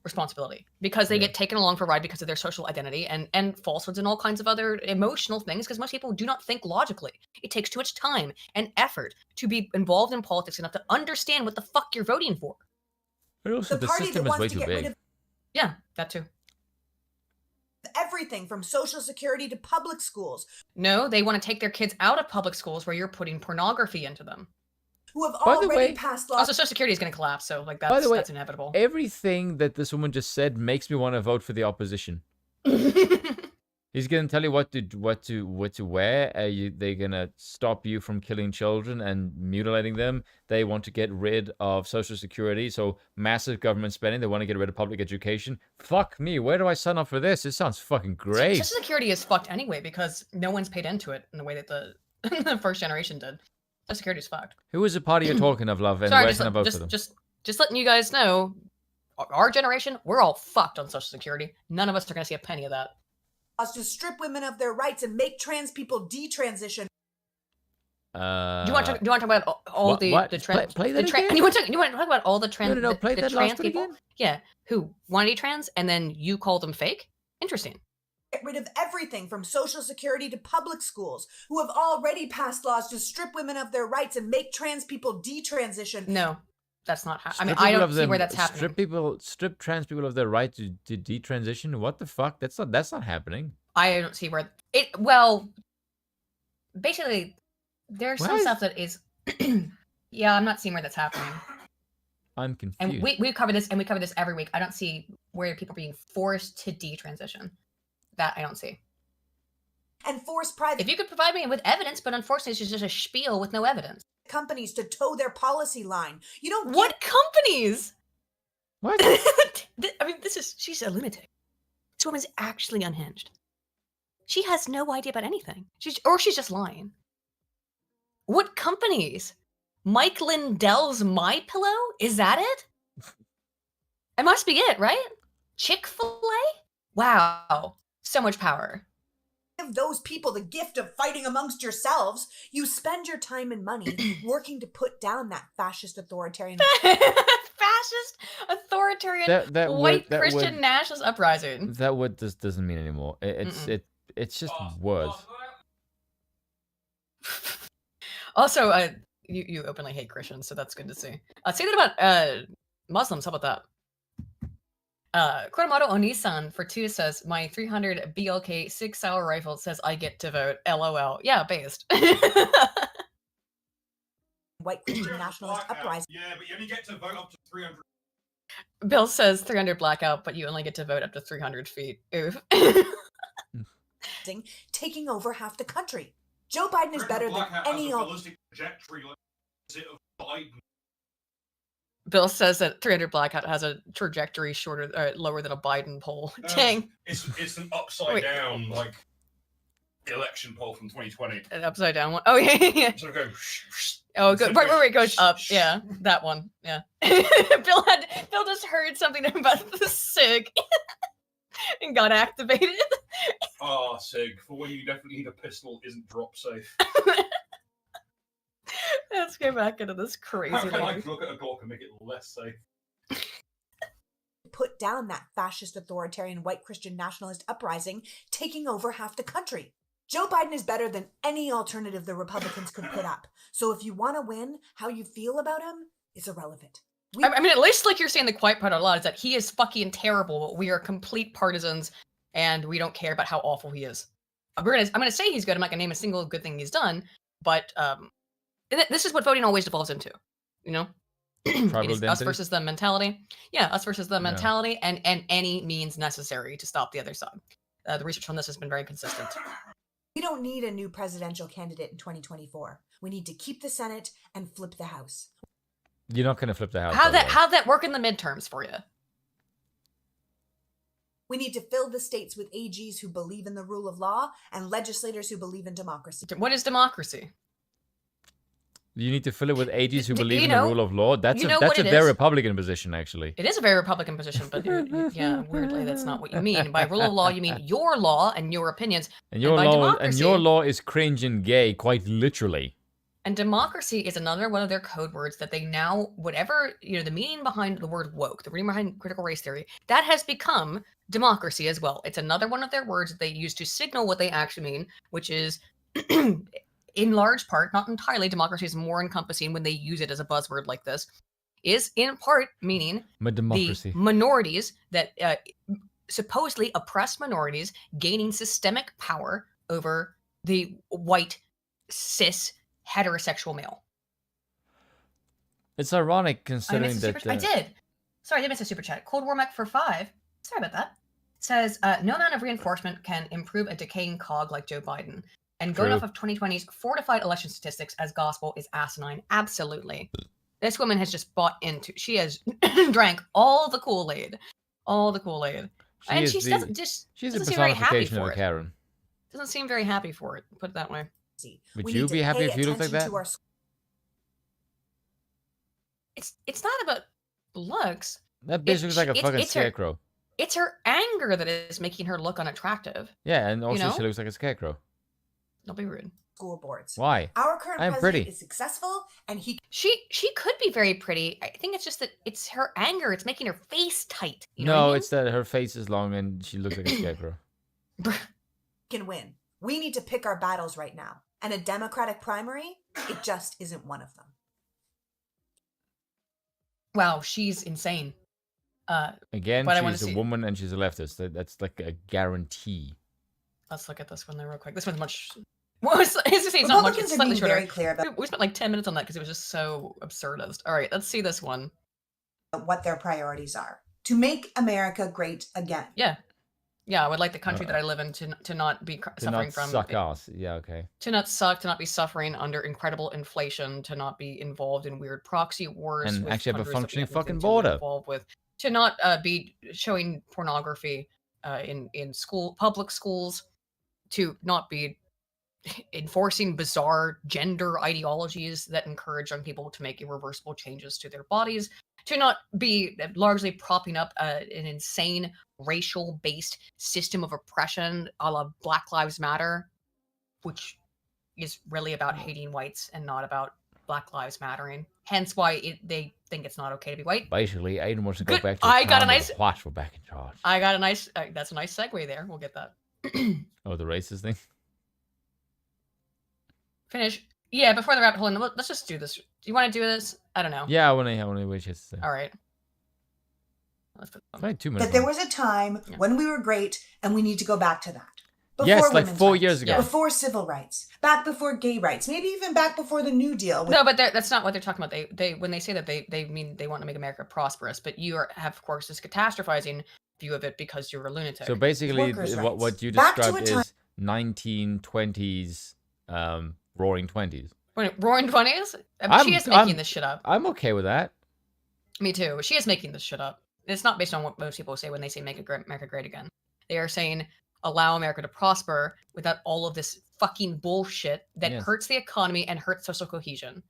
responsibility because they get taken along for a ride because of their social identity and falsehoods and all kinds of other emotional things because most people do not think logically. It takes too much time and effort to be involved in politics enough to understand what the fuck you're voting for. But also, the party system that is way wants to too get rid big. of Yeah, that too. everything from Social Security to public schools, No, they want to take their kids out of public schools where you're putting pornography into them. who have By the already way- passed laws. Also, Social Security is going to collapse, so like By the way, that's inevitable. everything that this woman just said makes me want to vote for the opposition. He's gonna tell you what to wear. They're gonna stop you from killing children and mutilating them. They want to get rid of Social Security, so massive government spending. They want to get rid of public education. Fuck me, where do I sign up for this? It sounds fucking great. Social Security is fucked anyway because no one's paid into it in the way that the the first generation did. Social Security is fucked. Who is the party you're talking of, love? And Sorry, where can I vote for them? just letting you guys know, our generation, we're all fucked on Social Security. None of us are going to see a penny of that. To strip women of their rights and make trans people detransition. Do you want to talk about all what- the what? trans? Play that again? You want to talk about all the trans? No, play the that trans last bit people? again? Yeah, who want to be trans and then you call them fake? Interesting. Get rid of everything from Social Security to public schools, who have already passed laws to strip women of their rights and make trans people detransition. No, that's not. I mean, Strip I people don't of see them- where that's happening. strip trans people of their right to detransition. What the fuck? That's not happening. I don't see where it. Well, basically, there's some What? stuff that is. Yeah, I'm not seeing where that's happening. I'm confused. And we cover this, and we cover this every week. I don't see where people are being forced to detransition. That I don't see. And force private If you could provide me with evidence, but unfortunately, it's just a spiel with no evidence. companies to toe their policy line. You don't What companies? What? I mean, she's a lunatic. This woman's actually unhinged. She has no idea about anything. She's just lying. What companies? Mike Lindell's My Pillow? Is that it? It must be it, right? Chick-fil-A? Wow. So much power. give those people the gift of fighting amongst yourselves. You spend your time and money working to put down that fascist authoritarian. Fascist, authoritarian, That white word- Christian nationalist uprising. That word just doesn't mean anymore. It's just words. Also, you openly hate Christians, so that's good to see. Say that about Muslims. How about that? Kuromoto Onisan for 2 says, my 300 BLK 6-hour rifle says I get to vote. LOL. Yeah, based. White Christian nationalist uprising. Yeah, but you only get to vote up to 300. Bill says 300 blackout, but you only get to vote up to 300 feet. Oof. Taking over half the country. Joe Biden is better than any ballistic trajectory like it of Biden. Bill says that 300 blackout has a trajectory lower than a Biden poll. Dang. It's an upside down like election poll from 2020. An upside down one. Oh yeah. Sort of go. Oh, good. Right, it goes up. Yeah, that one. Yeah. Bill just heard something about the SIG and got activated. Ah, SIG, for when you definitely need a pistol, isn't drop safe. Let's go back into this crazy How can I life. look at a Glock and make it less safe? put down that fascist authoritarian white Christian nationalist uprising taking over half the country. Joe Biden is better than any alternative the Republicans could put up. So if you want to win, how you feel about him is irrelevant. I mean, at least like you're saying the quiet part a lot is that he is fucking terrible. We are complete partisans and we don't care about how awful he is. I'm gonna say he's good. I'm not gonna name a single good thing he's done, but this is what voting always devolves into, you know? It is us versus the mentality. Yeah, us versus the mentality and any means necessary to stop the other side. The research on this has been very consistent. We don't need a new presidential candidate in 2024. We need to keep the Senate and flip the House. You're not going to flip the House. How'd that work in the midterms for you? We need to fill the states with AGs who believe in the rule of law and legislators who believe in democracy. What is democracy? You need to fill it with atheists who believe in know- the rule of law. That's you know that's what a it very is? Republican position, actually. It is a very Republican position, but yeah, weirdly, that's not what you mean. By rule of law, you mean your law and your opinions. And your by law democracy, and your law is cringe and gay, quite literally. And democracy is another one of their code words that they now, whatever, the meaning behind the word woke, the meaning behind critical race theory, that has become democracy as well. It's another one of their words that they use to signal what they actually mean, which is, in large part, not entirely, democracy is more encompassing when they use it as a buzzword like this, is in part meaning democracy. The minorities that supposedly oppressed minorities gaining systemic power over the white, cis, heterosexual male. It's ironic considering that... I did. Sorry, I did miss a super chat. Cold War Mech for 5. Sorry about that. Says, no amount of reinforcement can improve a decaying cog like Joe Biden. And going off of 2020's fortified election statistics as gospel is asinine. Absolutely. This woman has just bought into... She has drank all the Kool-Aid. All the Kool-Aid. And she doesn't seem very happy for it. Karen. Doesn't seem very happy for it, put it that way. Would you be happy if you looked like that? It's not about looks. That bitch looks like a fucking scarecrow. It's her anger that is making her look unattractive. Yeah, and also she looks like a scarecrow. Don't be rude. School boards. Why? Our current I'm president pretty. is successful, and She could be very pretty. I think it's just that it's her anger. It's making her face tight. You know No, what I mean? it's that her face is long and she looks like a scarecrow. can win. We need to pick our battles right now. And a Democratic primary, it just isn't one of them. Wow, she's insane. Again, but she's a woman and she's a leftist. That's like a guarantee. Let's look at this one there real quick. This one's much... Well, it's not much. It's slightly shorter. Very clear about we spent like 10 minutes on that because it was just so absurdist. All right, let's see this one. What their priorities are. To make America great again. Yeah. Yeah, I would like the country that I live in to not be suffering from... suck ass. Yeah, okay. To not suck, to not be suffering under incredible inflation, to not be involved in weird proxy wars. And with actually have a countries that we functioning have nothing fucking to border. involved with, to not be showing pornography in public schools, to not be enforcing bizarre gender ideologies that encourage young people to make irreversible changes to their bodies, to not be largely propping up an insane racial-based system of oppression a la Black Lives Matter, which is really about hating whites and not about Black Lives Mattering. Hence why they think it's not okay to be white. Basically, Aiden wants to go back to I got a time when nice... the whites were back in charge. I got a nice... that's a nice segue there. We'll get that. Oh, the racist thing? Finish. Yeah, before the rabbit hole, let's just do this. Do you want to do this? I don't know. Yeah, I want to hear what she has to say. All right. Only 2 minutes. That there was a time when we were great, and we need to go back to that. Before yes, like women's 4 rights, years ago. Before civil rights, back before gay rights, maybe even back before the New Deal. No, but that's not what they're talking about. They when they say that they mean they want to make America prosperous, but you have, of course, this catastrophizing view of it because you're a lunatic. So basically, what you described is 1920s, roaring 20s. Roaring 20s? She is making this shit up. I'm okay with that. Me too. She is making this shit up. It's not based on what most people say when they say make America great again. They are saying allow America to prosper without all of this fucking bullshit that hurts the economy and hurts social cohesion.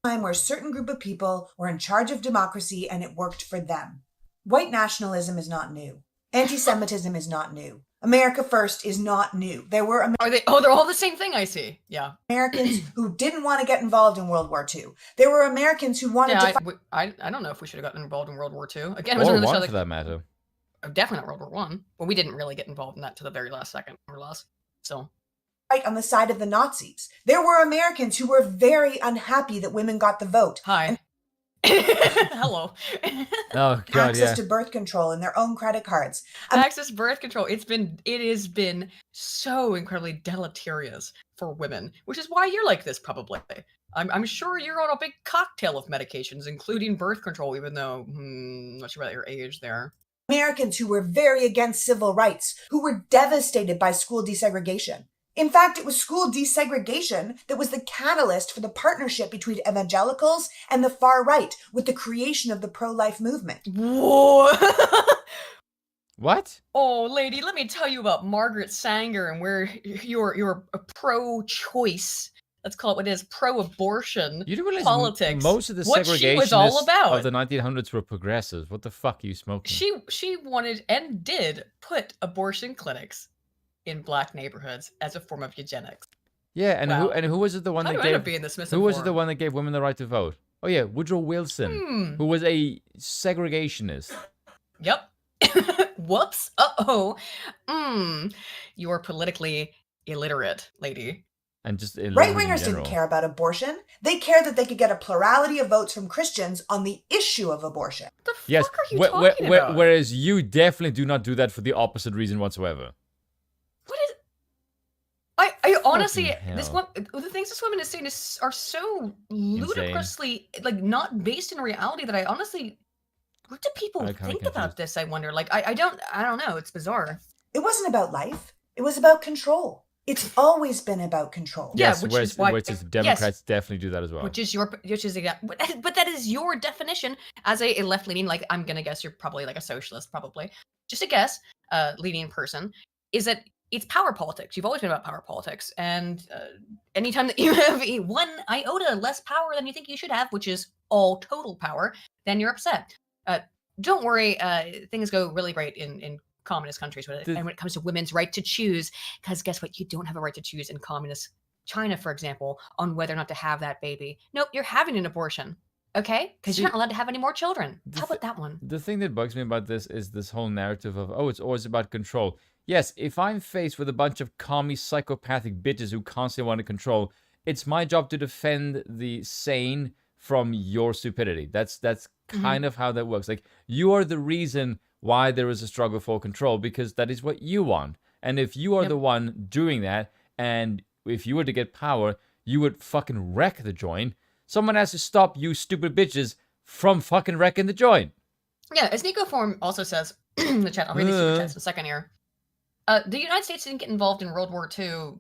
Time where a certain group of people were in charge of democracy and it worked for them. White nationalism is not new. Anti-Semitism is not new. America First is not new. There were they're all the same thing, I see. Yeah. Americans who didn't want to get involved in World War II. There were Americans who wanted to fight. I don't know if we should have gotten involved in World War II. Again, it Or was one for that matter. Definitely not World War I. Well, we didn't really get involved in that to the very last second, or less. So. Fight on the side of the Nazis. There were Americans who were very unhappy that women got the vote. Hi. Hello. Oh God, access to birth control and their own credit cards. Access to birth control. It has been so incredibly deleterious for women, which is why you're like this probably. I'm sure you're on a big cocktail of medications, including birth control, even though I'm not sure about your age there. Americans who were very against civil rights, who were devastated by school desegregation. In fact, it was school desegregation that was the catalyst for the partnership between evangelicals and the far right with the creation of the pro-life movement. Whoa! What? Oh, lady, let me tell you about Margaret Sanger and where your pro-choice let's call it what it is, pro-abortion You do realize politics. most of the what she was all segregationists about. of the 1900s were progressives. What the fuck are you smoking? She wanted and did put abortion clinics in black neighborhoods as a form of eugenics. Yeah, and Wow. who was it the one How that do I end gave up being this who was it misinformed? the one that gave women the right to vote? Oh yeah, Woodrow Wilson, who was a segregationist. Yep. Whoops. Uh-oh. You're politically illiterate, lady. And just Right wingers didn't care about abortion. They cared that they could get a plurality of votes from Christians on the issue of abortion. Yes, are you talking about? whereas you definitely do not do that for the opposite reason whatsoever. I honestly, Fucking this hell. one, the things this woman is saying are so ludicrously like not based in reality that I honestly, what do people I'm kinda think about this? I wonder. Like I don't know. It's bizarre. It wasn't about life. It was about control. It's always been about control. Yes, which whereas, is why which is Democrats definitely do that as well. But that is your definition as a left leaning. Like I'm gonna guess you're probably like a socialist, probably. Just a guess, leaning person is that it's power politics. You've always been about power politics, and anytime that you have one iota less power than you think you should have, which is all total power, then you're upset. Don't worry, things go really great in communist countries and when it comes to women's right to choose, because guess what? You don't have a right to choose in communist China, for example, on whether or not to have that baby. Nope, you're having an abortion, okay? Because you're not allowed to have any more children. How about that one? The thing that bugs me about this is this whole narrative of, oh, it's always about control. Yes, if I'm faced with a bunch of commie psychopathic bitches who constantly want to control, it's my job to defend the sane from your stupidity. That's kind of how that works. Like, you are the reason why there is a struggle for control, because that is what you want. And if you are the one doing that, and if you were to get power, you would fucking wreck the joint. Someone has to stop you stupid bitches from fucking wrecking the joint. Yeah, as Nico Form also says in the chat, I'll read these super chats in a second here. The United States didn't get involved in World War II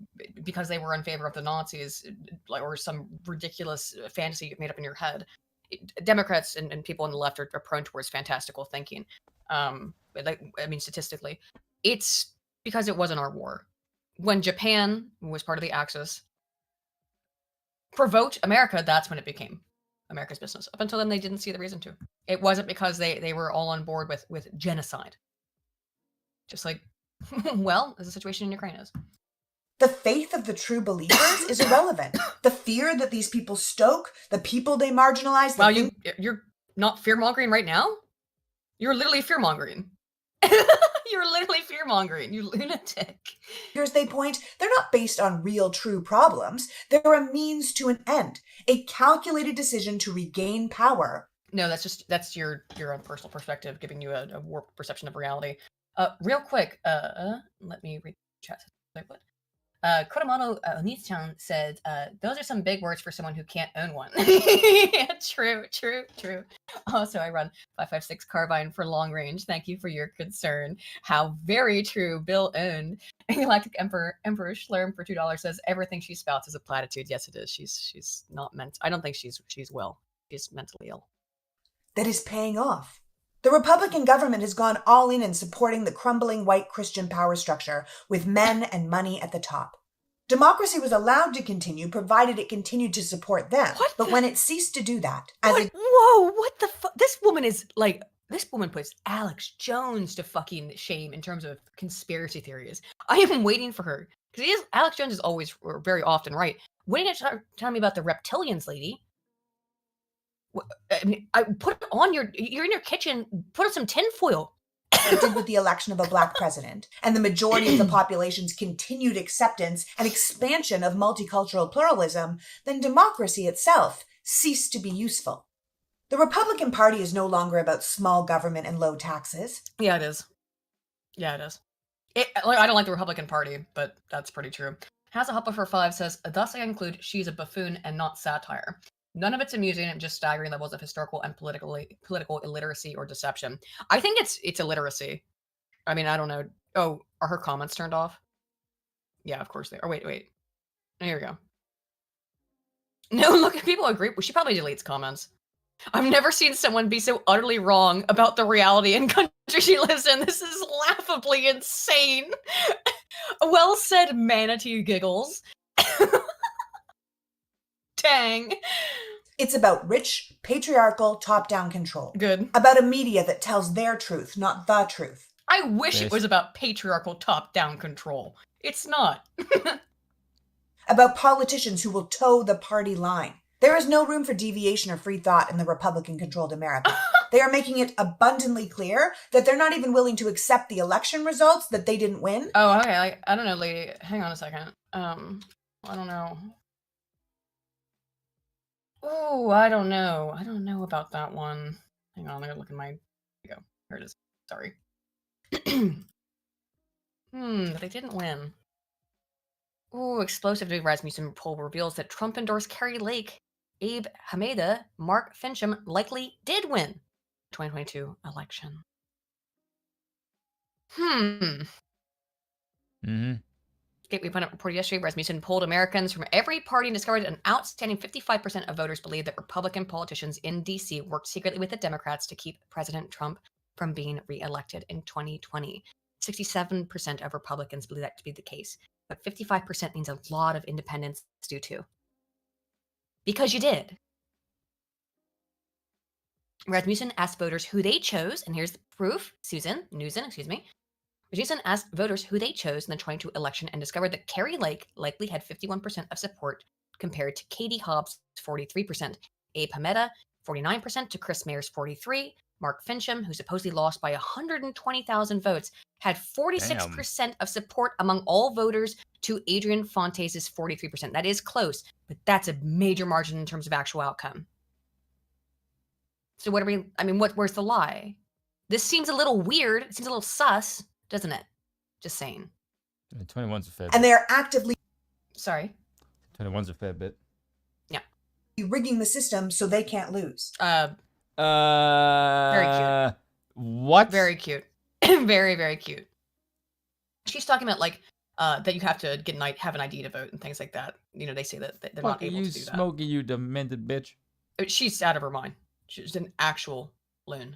because they were in favor of the Nazis, or some ridiculous fantasy made up in your head. Democrats and people on the left are prone towards fantastical thinking. Statistically, it's because it wasn't our war. When Japan was part of the Axis, provoked America, that's when it became America's business. Up until then, they didn't see the reason to. It wasn't because they were all on board with genocide. Just like, well, as the situation in Ukraine is. The faith of the true believers is irrelevant. The fear that these people stoke, the people they marginalize. Wow, you're not fear-mongering right now? You're literally fear-mongering. You're literally fear-mongering, you lunatic. Here's they point, they're not based on real true problems. They're a means to an end, a calculated decision to regain power. No, that's your own personal perspective, giving you a warped perception of reality. Real quick, let me read the chat. Kodomano Onitsu said, those are some big words for someone who can't own one. Yeah, true. Also, I run 5.56 carbine for long range. Thank you for your concern. How very true. Bill owned. Galactic Emperor Schlurm for $2 says, everything she spouts is a platitude. Yes, it is. She's not meant. I don't think she's well. She's mentally ill. That is paying off. The Republican government has gone all in supporting the crumbling white Christian power structure with men and money at the top. Democracy was allowed to continue provided it continued to support them. But when it ceased to do that, whoa, what the fuck? This woman puts Alex Jones to fucking shame in terms of conspiracy theories. I am waiting for her, because Alex Jones is always, or very often, right. When you start telling me about the reptilians, lady, I mean, I put on you're in your kitchen, put on some tinfoil. It did with the election of a black president and the majority of the population's continued acceptance and expansion of multicultural pluralism, then democracy itself ceased to be useful. The Republican Party is no longer about small government and low taxes. Yeah, it is. I don't like the Republican Party, but that's pretty true. Has a Hopper for 5 says, thus I conclude she's a buffoon and not satire. None of it's amusing and just staggering levels of historical and political illiteracy or deception. I think it's illiteracy. I mean, I don't know. Oh, are her comments turned off? Yeah, of course they are. Wait. Here we go. No, look, people agree. Well, she probably deletes comments. I've never seen someone be so utterly wrong about the reality and country she lives in. This is laughably insane. Well said, Manatee giggles. Dang. It's about rich, patriarchal, top-down control. Good. About a media that tells their truth, not the truth. I wish it was about patriarchal top-down control. It's not. About politicians who will toe the party line. There is no room for deviation or free thought in the Republican-controlled America. They are making it abundantly clear that they're not even willing to accept the election results that they didn't win. Oh, okay. I don't know, lady. Hang on a second. I don't know. Oh, I don't know. I don't know about that one. Hang on, I gotta look in my... Here we go. Here it is. Sorry. They didn't win. Ooh, explosive new Rasmussen poll reveals that Trump endorsed Carrie Lake, Abe Hameda, Mark Fincham likely did win the 2022 election. Gateway Pundit reported yesterday Rasmussen polled Americans from every party and discovered an outstanding 55% of voters believe that Republican politicians in D.C. worked secretly with the Democrats to keep President Trump from being reelected in 2020. 67% of Republicans believe that to be the case, but 55% means a lot of independents do too. Because you did. Rasmussen asked voters who they chose, and here's the proof. Rasmussen asked voters who they chose in the 2022 election and discovered that Carrie Lake likely had 51% of support compared to Katie Hobbs' 43%, Abe Hameda 49% to Chris Mayer's 43%, Mark Fincham, who supposedly lost by 120,000 votes, had 46% of support among all voters to Adrian Fontes' 43%. That is close, but that's a major margin in terms of actual outcome. So where's the lie? This seems a little weird. It seems a little sus, doesn't it? Just saying. 21's a fair bit. And they are actively... Sorry? 21's a fair bit. Yeah. Rigging the system so they can't lose. Very cute. What? Very cute. Very, very cute. She's talking about that you have to have an ID to vote and things like that. You know, they say that they're not able to do that. Smokey, you demented bitch. She's out of her mind. She's an actual loon.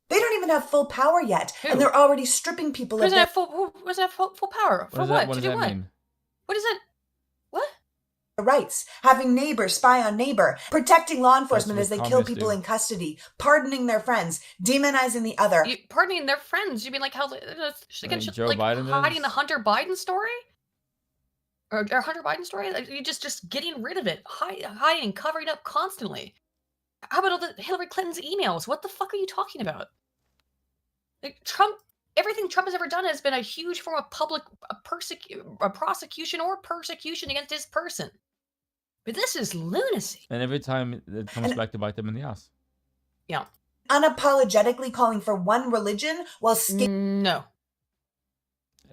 They don't even have full power yet, Who? and they're already stripping people Who of doesn't their have full power? For what? What To does do that what? mean? What is that? What? rights, having neighbor spy on neighbor, protecting law enforcement as they kill people in custody, pardoning their friends, demonizing the other. Pardoning their friends? You mean like how Joe Biden hiding is? the Hunter Biden story? Or Hunter Biden story? Like, you just getting rid of it, hiding, covering up constantly. How about all the Hillary Clinton's emails? What the fuck are you talking about? Like, everything Trump has ever done has been a huge form of public prosecution or persecution against his person. But this is lunacy. And every time it comes back to bite them in the ass. Yeah. Unapologetically calling for one religion while No.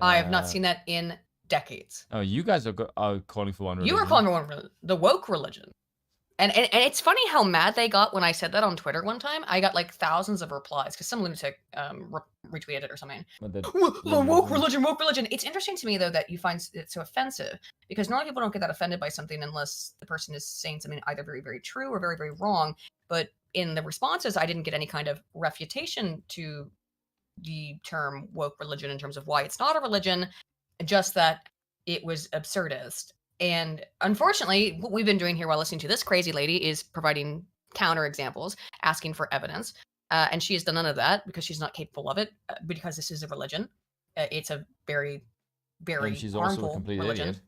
I have not seen that in decades. Oh, you guys are calling for one religion. You were calling for one religion. The woke religion. And it's funny how mad they got when I said that on Twitter one time. I got like thousands of replies because some lunatic retweeted it or something. Woke religion. It's interesting to me though that you find it so offensive because normally people don't get that offended by something unless the person is saying something either very, very true or very, very wrong. But in the responses, I didn't get any kind of refutation to the term woke religion in terms of why it's not a religion, just that it was absurdist. And unfortunately, what we've been doing here while listening to this crazy lady is providing counter examples, asking for evidence. And she has done none of that because she's not capable of it, because this is a religion. It's a very, very she's harmful also a complete religion. idiot.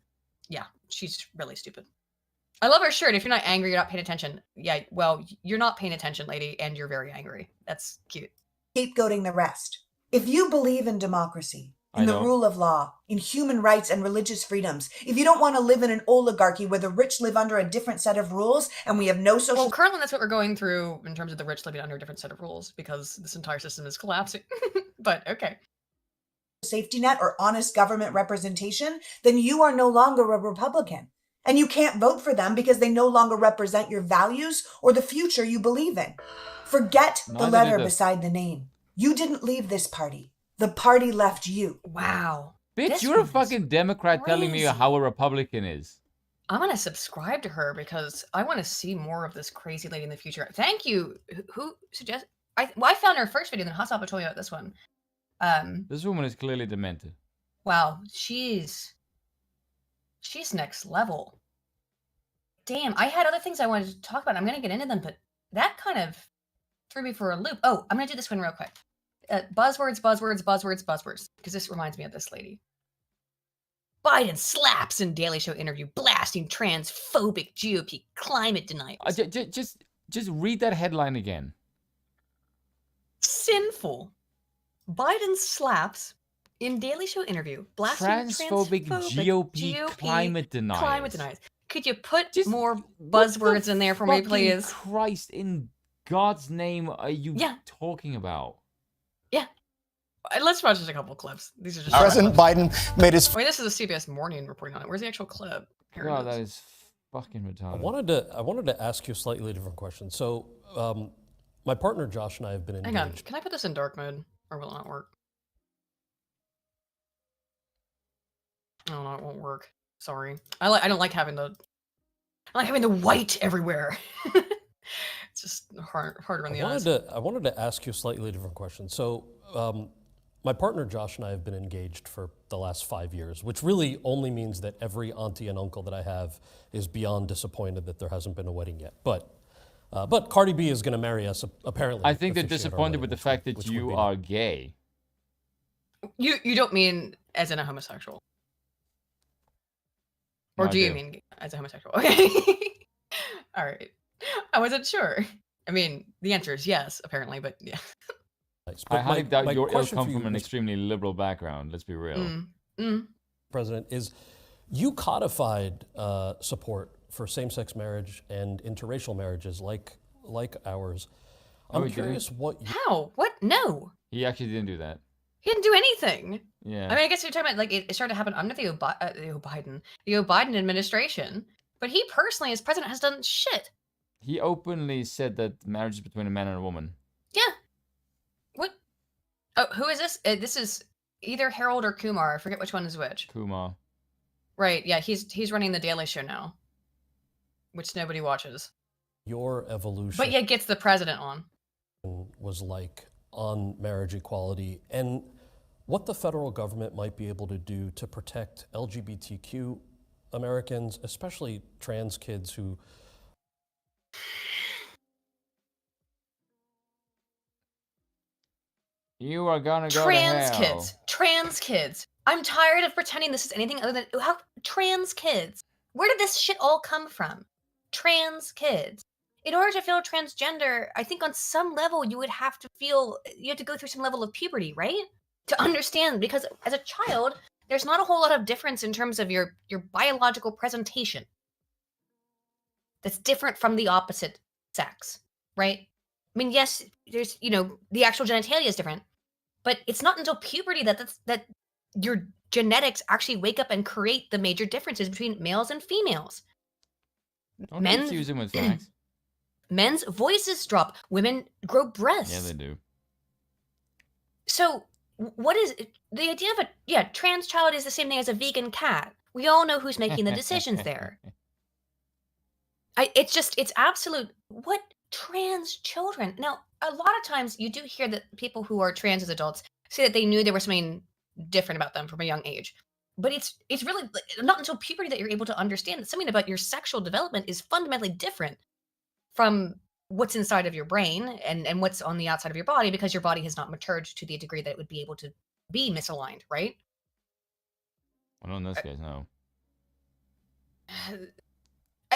Yeah, she's really stupid. I love her shirt. If you're not angry, you're not paying attention. Yeah, well, you're not paying attention, lady, and you're very angry. That's cute. Scapegoating the rest. If you believe in democracy, in the rule of law, in human rights and religious freedoms, if you don't want to live in an oligarchy where the rich live under a different set of rules and we have no social... Well, currently that's what we're going through in terms of the rich living under a different set of rules because this entire system is collapsing. But, okay. Safety net or honest government representation, then you are no longer a Republican. And you can't vote for them because they no longer represent your values or the future you believe in. Forget the letter beside the name. You didn't leave this party. The party left you. Wow. Bitch, you're a fucking Democrat telling me how a Republican is. I'm going to subscribe to her because I want to see more of this crazy lady in the future. Thank you. Who suggested? I found her first video, then Hassan told me about this one. This woman is clearly demented. Wow. She's next level. damn, I had other things I wanted to talk about. I'm gonna get into them, but that kind of threw me for a loop. Oh, I'm gonna do this one real quick. Buzzwords, because this reminds me of this lady. Biden slaps in Daily Show interview, blasting transphobic GOP climate denials. Just read that headline again. Sinful. Biden slaps in Daily Show interview, blasting transphobic GOP climate deniers. Could you put more buzzwords in there for me, please? Christ, in God's name, are you talking about? Yeah. Let's watch just a couple clips. These are just President Biden made his. Wait, this is a CBS Morning reporting on it. Where's the actual clip? Here God, that is fucking retarded. I wanted to ask you a slightly different question. So, my partner Josh and I have been engaged. Hang on, can I put this in dark mode, or will it not work? Oh no, it won't work. Sorry. I don't like having the. I like having the white everywhere. It's just harder on the eyes. I wanted to ask you a slightly different question. So, my partner Josh and I have been engaged for the last 5 years, which really only means that every auntie and uncle that I have is beyond disappointed that there hasn't been a wedding yet. But Cardi B is going to marry us, apparently. I think they're disappointed with the fact that you are gay. You don't mean as in a homosexual? Or do you mean as a homosexual? Okay. All right. I wasn't sure. I mean, the answer is yes, apparently, but yeah. I highly doubt you'll come from an extremely liberal background, let's be real. President, is you codified support for same-sex marriage and interracial marriages like ours. I'm curious what you... How? What? No. He actually didn't do that. He didn't do anything. Yeah. I mean, I guess you're talking about, like, it started to happen under the Biden administration, but he personally, as president, has done shit. He openly said that marriage is between a man and a woman. Yeah. What? Oh, who is this? This is either Harold or Kumar. I forget which one is which. Kumar. Right. Yeah. He's running the Daily Show now, which nobody watches. Your evolution. But yet gets the president on. Was like on marriage equality and what the federal government might be able to do to protect LGBTQ Americans, especially trans kids who. You are gonna go to hell. Trans kids. I'm tired of pretending this is anything other than trans kids. Where did this shit all come from? Trans kids. In order to feel transgender, I think on some level you have to go through some level of puberty, right? To understand, because as a child, there's not a whole lot of difference in terms of your biological presentation. That's different from the opposite sex, right? I mean, yes, there's, the actual genitalia is different, but it's not until puberty that your genetics actually wake up and create the major differences between males and females. Don't confuse him with facts. Men's voices drop. Women grow breasts. Yeah, they do. So, what is the idea of a trans child is the same thing as a vegan cat. We all know who's making the decisions there. It's absolute. What trans children? Now, a lot of times you do hear that people who are trans as adults say that they knew there was something different about them from a young age. But it's really not until puberty that you're able to understand that something about your sexual development is fundamentally different from what's inside of your brain and what's on the outside of your body, because your body has not matured to the degree that it would be able to be misaligned, right? Well, in this case, no.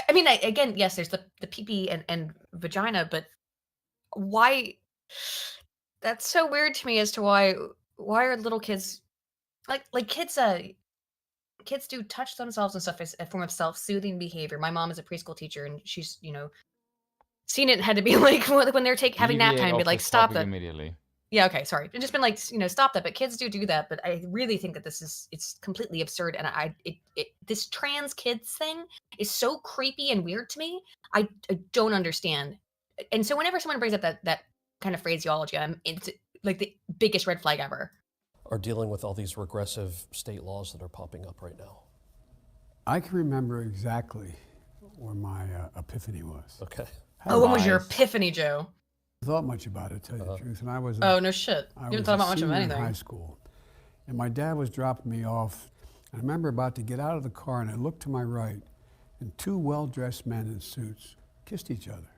I mean, again, yes, there's the pee-pee and vagina, but why? That's so weird to me as to why are little kids like kids kids do touch themselves and stuff as a form of self-soothing behavior. My mom is a preschool teacher, and she's seen it and had to be like when they're having nap time, and be like, stop that immediately. Yeah, okay, sorry. And just been like, stop that. But kids do that. But I really think that it's completely absurd. And this trans kids thing is so creepy and weird to me. I don't understand. And so whenever someone brings up that kind of phraseology, it's like the biggest red flag ever. Are dealing with all these regressive state laws that are popping up right now. I can remember exactly where my epiphany was. Okay. When was your epiphany, Joe? I thought much about it, to tell you the truth. And I was no shit. You haven't thought about much of anything. In high school. And my dad was dropping me off. And I remember about to get out of the car, and I looked to my right, and two well-dressed men in suits kissed each other.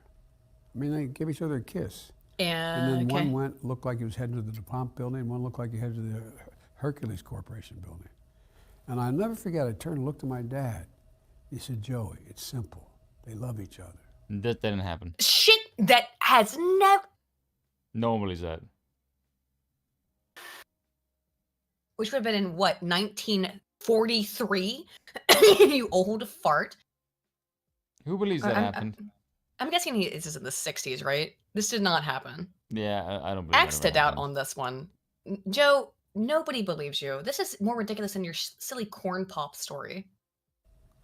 I mean, they gave each other a kiss. And then one looked like he was heading to the DuPont building, and one looked like he headed to the Hercules Corporation building. And I'll never forget, I turned and looked at my dad. He said, Joey, it's simple. They love each other. That didn't happen. Shit that has never... Normally that. Which would have been in, what, 1943? You old fart. Who believes that happened? I'm guessing this is in the 60s, right? This did not happen. Yeah, I don't believe Axed it out on this one. Joe, nobody believes you. This is more ridiculous than your silly corn pop story.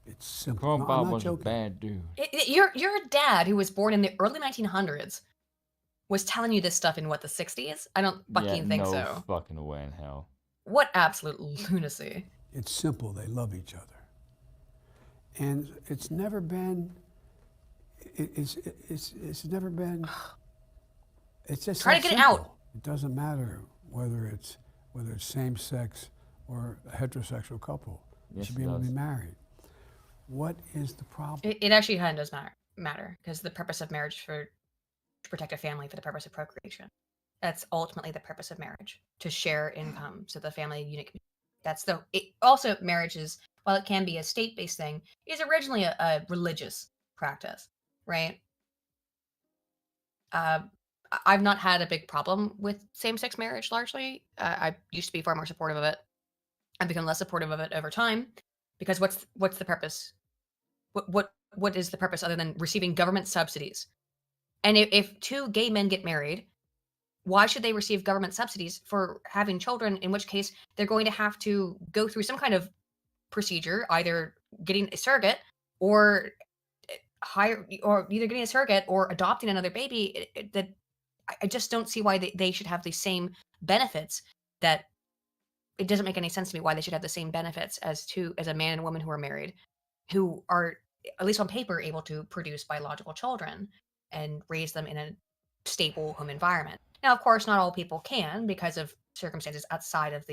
It's simple. Corn No, Pop I'm not was joking. a bad dude. Your dad, who was born in the early 1900s, was telling you this stuff in, what, the 60s? I don't fucking think no so. Fucking way in hell. What absolute lunacy. It's simple. They love each other. And it's never been... It's never been... It's just try to get it out. It doesn't matter whether it's same-sex or a heterosexual couple. You Yes, should be it able to does. be married. What is the problem? It actually kind of does matter because the purpose of marriage is to protect a family for the purpose of procreation. That's ultimately the purpose of marriage, to share income so the family unit can also marriage is, while it can be a state-based thing, is originally a religious practice, right? I've not had a big problem with same-sex marriage largely. I used to be far more supportive of it. I've become less supportive of it over time because what's the purpose? What is the purpose other than receiving government subsidies? And if two gay men get married, why should they receive government subsidies for having children? In which case, they're going to have to go through some kind of procedure, either getting a surrogate or either getting a surrogate or adopting another baby. That I just don't see why they should have the same benefits. That it doesn't make any sense to me why they should have the same benefits as a man and woman who are married, who are, at least on paper, able to produce biological children and raise them in a stable home environment. Now, of course, not all people can because of circumstances outside of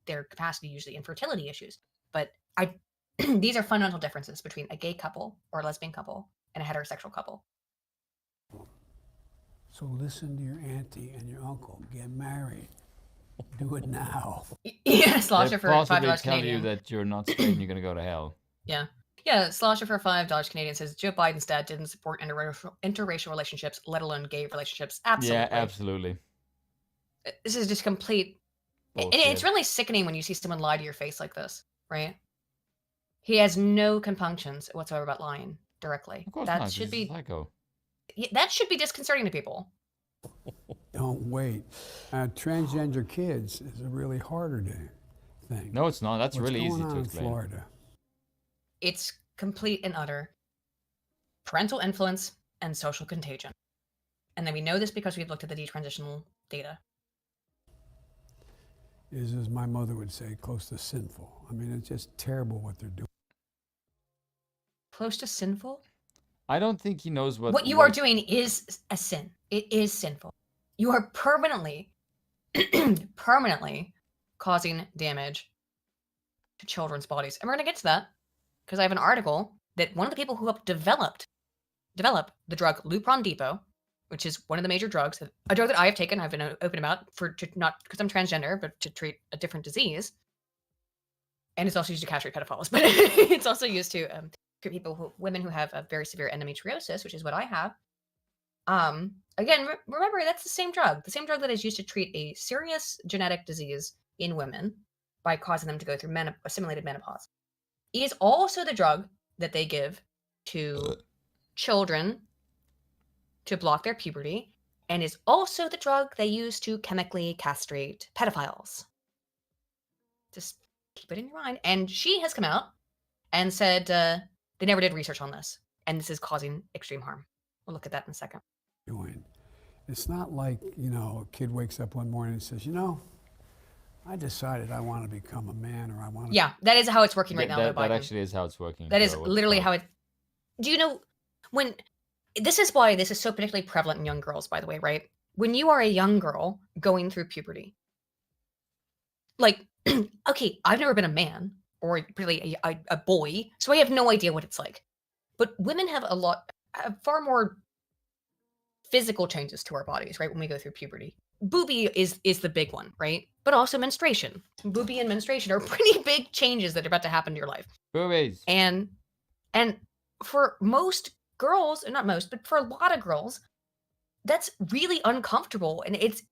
their capacity, usually infertility issues. But these are fundamental differences between a gay couple or a lesbian couple and a heterosexual couple. So listen to your auntie and your uncle. Get married. Do it now. Yeah, Slosher for possibly $5 tell Canadian. you that you're not straight and you're gonna go to hell. Yeah. Yeah, Slosher for $5 Canadian says Joe Biden's dad didn't support interracial relationships, let alone gay relationships. Absolutely. Yeah, absolutely. This is just complete. And it's really sickening when you see someone lie to your face like this, right? He has no compunctions whatsoever about lying directly. Of course that not. should He's a be psycho. that should be disconcerting to people. Don't wait. Transgender kids is a really harder thing. No, it's not. That's What's really easy going on to in explain. Florida? It's complete and utter parental influence and social contagion. And then we know this because we've looked at the detransitional data. Is, as my mother would say, close to sinful. I mean, it's just terrible what they're doing. Close to sinful? I don't think he knows What you are doing is a sin. It is sinful. You are permanently causing damage to children's bodies. And we're going to get to that because I have an article that one of the people who helped develop the drug Lupron Depot, which is one of the major drugs, a drug that I have taken, I've been open about, not because I'm transgender, but to treat a different disease. And it's also used to castrate pedophiles, but it's also used to treat women who have a very severe endometriosis, which is what I have. Again, remember, that's the same drug that is used to treat a serious genetic disease in women by causing them to go through assimilated menopause. It is also the drug that they give to children to block their puberty, and is also the drug they use to chemically castrate pedophiles. Just keep it in your mind. And she has come out and said they never did research on this, and this is causing extreme harm. We'll look at that in a second. It's not like, a kid wakes up one morning and says, I decided I want to become a man, or I want to... Yeah, that is how it's working right now. That actually is how it's working. That is literally how it... Do you know, when... This is why this is so particularly prevalent in young girls, by the way, right? When you are a young girl going through puberty, like, okay, I've never been a man, or really a boy, so I have no idea what it's like. but women have far more physical changes to our bodies, right? When we go through puberty. Boobie is the big one, right? But also menstruation. Boobie and menstruation are pretty big changes that are about to happen to your life. Boobies. And for most girls, not most, but for a lot of girls, that's really uncomfortable, and it's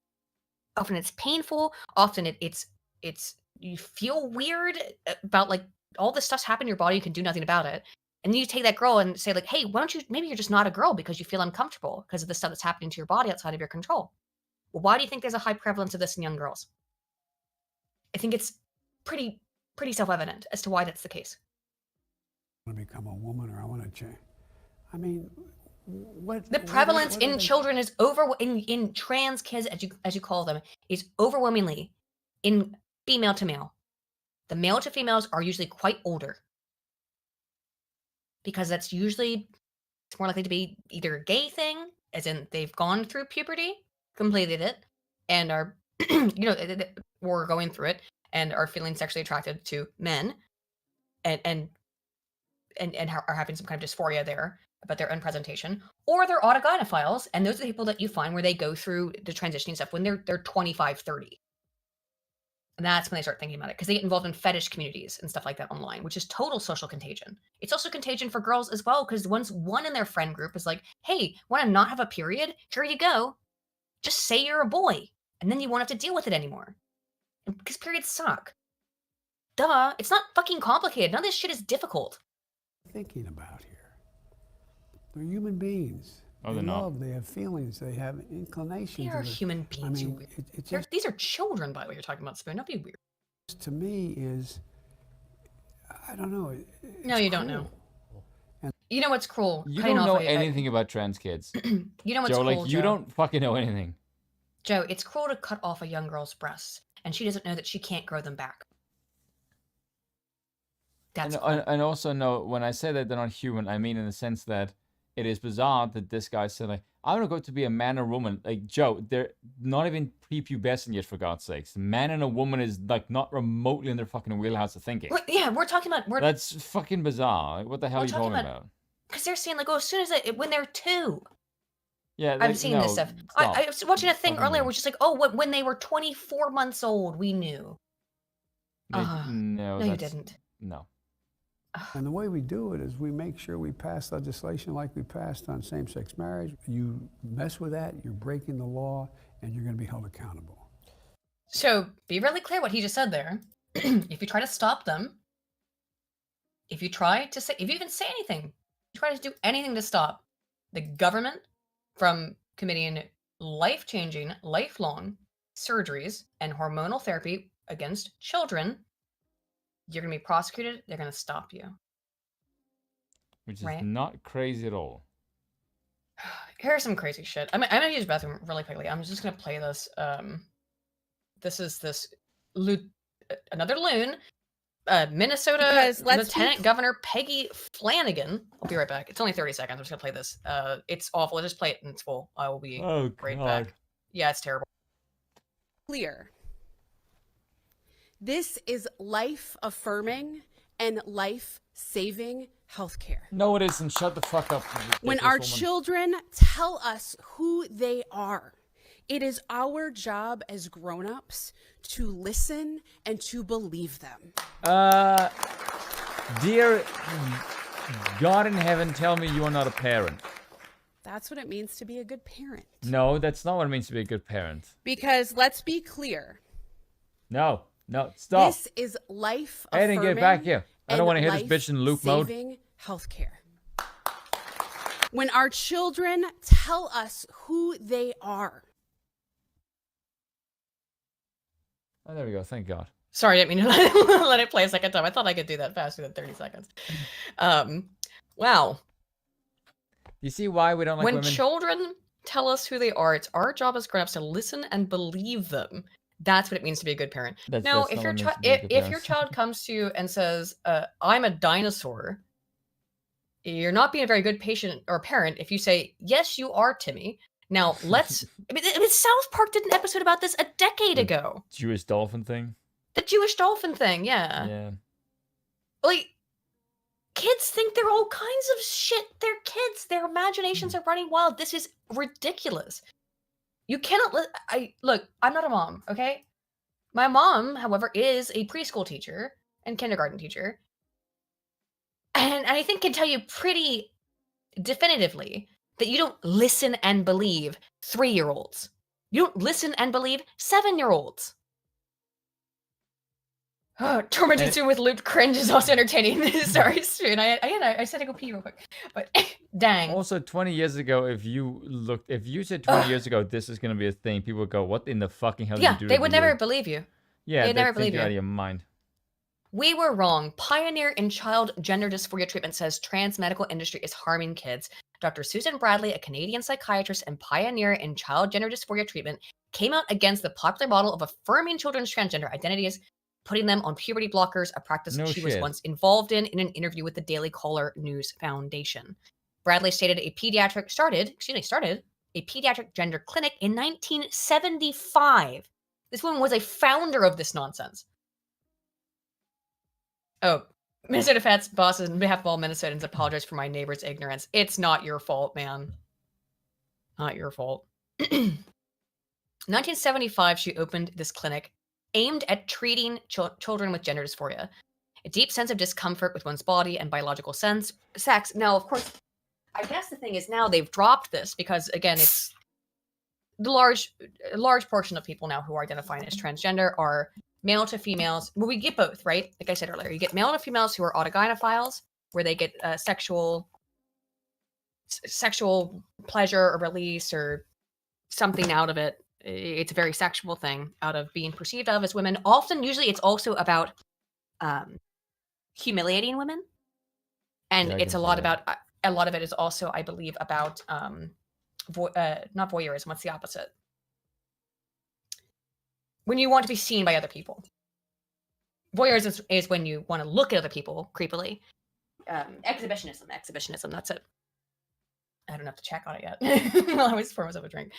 painful. Often it's you feel weird about like all this stuff's happening in your body, you can do nothing about it. And then you take that girl and say like, hey, why don't you, maybe you're just not a girl because you feel uncomfortable because of the stuff that's happening to your body outside of your control. Well, why do you think there's a high prevalence of this in young girls? I think it's pretty self-evident as to why that's the case. I want to become a woman, or I want to change. I mean, what the prevalence in children is in trans kids, as you call them, is overwhelmingly in female to male. The male to females are usually quite older, because that's usually it's more likely to be either a gay thing, as in they've gone through puberty, completed it, and are or going through it and are feeling sexually attracted to men, and are having some kind of dysphoria there about their own presentation, or they're autogynephiles, and those are the people that you find where they go through the transitioning stuff when they're 25, 30. And that's when they start thinking about it, because they get involved in fetish communities and stuff like that online, which is total social contagion. It's also contagion for girls as well, because once one in their friend group is like, hey, want to not have a period? Here you go. Just say you're a boy, and then you won't have to deal with it anymore. Because periods suck. Duh, it's not fucking complicated. None of this shit is difficult. Thinking about here. They're human beings. Oh, they they're not. love, they have feelings, they have inclinations. They are human beings. I mean, these are children, by the way, you're talking about, Spoon. Don't be weird. To me is, I don't know. No, you don't know. You know what's cruel? You don't know anything about trans kids. You know what's Joe, cruel, like, you Joe? don't fucking know anything. Joe, it's cruel to cut off a young girl's breasts, and she doesn't know that she can't grow them back. That's and also, no, when I say that they're not human, I mean in the sense that it is bizarre that this guy said, like, I want to go to be a man or woman. Like, Joe, they're not even prepubescent yet, for God's sakes. Man and a woman is, like, not remotely in their fucking wheelhouse of thinking. We're talking about... That's fucking bizarre. Like, what the hell are you talking about? Because they're saying, like, oh, as soon as when they're 2. Yeah, I'm seeing this stuff. I was watching a thing earlier, which is like, oh, when they were 24 months old, we knew. No, you didn't. No. And the way we do it is we make sure we pass legislation like we passed on same-sex marriage. You mess with that, you're breaking the law, and you're going to be held accountable. So be really clear what he just said there. If you try to stop them, if you even say anything, try to do anything to stop the government from committing life-changing, lifelong surgeries and hormonal therapy against children, you're going to be prosecuted. They're going to stop you. Which is not crazy at all. Here's some crazy shit. I'm going to use the bathroom really quickly. I'm just going to play this. This is another loon. Minnesota Lieutenant Governor Peggy Flanagan. I'll be right back. It's only 30 seconds. I'm just going to play this. It's awful. I'll just play it in its full. I will be right back. Yeah, it's terrible. Clear. This is life-affirming and life-saving healthcare. No, it isn't. Shut the fuck up. When our children tell us who they are, it is our job as grown-ups to listen and to believe them. Dear God in heaven, tell me you are not a parent. That's what it means to be a good parent. No, that's not what it means to be a good parent. Because let's be clear. No, stop. This is life-affirming. Aiden, get back here. I don't want to hear this bitch in loop mode. Saving healthcare. When our children tell us who they are. Oh, there we go. Thank God. Sorry, I didn't mean to let it play a second time. I thought I could do that faster than 30 seconds. Wow. You see why we don't like women? When children tell us who they are, it's our job as grown-ups to listen and believe them. That's what it means to be a good parent. If your child comes to you and says, I'm a dinosaur, you're not being a very good patient or parent if you say, yes, you are, Timmy. Now, let's... I mean, South Park did an episode about this a decade ago. Jewish dolphin thing? The Jewish dolphin thing, yeah. Yeah. Like, kids think they're all kinds of shit. They're kids. Their imaginations are running wild. This is ridiculous. You cannot look, I'm not a mom, okay? My mom, however, is a preschool teacher and kindergarten teacher. And I think can tell you pretty definitively that you don't listen and believe 3-year-olds. You don't listen and believe 7-year-olds. Oh, tormented soon with looped cringe is also entertaining. Sorry, Spoon. I said to go pee real quick, but dang. Also, 20 years ago, if you said 20 years ago this is going to be a thing, people would go, "What in the fucking hell did you do?" Yeah, they would never believe you. Yeah, they'd never think believe you're you. out of your mind. We were wrong. Pioneer in child gender dysphoria treatment says trans medical industry is harming kids. Dr. Susan Bradley, a Canadian psychiatrist and pioneer in child gender dysphoria treatment, came out against the popular model of affirming children's transgender identities, putting them on puberty blockers, a practice she was once involved in an interview with the Daily Caller News Foundation. Bradley started a pediatric gender clinic in 1975. This woman was a founder of this nonsense. Oh, Minnesota Fats bosses, on behalf of all Minnesotans, apologize for my neighbor's ignorance. It's not your fault, man. Not your fault. 1975, she opened this clinic aimed at treating children with gender dysphoria. A deep sense of discomfort with one's body and biological sex. Now, of course, I guess the thing is now they've dropped this because, again, it's the large portion of people now who are identifying as transgender are male to females. Well, we get both, right? Like I said earlier, you get male to females who are autogynephiles, where they get sexual pleasure or release or something out of it. It's a very sexual thing out of being perceived of as women. Often, usually, it's also about humiliating women, and it's a lot about. A lot of it is also, I believe, about not voyeurism. What's the opposite? When you want to be seen by other people. Voyeurism is when you want to look at other people creepily. Exhibitionism. That's it. I don't have to check on it yet. I was pour myself a drink.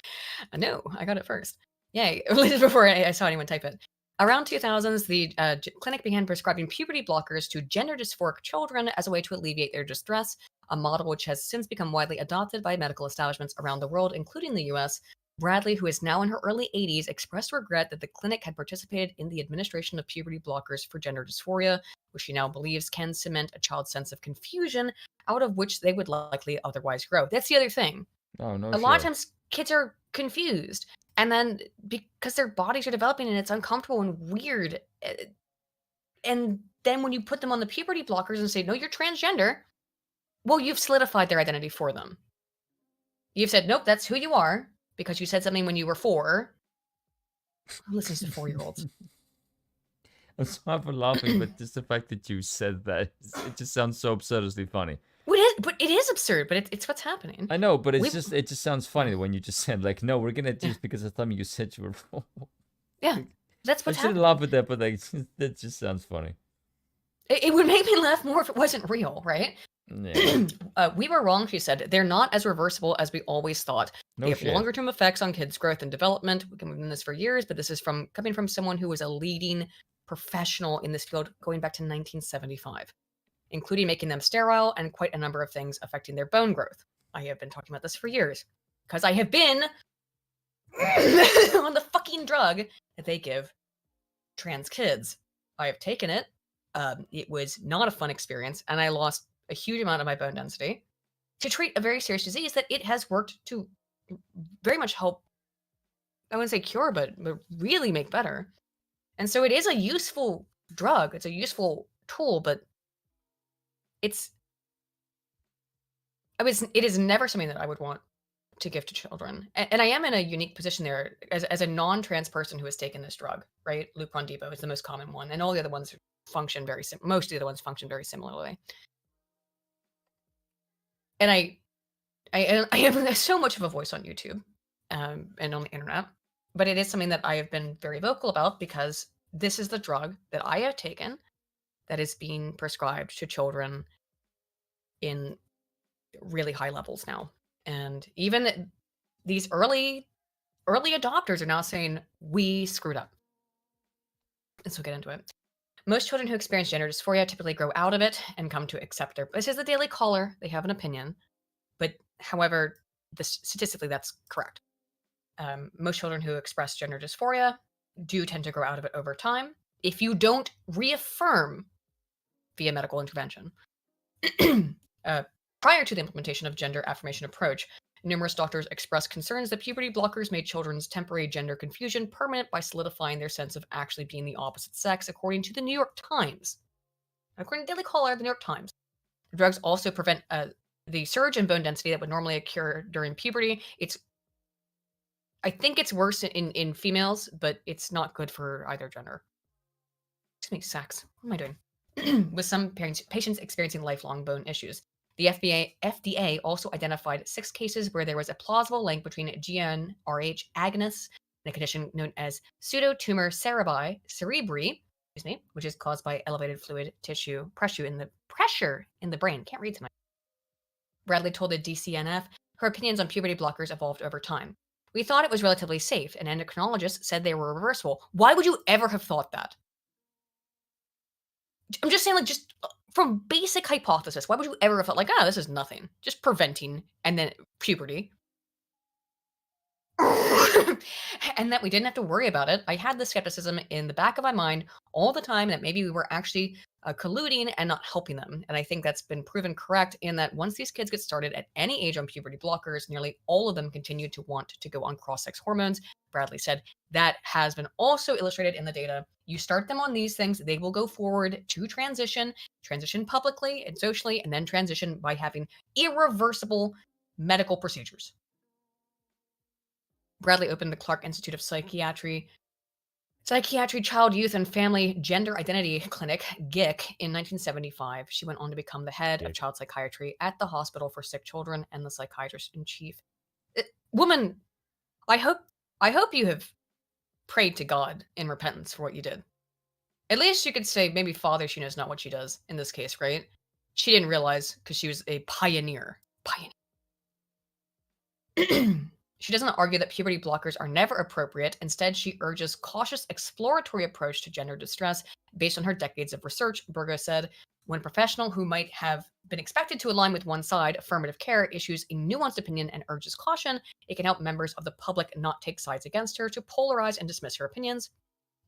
No, I got it first. Yay! Before I saw anyone type it. Around 2000s, the clinic began prescribing puberty blockers to gender dysphoric children as a way to alleviate their distress, a model which has since become widely adopted by medical establishments around the world, including the US. Bradley, who is now in her early 80s, expressed regret that the clinic had participated in the administration of puberty blockers for gender dysphoria, which she now believes can cement a child's sense of confusion out of which they would likely otherwise grow. That's the other thing. Oh, no A lot of times kids are confused, and then because their bodies are developing and it's uncomfortable and weird, and then when you put them on the puberty blockers and say, no, you're transgender, well, you've solidified their identity for them. You've said, nope, that's who you are, because you said something when you were 4. Who listens to 4-year-olds? I'm sorry for laughing, but just the fact that you said that, it just sounds so absurdly funny. But it is absurd, but it's what's happening. I know, but it just sounds funny when you just said, like, no, we're gonna just because of something you said you were wrong. Yeah, that's what's happening. I shouldn't laugh at that, but like, that just sounds funny. It would make me laugh more if it wasn't real, right? Yeah. We were wrong, she said. They're not as reversible as we always thought. They have longer-term effects on kids' growth and development. We've been doing this for years, but this is coming from someone who was a leading professional in this field going back to 1975, including making them sterile and quite a number of things affecting their bone growth. I have been talking about this for years because I have been on the fucking drug that they give trans kids. I have taken it. It was not a fun experience, and I lost a huge amount of my bone density to treat a very serious disease that it has worked to very much help, I wouldn't say cure, but really make better. And so it is a useful drug. It's a useful tool, but it is never something that I would want to give to children. And I am in a unique position there as a non-trans person who has taken this drug, right? Lupron Depot is the most common one, and all the other ones function most of the other ones function very similarly. And I have so much of a voice on YouTube and on the internet, but it is something that I have been very vocal about because this is the drug that I have taken that is being prescribed to children in really high levels now. And even these early adopters are now saying, we screwed up. And so we'll get into it. Most children who experience gender dysphoria typically grow out of it and come to accept their. This is the Daily Caller. They have an opinion, but however, statistically that's correct. Most children who express gender dysphoria do tend to grow out of it over time if you don't reaffirm via medical intervention. Prior to the implementation of gender affirmation approach, numerous doctors expressed concerns that puberty blockers made children's temporary gender confusion permanent by solidifying their sense of actually being the opposite sex, according to the New York Times. According to Daily Caller, the New York Times. The drugs also prevent the surge in bone density that would normally occur during puberty. I think it's worse in females, but it's not good for either gender. Excuse me, sex. What am I doing? With some patients experiencing lifelong bone issues. The FDA also identified 6 cases where there was a plausible link between GnRH agonists and a condition known as pseudotumor cerebri, which is caused by elevated fluid tissue pressure in the brain. Can't read tonight. Bradley told the DCNF her opinions on puberty blockers evolved over time. We thought it was relatively safe, and endocrinologists said they were reversible. Why would you ever have thought that? I'm just saying, like, just from basic hypothesis, why would you ever have thought, like, this is nothing, just preventing, and then puberty, and that we didn't have to worry about it? I had the skepticism in the back of my mind all the time that maybe we were actually colluding and not helping them, and I think that's been proven correct in that once these kids get started at any age on puberty blockers, nearly all of them continue to want to go on cross-sex hormones. Bradley said that has been also illustrated in the data. You start them on these things, they will go forward to transition publicly and socially, and then transition by having irreversible medical procedures. Bradley opened the Clark Institute of Psychiatry, Child, Youth, and Family Gender Identity Clinic, GIC, in 1975. She went on to become the head of child psychiatry at the Hospital for Sick Children and the psychiatrist in chief. Woman, I hope you have prayed to God in repentance for what you did. At least you could say, maybe Father, she knows not what she does in this case, right? She didn't realize because she was a pioneer. She doesn't argue that puberty blockers are never appropriate. Instead, she urges cautious exploratory approach to gender distress based on her decades of research. Burgo said, when a professional who might have been expected to align with one side, affirmative care, issues a nuanced opinion and urges caution, it can help members of the public not take sides against her, to polarize and dismiss her opinions,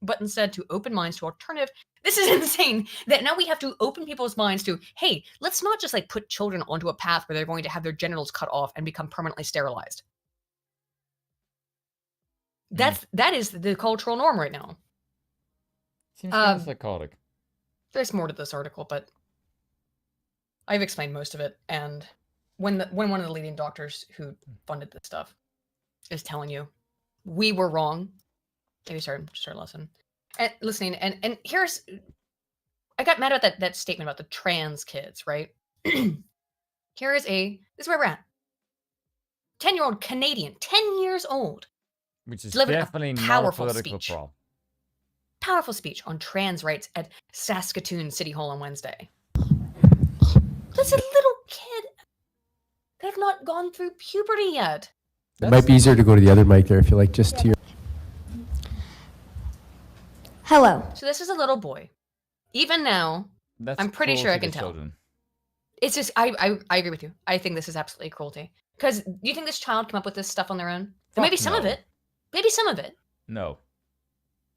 but instead to open minds to alternative. This is insane that now we have to open people's minds to, hey, let's not just like put children onto a path where they're going to have their genitals cut off and become permanently sterilized. That is the cultural norm right now. Seems kind of psychotic. There's more to this article, but I've explained most of it. And when one of the leading doctors who funded this stuff is telling you, we were wrong, maybe start listening. And here's, I got mad at that statement about the trans kids, right? This is where we're at. 10-year-old Canadian, 10 years old. Which is definitely not a political problem. Powerful speech on trans rights at Saskatoon City Hall on Wednesday. That's a little kid. They have not gone through puberty yet. It might be easier to go to the other mic there if you like, just to your... Hello. So this is a little boy. Even now, I'm pretty sure I can tell. It's just, I agree with you. I think this is absolutely cruelty. Because do you think this child came up with this stuff on their own? Maybe some of it. Maybe some of it. No.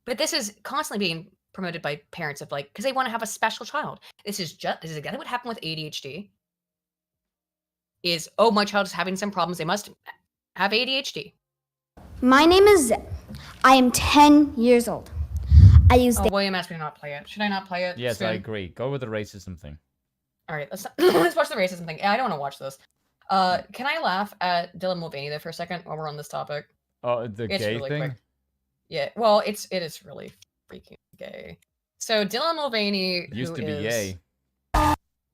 But this is constantly being promoted by parents of like, because they want to have a special child. This is exactly what happened with ADHD. Is, oh, my child is having some problems. They must have ADHD. My name is Zed. I am 10 years old. I use. William asked me to not play it. Should I not play it? Yes, soon? I agree. Go with the racism thing. All right, let's watch the racism thing. I don't want to watch this. Can I laugh at Dylan Mulvaney there for a second while we're on this topic? Oh, the gay really thing? Quick. Yeah, well, it is really freaking gay. So Dylan Mulvaney used to be gay.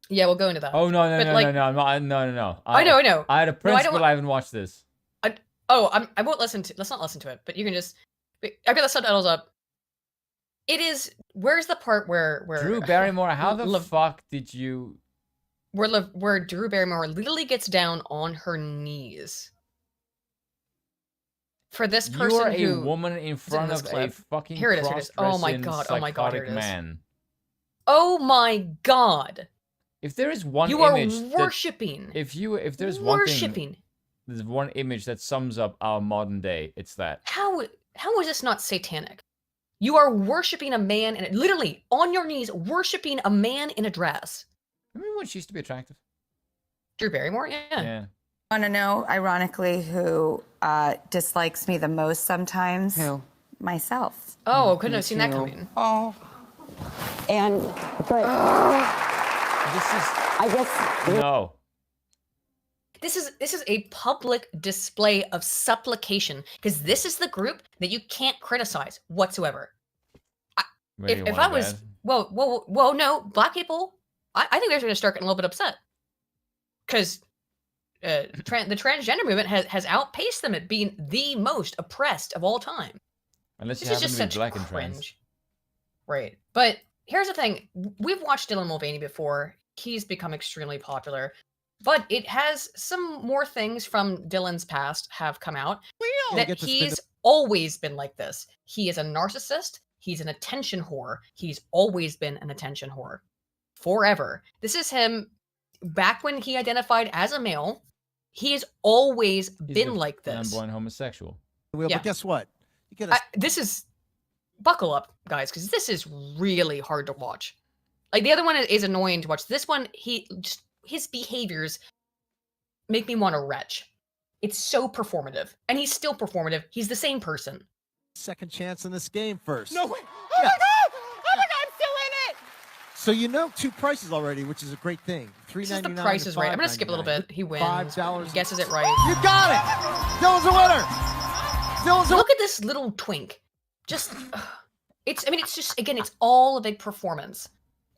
Yeah, we'll go into that. Oh no, I'm not. No. I know. I had a principle. I haven't watched this. I won't listen to. Let's not listen to it. But you can just. I've got the subtitles up. It is. Where's the part where Drew Barrymore? How the fuck did you? Where Drew Barrymore literally gets down on her knees for this person you are a woman in front of a fucking here it is. Oh my god! psychotic man. Oh my God. If there is one You image are worshipping. If there's worshipping. There's one image that sums up our modern day, it's that. How is this not satanic? You are worshipping a man and literally on your knees worshiping a man in a dress. Remember when she used to be attractive? Drew Barrymore, yeah. Yeah. Want to know, ironically, who dislikes me the most sometimes? Who? Myself. Oh, couldn't have seen that coming. Oh. And, but This is. I guess. No. This is a public display of supplication because this is the group that you can't criticize whatsoever. If I was, well, no, black people, I think they're going to start getting a little bit upset because the transgender movement has outpaced them at being the most oppressed of all time. Unless you This is happen just to be such black and cringe. trans. Right. But here's the thing. We've watched Dylan Mulvaney before. He's become extremely popular. But it has some more things from Dylan's past have come out that he's always been like this. He is a narcissist. He's an attention whore. He's always been an attention whore. Forever. This is him back when he identified as a male. He has always been like this. Flamboyant homosexual. Yeah. But guess what? You gotta... this is... Buckle up, guys, because this is really hard to watch. Like, the other one is annoying to watch. This one, his behaviors make me want to retch. It's so performative. And he's still performative. He's the same person. Second chance in this game first. No, wait. Oh, my God! Oh my God, I'm still in it! So you know 2 prices already, which is a great thing. $3.99. The price is right. I'm going to skip a little bit. He wins. $5. He guesses it right. You got it! Dylan's a winner! Dylan's a Look at this little twink. Just, it's just, again, it's all a big performance.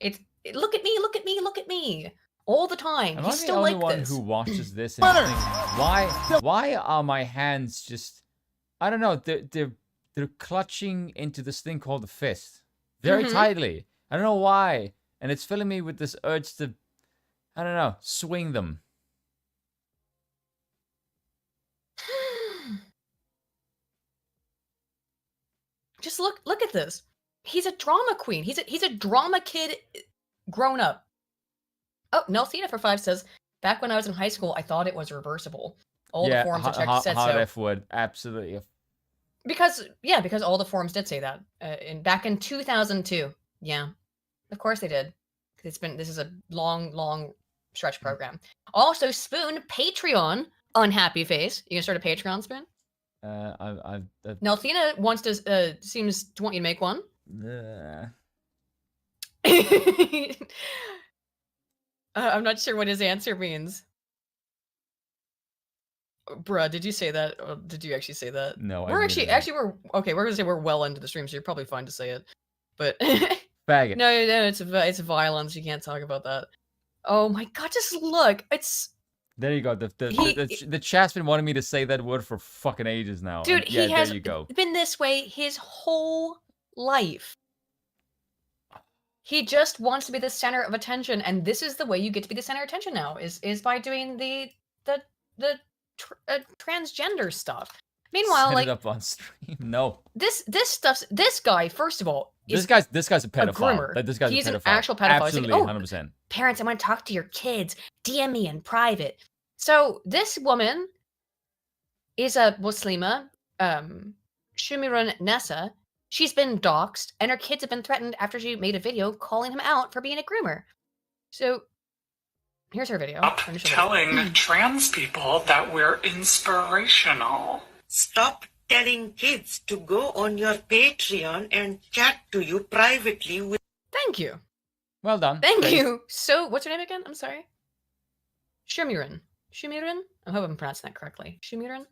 Look at me, look at me, look at me. All the time. Am He's I still the only like one this. who watches this and thinks, why are my hands just, I don't know, they're clutching into this thing called a fist very tightly. I don't know why. And it's filling me with this urge to, I don't know, swing them. Just look at this. He's a drama queen. He's a drama kid grown up. Oh, Nelsina for 5 says, back when I was in high school, I thought it was reversible. All the forums I checked said hard so. F word, absolutely. Because all the forums did say that. Back in 2002. Yeah. Of course they did. This is a long stretch program. Also, Spoon, Patreon, unhappy face. You gonna start a Patreon, Spoon? Nelthina wants to seems to want you to make one. I'm not sure what his answer means. Bruh, did you say that? Or did you actually say that? No, we're we're gonna say we're well into the stream, so you're probably fine to say it. But faggot. No, it's violence. You can't talk about that. Oh my God, just look. It's there you go. The chat's been wanting me to say that word for fucking ages now. Dude, yeah, he has there you go. been this way his whole life. He just wants to be the center of attention, and this is the way you get to be the center of attention now. Is by doing the transgender stuff. Meanwhile, Set like it up on stream. No. This guy, first of all, This guy's a pedophile. groomer. This guy's He's a pedophile. an actual pedophile. He's Absolutely, like, 100%. Parents, I want to talk to your kids. DM me in private. So this woman is a Muslima, Shumirun Nessa. She's been doxxed, and her kids have been threatened after she made a video calling him out for being a groomer. So here's her video. Stop telling trans people that we're inspirational. Stop telling kids to go on your Patreon and chat to you privately with... Thank you. Well done. Thank Great. you. So, what's her name again? I'm sorry. Shumirun. Shumirun? I hope I'm pronouncing that correctly. Shumirun?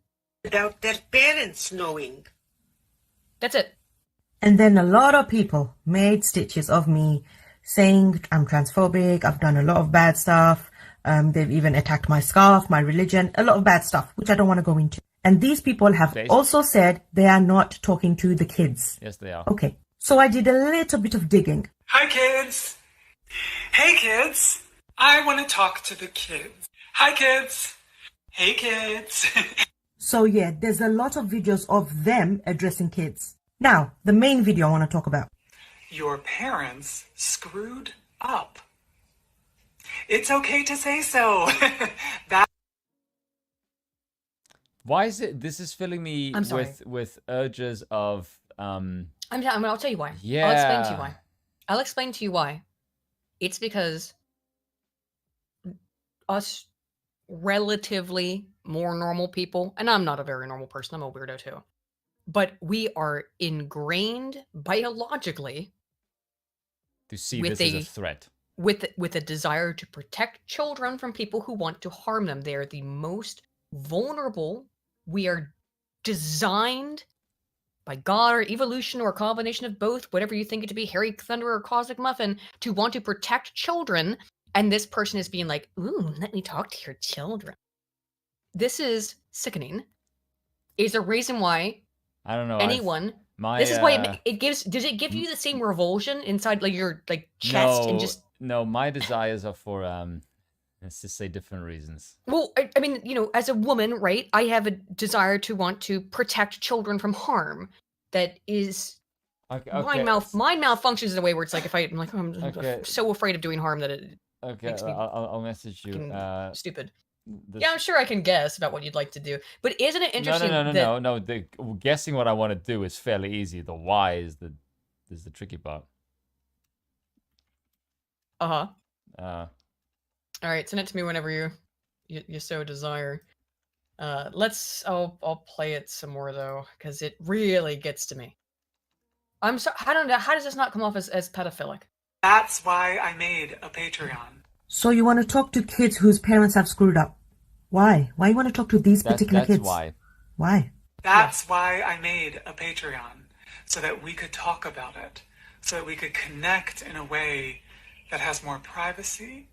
Without their parents knowing. That's it. And then a lot of people made stitches of me saying I'm transphobic, I've done a lot of bad stuff, they've even attacked my scarf, my religion, a lot of bad stuff, which I don't want to go into. And these people have also said they are not talking to the kids. Yes, they are. Okay, so I did a little bit of digging. Hi, kids. Hey, kids. I want to talk to the kids. Hi, kids. Hey, kids. So yeah, there's a lot of videos of them addressing kids. Now, the main video I want to talk about. your parents screwed up. It's okay to say so. That. Why is it? This is filling me I'm sorry. with urges of. I'll tell you why. Yeah. I'll explain to you why. I'll explain to you why. It's because us relatively more normal people, and I'm not a very normal person, I'm a weirdo too, but we are ingrained biologically to see this as a threat. With a desire to protect children from people who want to harm them. They are the most vulnerable. We are designed by God or evolution or a combination of both, whatever you think it to be, Harry Thunder or Cosmic Muffin, to want to protect children. And this person is being like, ooh, let me talk to your children. This is sickening. Is a reason why I don't know anyone. This is why it gives. Does it give you the same revulsion inside, like your chest and just? No, my desires are for let's just say different reasons. Well, I mean, as a woman, right? I have a desire to want to protect children from harm. That is. Okay. Mine malfunctions in a way where it's like if I'm like I'm so afraid of doing harm that it makes me I'll message you. Stupid. Yeah, I'm sure I can guess about what you'd like to do, but isn't it interesting? No. Guessing what I want to do is fairly easy. The why is the tricky part. All right, send it to me whenever you so desire. I'll play it some more though, because it really gets to me. I'm so I don't know, how does this not come off as pedophilic? That's why I made a Patreon. So you want to talk to kids whose parents have screwed up? Why? Why you want to talk to these particular kids? That's why. Why? That's why I made a Patreon, so that we could talk about it, so that we could connect in a way that has more privacy,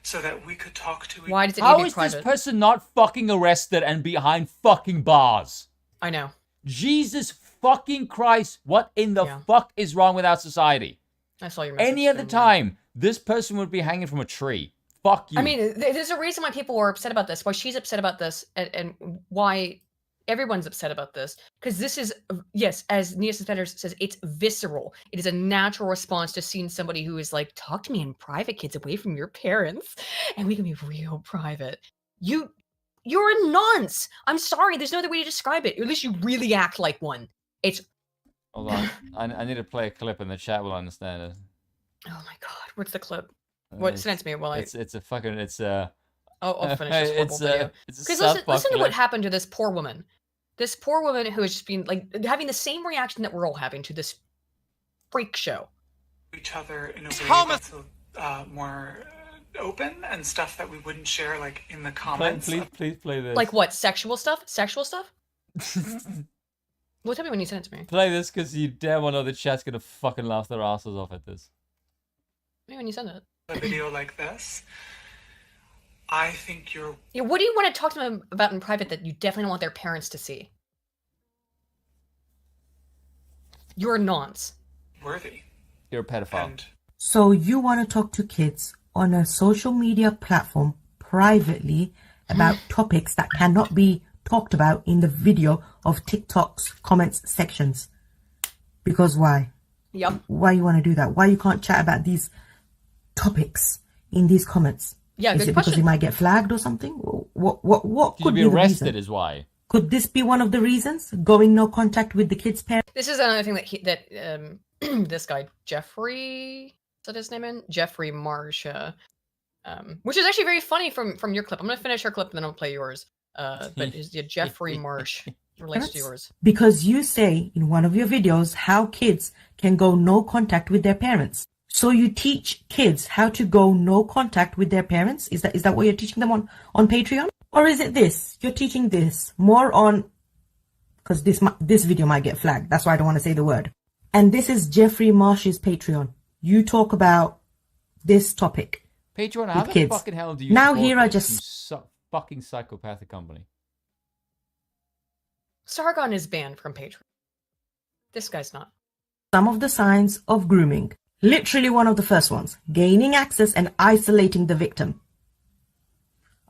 so that we could talk to each other. Why does it How need to be is private? this person not fucking arrested and behind fucking bars? I know. Jesus fucking Christ, what in the fuck is wrong with our society? I saw your message. Any other time, this person would be hanging from a tree. Fuck you. I mean, there's a reason why people are upset about this, why she's upset about this, and why everyone's upset about this. Because this is, yes, as Nia Sanders says, it's visceral. It is a natural response to seeing somebody who is like, talk to me in private, kids, away from your parents, and we can be real private. You're a nonce. I'm sorry, there's no other way to describe it. At least you really act like one. It's... Hold on. I need to play a clip and the chat will understand it. Oh my god, what's the clip? What send it to me while I'll finish this horrible video. Because listen to what happened to this poor woman. This poor woman who has just been like having the same reaction that we're all having to this freak show. Each other in a way that's more open and stuff that we wouldn't share like in the comments. Please play this. Like what? Sexual stuff? Sexual stuff? Well, tell me when you send it to me. Play this because you damn well know the chat's gonna fucking laugh their asses off at this. Maybe when you send it. A video like this, I think you're... Yeah, what do you want to talk to them about in private that you definitely don't want their parents to see? You're a nonce. Worthy. You're a pedophile. So you want to talk to kids on a social media platform privately about topics that cannot be talked about in the video of TikTok's comments sections. Because why? Yep. Why you want to do that? Why you can't chat about these topics in these comments? Yeah, is it because you might get flagged or something? What could be be the arrested reason? is why. Could this be one of the reasons? Going no contact with the kids' parents? This is another thing that this guy Jeffrey, is that his name? Jeffrey Marsh, which is actually very funny from your clip. I'm gonna finish your clip and then I'll play yours. But Jeffrey Marsh relates to yours. Because you say in one of your videos how kids can go no contact with their parents. So you teach kids how to go no contact with their parents? Is that what you're teaching them on Patreon? Or is it this? You're teaching this more on... Because this video might get flagged. That's why I don't want to say the word. And this is Jeffrey Marsh's Patreon. You talk about this topic. Patreon, how the kids. fucking hell do you now support here I this, just... you fucking psychopathic company? Sargon is banned from Patreon. This guy's not. Some of the signs of grooming. Literally one of the first ones. Gaining access and isolating the victim.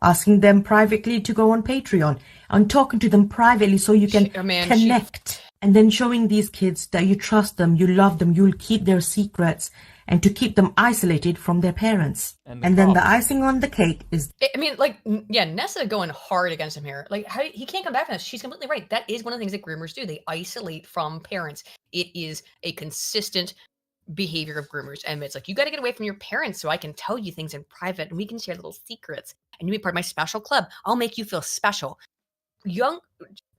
Asking them privately to go on Patreon. And talking to them privately so you can connect. and then showing these kids that you trust them, you love them, you'll keep their secrets, and to keep them isolated from their parents. And then the icing on the cake is... I mean, like, yeah, Nessa going hard against him here. Like, how, he can't come back from this. She's completely right. That is one of the things that groomers do. They isolate from parents. It is a consistent behavior of groomers. And it's like, you got to get away from your parents so I can tell you things in private and we can share little secrets. And you be part of my special club. I'll make you feel special. Young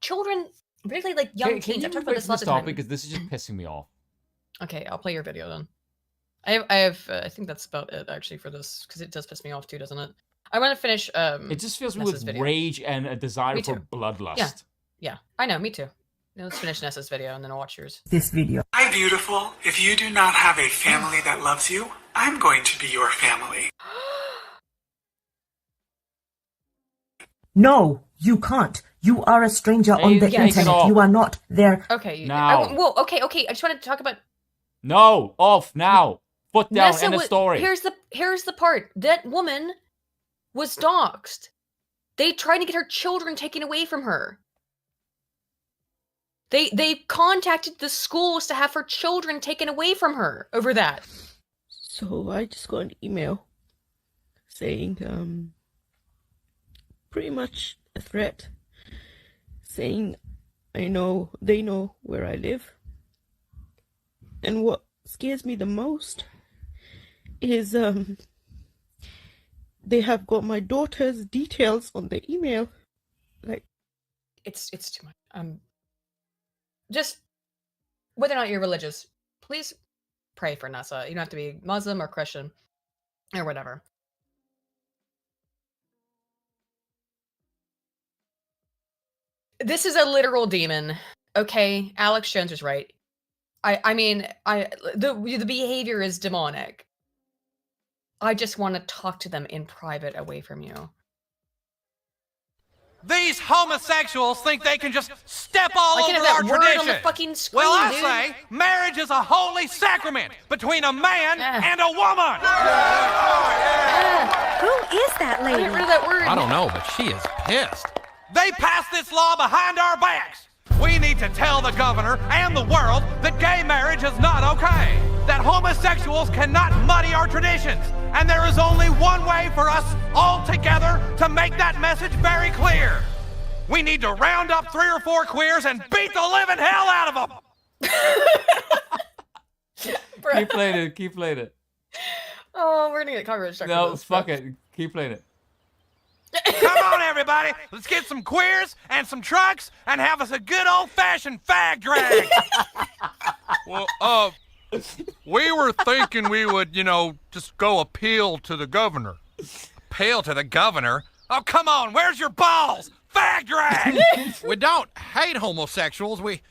children, particularly like young teens. I've talked about this lots of times. Because this is just pissing me off. Okay, I'll play your video then. I think that's about it actually for this because it does piss me off too, doesn't it? I want to finish. It just fills me with rage and a desire for bloodlust. Yeah, I know. Me too. Now let's finish Nessa's video and then I'll watch yours. This video. Hi, beautiful. If you do not have a family that loves you, I'm going to be your family. No, you can't. You are a stranger on the internet. You are not there. Okay. Now. Well, okay. I just wanted to talk about. No, off now. Foot down. Nessa End of story. Here's the part. That woman was doxxed. They tried to get her children taken away from her. They contacted the schools to have her children taken away from her over that. So I just got an email saying pretty much a threat saying they know where I live. And what scares me the most is they have got my daughter's details on the email. Like, it's too much. Just whether or not you're religious, please pray for Nessa. You don't have to be Muslim or Christian or whatever. This is a literal demon. Okay, Alex Jones is right. I mean, the behavior is demonic. I just want to talk to them in private away from you. These homosexuals think they can just step all over have that our word tradition. on the fucking screen, well, I dude. say marriage is a holy sacrament between a man and a woman. Who is that lady? Get rid of that word. I don't know, but she is pissed. They passed this law behind our backs. We need to tell the governor and the world that gay marriage is not okay, that homosexuals cannot muddy our traditions, and there is only one way for us all together to make that message very clear. We need to round up 3 or 4 queers and beat the living hell out of them. Keep playing it. Oh, we're gonna get copyright struck. No, fuck it. Keep playing it. Come on, everybody. Let's get some queers and some trucks and have us a good old-fashioned fag drag. Well, we were thinking we would, just go appeal to the governor. Appeal to the governor? Oh, come on. Where's your balls? Fag drag! We don't hate homosexuals. We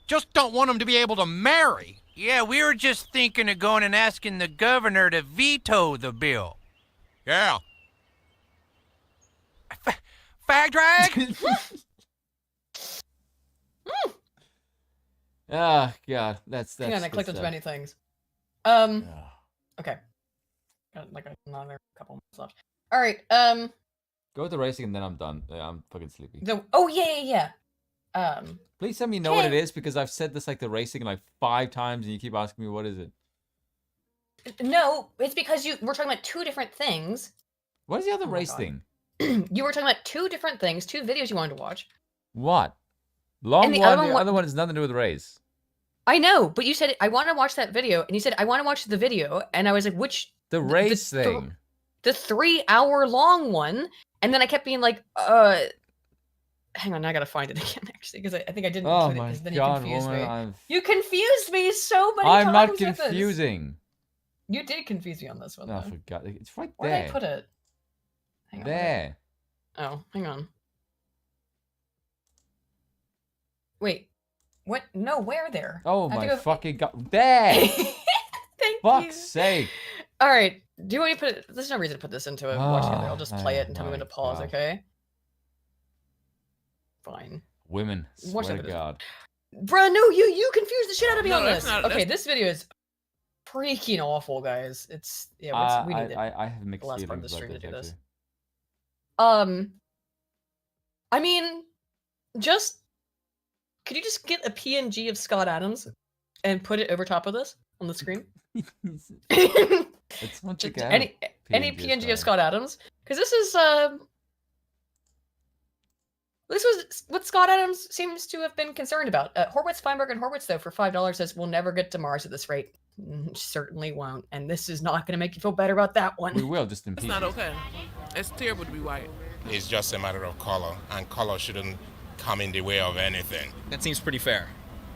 just don't want them to be able to marry. Yeah, we were just thinking of going and asking the governor to veto the bill. Yeah. Fag drag? Ah, God, that's. Hang on, I clicked on too stuff. many things. Okay. Got like another couple minutes left. All right. Go with the racing and then I'm done. Yeah, I'm fucking sleepy. Yeah. Please let me know what it is because I've said this like the racing like 5 times and you keep asking me what is it. No, it's because we're talking about 2 different things. What is the other race thing? You were talking about 2 different things, 2 videos you wanted to watch. What? Long And the one. other The one- other one has nothing to do with the race. I know, but you said I want to watch that video, and you said I want to watch the video, and I was like, which The race thing. The 3-hour-long one, and then I kept being like, hang on, I gotta find it again actually, because I think I didn't. Oh put it, my 'cause then God, you confused woman, me. You confused me so many I'm times. not with this. confusing. You did confuse me on this one. Oh, though. for God, it's right Where there. did I put it? Hang on. There. Oh, hang on. Wait. What? No, where there? Oh I have to my go- fucking God. There. Thank Fuck's you. sake. All right. Do you want me to put it? There's no reason to put this into a watch together. I'll just play Oh it and tell me when to my pause, God. okay? Fine. Women. Watch Swear that to video. God. Bruh, no, you confused the shit out of me No, on that's this. not- Okay, that's- this video is freaking awful, guys. It's we need it. I have mixed the last part of the feelings stream about to do this. this. Actually. I mean, just could you just get a PNG of Scott Adams and put it over top of this on the screen? It's not Just together. any PNG of Scott Adams, because this was what Scott Adams seems to have been concerned about. Horwitz, Feinberg, and Horwitz, though, for $5 says we'll never get to Mars at this rate. Certainly won't, and this is not going to make you feel better about that one. We will, just in It's peace. not okay. It's terrible to be white. It's just a matter of color, and color shouldn't come in the way of anything. That seems pretty fair.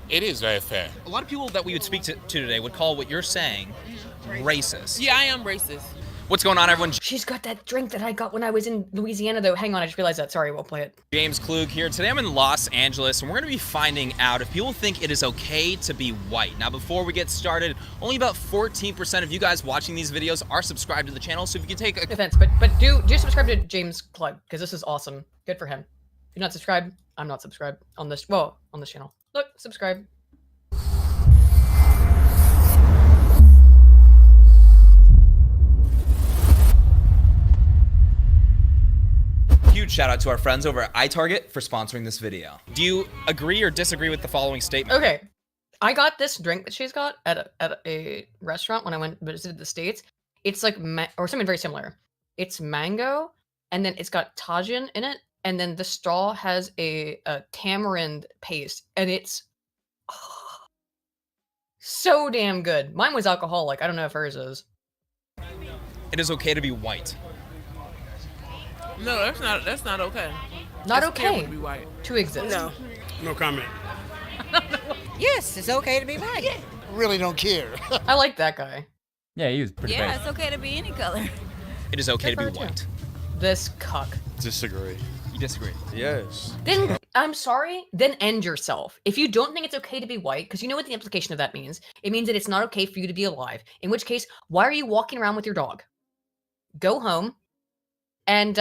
It is very fair. A lot of people that we would speak to today would call what you're saying racist. Yeah, I am racist. What's going on, everyone? She's got that drink that I got when I was in Louisiana, though. Hang on, I just realized that. Sorry, we'll play it. James Klug here. Today I'm in Los Angeles, and we're going to be finding out if people think it is okay to be white. Now, before we get started, only about 14% of you guys watching these videos are subscribed to the channel, so if you could take a... Offense, but do subscribe to James Klug, because this is awesome. Good for him. If you're not subscribed, I'm not subscribed on this, well, on this channel. Look, subscribe. Huge shout out to our friends over at iTarget for sponsoring this video. Do you agree or disagree with the following statement? Okay, I got this drink that she's got at a restaurant when I went visited the States. It's like or something very similar. It's mango, and then it's got tajin in it, and then the straw has a tamarind paste, and it's so damn good. Mine was alcoholic. I don't know if hers is. It is okay to be white. No, that's not okay. Not That's okay terrible to be white. to exist. No. No comment. Yes, it's okay to be white. Really don't care. I like that guy. Yeah, he was pretty Yeah, bad. it's okay to be any color. It is okay to be Good for her, white. too. This cuck. Disagree. You disagree? Yes. Then, I'm sorry, then end yourself. If you don't think it's okay to be white, because you know what the implication of that means, it means that it's not okay for you to be alive. In which case, why are you walking around with your dog? Go home and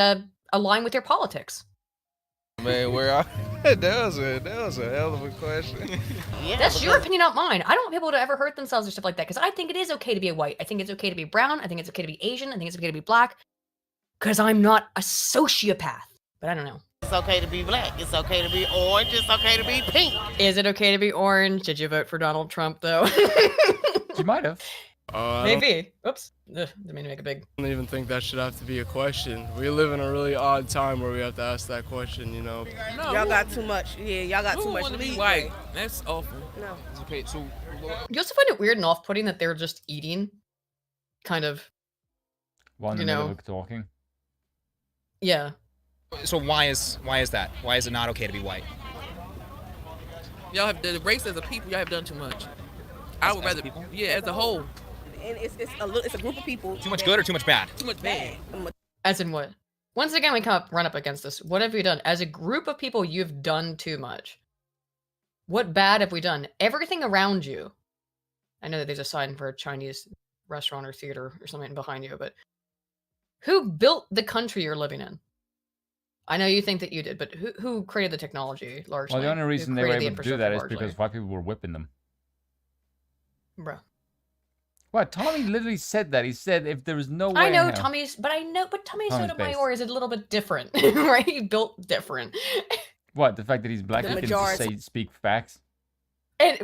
align with your politics. Man, that was a hell of a question. That's your opinion, not mine. I don't want people to ever hurt themselves or stuff like that, because I think it is okay to be white. I think it's okay to be brown. I think it's okay to be Asian. I think it's okay to be black, because I'm not a sociopath. But I don't know. It's okay to be black. It's okay to be orange. It's okay to be pink. Is it okay to be orange? Did you vote for Donald Trump, though? You might have. Maybe. Oops. Ugh, didn't mean to make it big. I don't even think that should have to be a question. We live in a really odd time where we have to ask that question, you know. No, Y'all got too much. Yeah, y'all got too much want to be leeway. white? That's awful. No. Okay, so You also find it weird and off-putting that they're just eating, kind of. One You minute know. of talking. Yeah. So why is that? Why is it not okay to be white? Y'all have the race as a people. Y'all have done too much. I would rather people? Yeah, as a whole. And it's a group of people. Too much good or too much bad? Too much bad. As in what? Once again, we run up against this. What have you done? As a group of people, you've done too much. What bad have we done? Everything around you. I know that there's a sign for a Chinese restaurant or theater or something behind you, but who built the country you're living in? I know you think that you did, but who created the technology largely? Well, the only Who reason they were created the able to do that is infrastructure because white people were whipping them. largely? Bruh. What? Tommy literally said that. He said if there was no way. I know in hell- Tommy's, but Tommy Tommy's Sotomayor is a little bit different, right? He built different. What? The fact that he's black, The he can majority- just speak facts.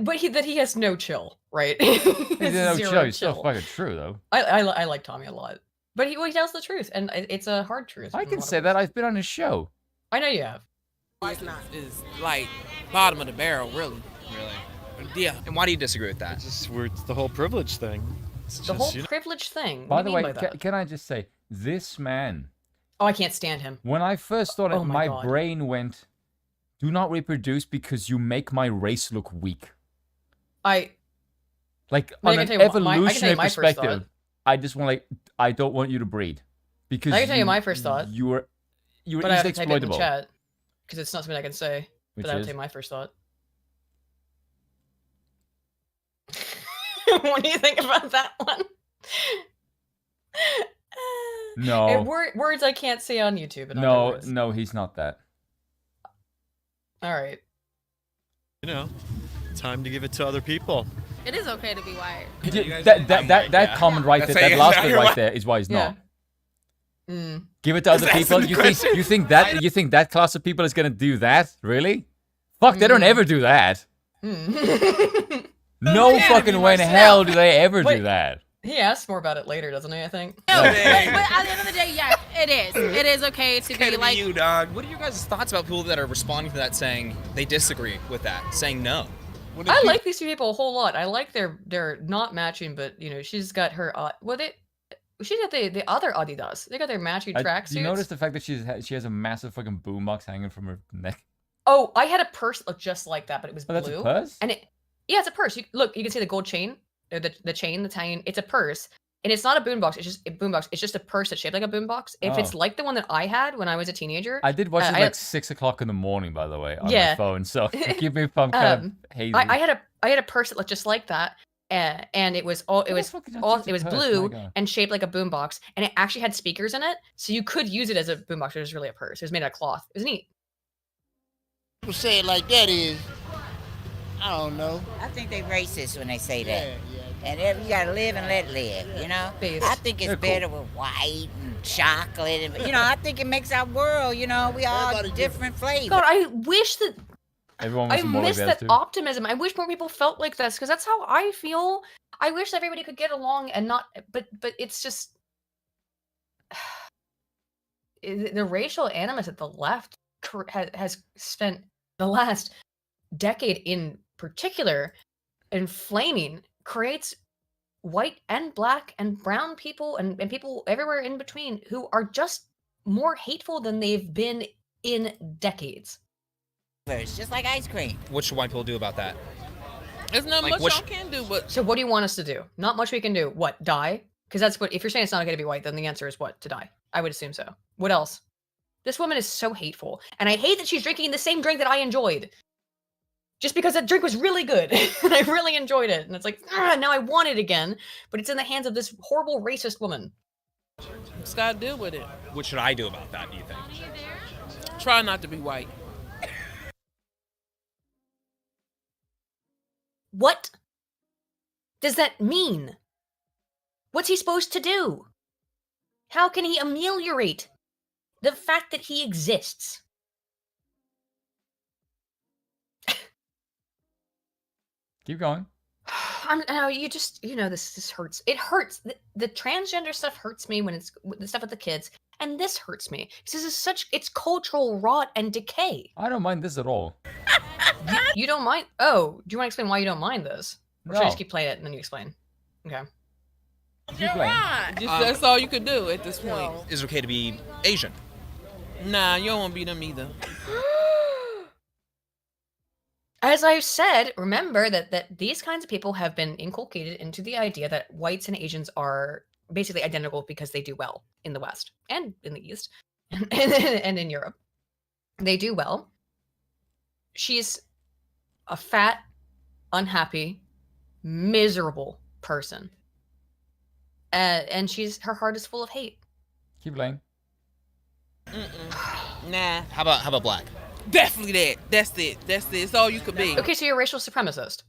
But he has no chill, right? He He has didn't know zero chill. He's still chill. fucking true though. I like Tommy a lot, but he tells the truth, and it's a hard truth. I in a can lot of say ways. that. I've been on his show. I know you have. It's not. Is like bottom of the barrel, really. Really? Yeah. And why do you disagree with that? It's the whole privilege thing. It's The whole privilege thing. By What the do you way, mean by that? can I just say, this man, Oh, I can't stand him. when I first thought it, Oh my my God. brain went, do not reproduce because you make my race look weak. Like, I mean, on I an can tell you my- I can tell you evolutionary my first perspective, thought. I just want, like, I don't want you to breed. Because I can tell you my first thought. You were But I have easily to type it in the exploitable. chat because it's not something I can say. Which But I would is? tell you my first thought. What do you think about that one? No. Words I can't say on YouTube. And other No, words. no, he's not that. All right. You know, time to give it to other people. It is okay to be white. That comment right there, that last bit right there is why he's Yeah. not. Mm. Give it to other That's people. the You question. think that class of people is gonna do that? Really? Fuck, they don't ever do that. No fucking way in hell do they ever do that. He asks more about it later, doesn't he? I think. No, but at the end of the day, yeah, it is. It is okay to be like. you, dog. What are your guys' thoughts about people that are responding to that saying they disagree with that, saying no? I like these two people a whole lot. I like they're not matching, but you know, she's got her she's got the other Adidas. They got their matching tracksuits. Do you notice the fact that she has a massive fucking boombox hanging from her neck? Oh, I had a purse that looked just like that, but it was blue. That's a purse? And yeah, it's a purse. Look, you can see the gold chain, or the chain that's hanging. It's a purse, and it's not a boombox. It's just a boombox. It's just a purse that's shaped like a boombox. If it's like the one that I had when I was a teenager, I did watch it like 6 o'clock in the morning, by the way, on my phone. So keep me from kind of hazy. I had a purse that looked just like that, and it was blue and shaped like a boombox, and it actually had speakers in it, so you could use it as a boombox. It was really a purse. It was made out of cloth. It was neat. People say it like that is, I don't know. I think they racist when they say that. And you gotta live and let live, you know? I think it's better with white and chocolate. And, you know, I think it makes our world, you know, we all different flavors. God, I wish that everyone was more miss like that too. optimism. I wish more people felt like this, because that's how I feel. I wish everybody could get along and not, but it's just the racial animus at the left has spent the last decade in particular inflaming, creates white and black and brown people and people everywhere in between who are just more hateful than they've been in decades. It's just like ice cream. What should white people do about that? There's not much y'all can do, but... So what do you want us to do? Not much we can do. What, die? Because that's what, if you're saying it's not okay to be white, then the answer is what? To die. I would assume so. What else? This woman is so hateful. And I hate that she's drinking the same drink that I enjoyed. Just because that drink was really good. And I really enjoyed it. And it's like, now I want it again. But it's in the hands of this horrible racist woman. Just gotta deal with it. What should I do about that, do you think? Try not to be white. What does that mean? What's he supposed to do? How can he ameliorate the fact that he exists? Keep going. This hurts. It hurts. The transgender stuff hurts me when it's the stuff with the kids, and this hurts me because this is it's cultural rot and decay. I don't mind this at all. You don't mind? Oh, do you want to explain why you don't mind this? Or should I No. just keep playing it and then you explain? Okay. Keep playing. That's all you could do at this point. Is it okay to be Asian? Nah, you don't want to be them either. As I've said, remember that these kinds of people have been inculcated into the idea that whites and Asians are basically identical because they do well in the West and in the East and in Europe. They do well. She's a fat, unhappy, miserable person. And her heart is full of hate. Keep playing. Nah. How about black? Definitely that. That's it. It's all you could be. Okay, so you're a racial supremacist.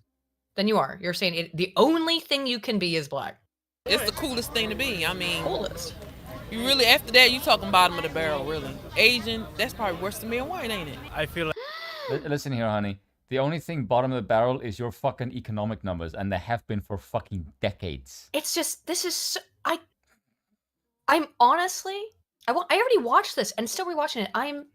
Then you are. You're saying the only thing you can be is black. It's the coolest thing to be. I mean, coolest. You really, after that, you talking bottom of the barrel, really. Asian, that's probably worse than being white, ain't it? I feel like... Listen here, honey. The only thing bottom of the barrel is your fucking economic numbers, and they have been for fucking decades. It's just, this is so, I'm honestly, I already watched this and still rewatching it. I'm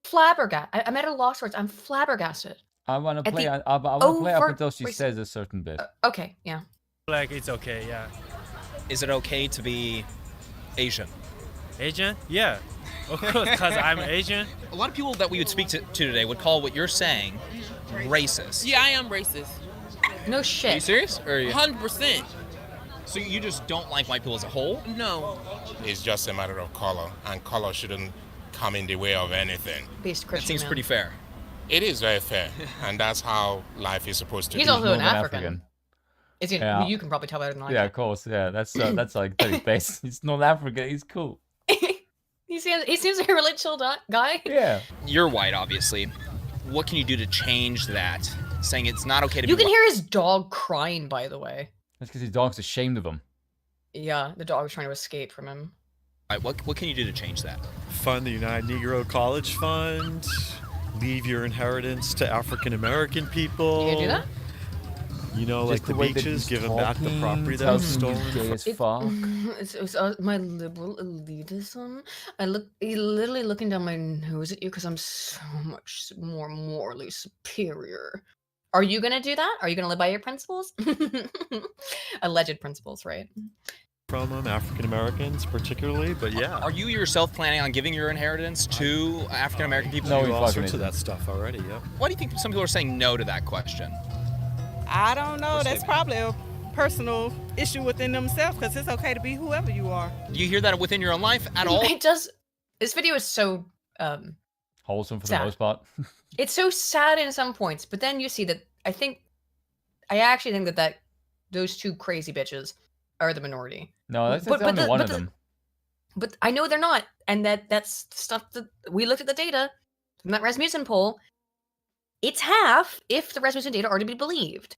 flabbergasted. I'm at a loss for words. I'm flabbergasted. I want to play. I want to play up until she says a certain bit. Okay, yeah. Like it's okay, yeah. Is it okay to be Asian? Asian? Yeah. Of course, because I'm Asian. A lot of people that we would speak to today would call what you're saying racist. Yeah, I am racist. No shit. Are you serious? Or are you... 100%. So you just don't like white people as a whole? No. It's just a matter of color, and color shouldn't come in the way of anything. Based That seems pretty fair. It is very fair, and that's how life is supposed to be. He's also an Northern African. Is he? Yeah. You can probably tell better than I Yeah, can. of course. Yeah, that's like pretty base. He's North African. He's cool. He seems like a really chill guy. Yeah. You're white, obviously. What can you do to change that? Saying it's not okay to You be can white. hear his dog crying, by the way. That's because his dog's ashamed of him. Yeah, the dog was trying to escape from him. What can you do to change that? fund the United Negro College Fund, leave your inheritance to African American people. You gonna do that? You know, like the beaches, give them back the property that was stolen. Gay as fuck. It's my liberal elitism. You're literally looking down my nose at you because I'm so much more morally superior. Are you gonna do that? Are you gonna live by your principles? Alleged principles, right? From them, African Americans particularly, but yeah. Are you yourself planning on giving your inheritance to African American people? No, we all sorts of that stuff already, yep. Why do you think some people are saying no to that question? I don't know. That's probably a personal issue within themselves because it's okay to be whoever you are. Do you hear that within your own life at all? It does. This video is so wholesome for sad. the most part. It's so sad in some points, but then you see that I actually think that those two crazy bitches are the minority. No, that's only one of them. But I know they're not, and that's stuff that we looked at the data from that Rasmussen poll. It's half if the Rasmussen data are to be believed.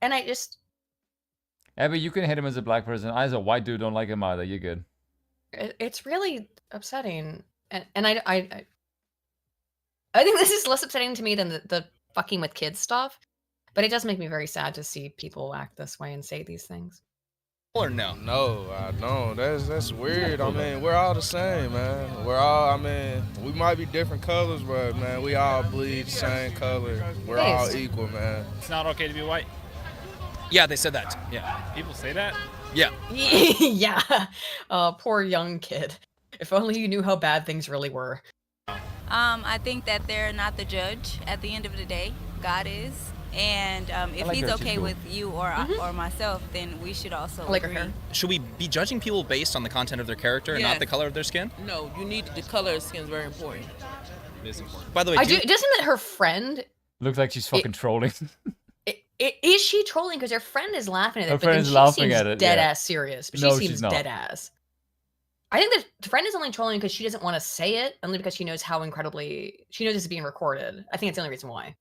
And I just... Abby, you can hate him as a black person. I, as a white dude, don't like him either. You're good. It's really upsetting. And I think this is less upsetting to me than the fucking with kids stuff. But it does make me very sad to see people act this way and say these things. Or no? No, I don't. That's weird. I mean, we're all the same, man. We might be different colors, but, man, we all bleed the same color. We're all equal, man. It's not okay to be white. Yeah, they said that. Yeah. People say that? Yeah. Yeah. Poor young kid. If only you knew how bad things really were. I think that they're not the judge at the end of the day. God is. And if he's okay with you or myself, then we should also agree. Should we be judging people based on the content of their character and not the color of their skin? No, you need the color of skin is very important. It is important. By the way, doesn't that her friend... Looks like she's fucking trolling. Is she trolling? Because her friend is laughing at it. Her but then friend is she laughing seems at it, dead yeah. ass serious. But No, she she's seems not. dead ass. I think that the friend is only trolling because she doesn't want to say it, only because she knows how incredibly... She knows this is being recorded. I think it's the only reason why.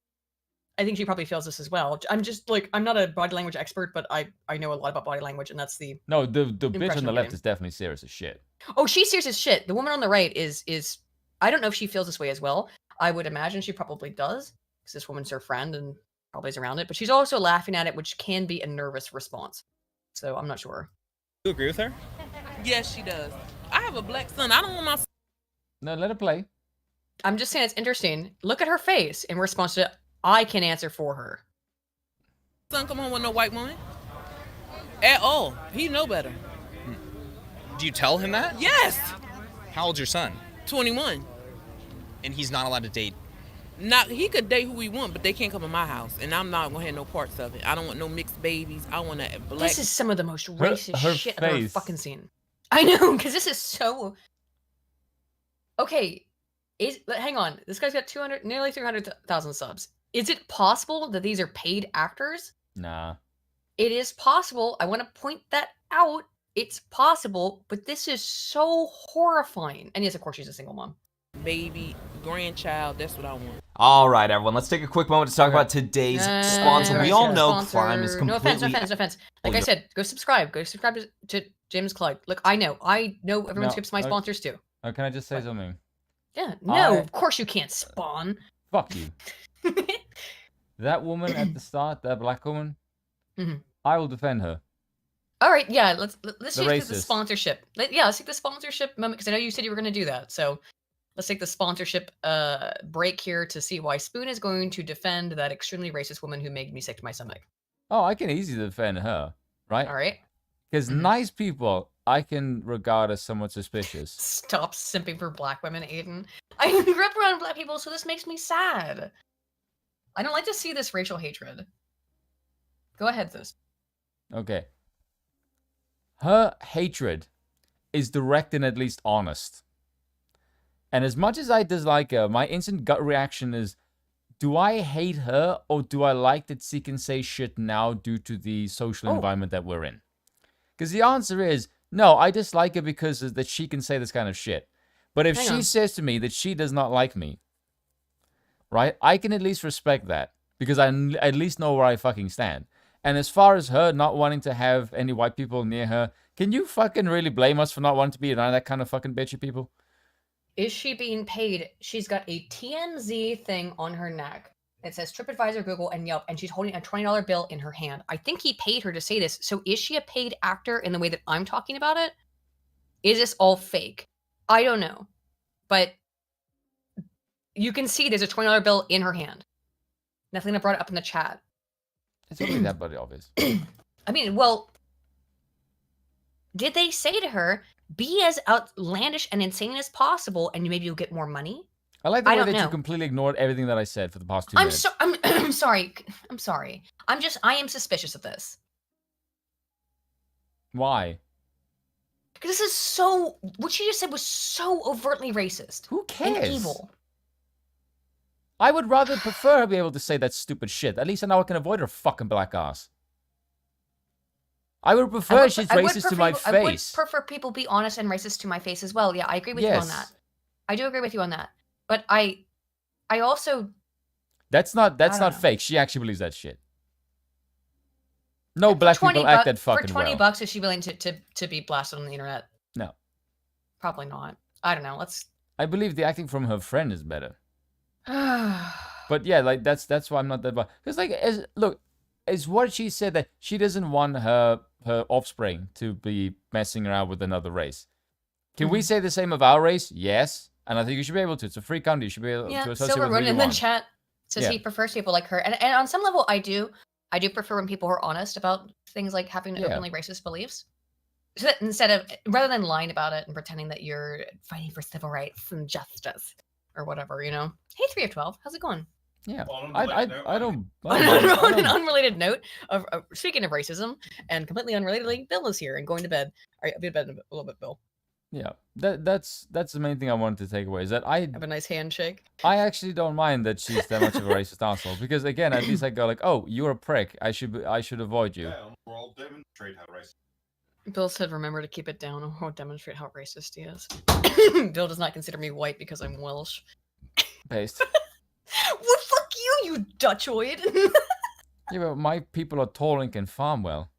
I think she probably feels this as well. I'm just like, I'm not a body language expert, but I know a lot about body language, and that's the... No, the bitch impression on the I'm left getting. is definitely serious as shit. Oh, she's serious as shit. The woman on the right is I don't know if she feels this way as well. I would imagine she probably does, because this woman's her friend and probably is around it. But she's also laughing at it, which can be a nervous response. So I'm not sure. Do you agree with her? Yes, she does. I have a black son. I don't want my... No, let her play. I'm just saying it's interesting. Look at her face in response to, I can answer for her. son come home with no white woman. At all. He know better. Do you tell him that? Yes. How old's your son? 21. And he's not allowed to date? He could date who he want, but they can't come in my house. And I'm not going to have no parts of it. I don't want no mixed babies. I want a black... This is some of the most racist her shit I've ever face. fucking seen. I know, because this is so... Okay, hang on. This guy's got nearly 300,000 subs. Is it possible that these are paid actors? Nah. It is possible. I want to point that out. It's possible, but this is so horrifying. And yes, of course, she's a single mom. Baby, grandchild, that's what I want. All right, everyone, let's take a quick moment to talk about today's sponsor. We all know crime is completely... No offense. Like I said, go subscribe. Go subscribe to James Clyde. Look, I know everyone skips my sponsors too. Can I just say something? Yeah, no, of course you can't spawn. Fuck you. That woman at the start, that black woman, Mhm. I will defend her. All right, yeah, let's The just get the racist. sponsorship. Let's take the sponsorship moment because I know you said you were going to do that. So let's take the sponsorship break here to see why Spoon is going to defend that extremely racist woman who made me sick to my stomach. Oh, I can easily defend her, right? All right. Because nice people, I can regard as somewhat suspicious. Stop simping for black women, Aiden. I grew up around black people, so this makes me sad. I don't like to see this racial hatred. Go ahead, Zeus. Okay. Her hatred is direct and at least honest. And as much as I dislike her, my instant gut reaction is, do I hate her or do I like that she can say shit now due to the social environment that we're in? Because the answer is, no, I dislike her because that she can say this kind of shit. But if she says to me that she does not like me, right, I can at least respect that. Because I at least know where I fucking stand. And as far as her not wanting to have any white people near her, Can you fucking really blame us for not wanting to be around that kind of fucking bitchy people? Is she being paid? She's got a TMZ thing on her neck. It says TripAdvisor, Google, and Yelp, and she's holding a $20 bill in her hand. I think he paid her to say this. So is she a paid actor in the way that I'm talking about it? Is this all fake? I don't know. But you can see there's a $20 bill in her hand. Nathalina brought it up in the chat. It's only that bloody obvious. I mean, well, did they say to her, be as outlandish and insane as possible, and maybe you'll get more money? I like the way that you completely ignored everything that I said for the past 2 minutes. I'm sorry. I'm sorry. I am suspicious of this. Why? Because this is so, what she just said was so overtly racist. Who cares? And evil. I would rather prefer her be able to say that stupid shit. At least I know I can avoid her fucking black ass. I would prefer she's racist to my face. I would prefer people be honest and racist to my face as well. Yeah, I agree with you on that. I do agree with you on that. But I also... That's not fake. She actually believes that shit. No black people act that fucking well. For $20, is she willing to be blasted on the internet? No. Probably not. I don't know. I believe the acting from her friend is better. But yeah, like that's why I'm not that bad. Because like, is what she said that she doesn't want her offspring to be messing around with another race. Can we say the same of our race? Yes. And I think you should be able to. It's a free country. You should be able to associate with who you in want. the chat says he prefers people like her. And on some level, I do prefer when people are honest about things like having openly racist beliefs. So that instead of, rather than lying about it and pretending that you're fighting for civil rights and justice or whatever, you know. Hey, 3 of 12, how's it going? Yeah, I don't. On an unrelated note, of speaking of racism, and completely unrelatedly, Bill is here and going to bed. All right, I'll be to bed in a little bit, Bill. Yeah, that's the main thing I wanted to take away is that I have a nice handshake. I actually don't mind that she's that much of a racist asshole because again, at least I go like, oh, you're a prick. I should avoid you. Yeah, I'll demonstrate how racist. Bill said, "Remember to keep it down. I'll demonstrate how racist he is." Bill does not consider me white because I'm Welsh. Based. Well, fuck you, you Dutchoid. Yeah, but my people are tall and can farm well.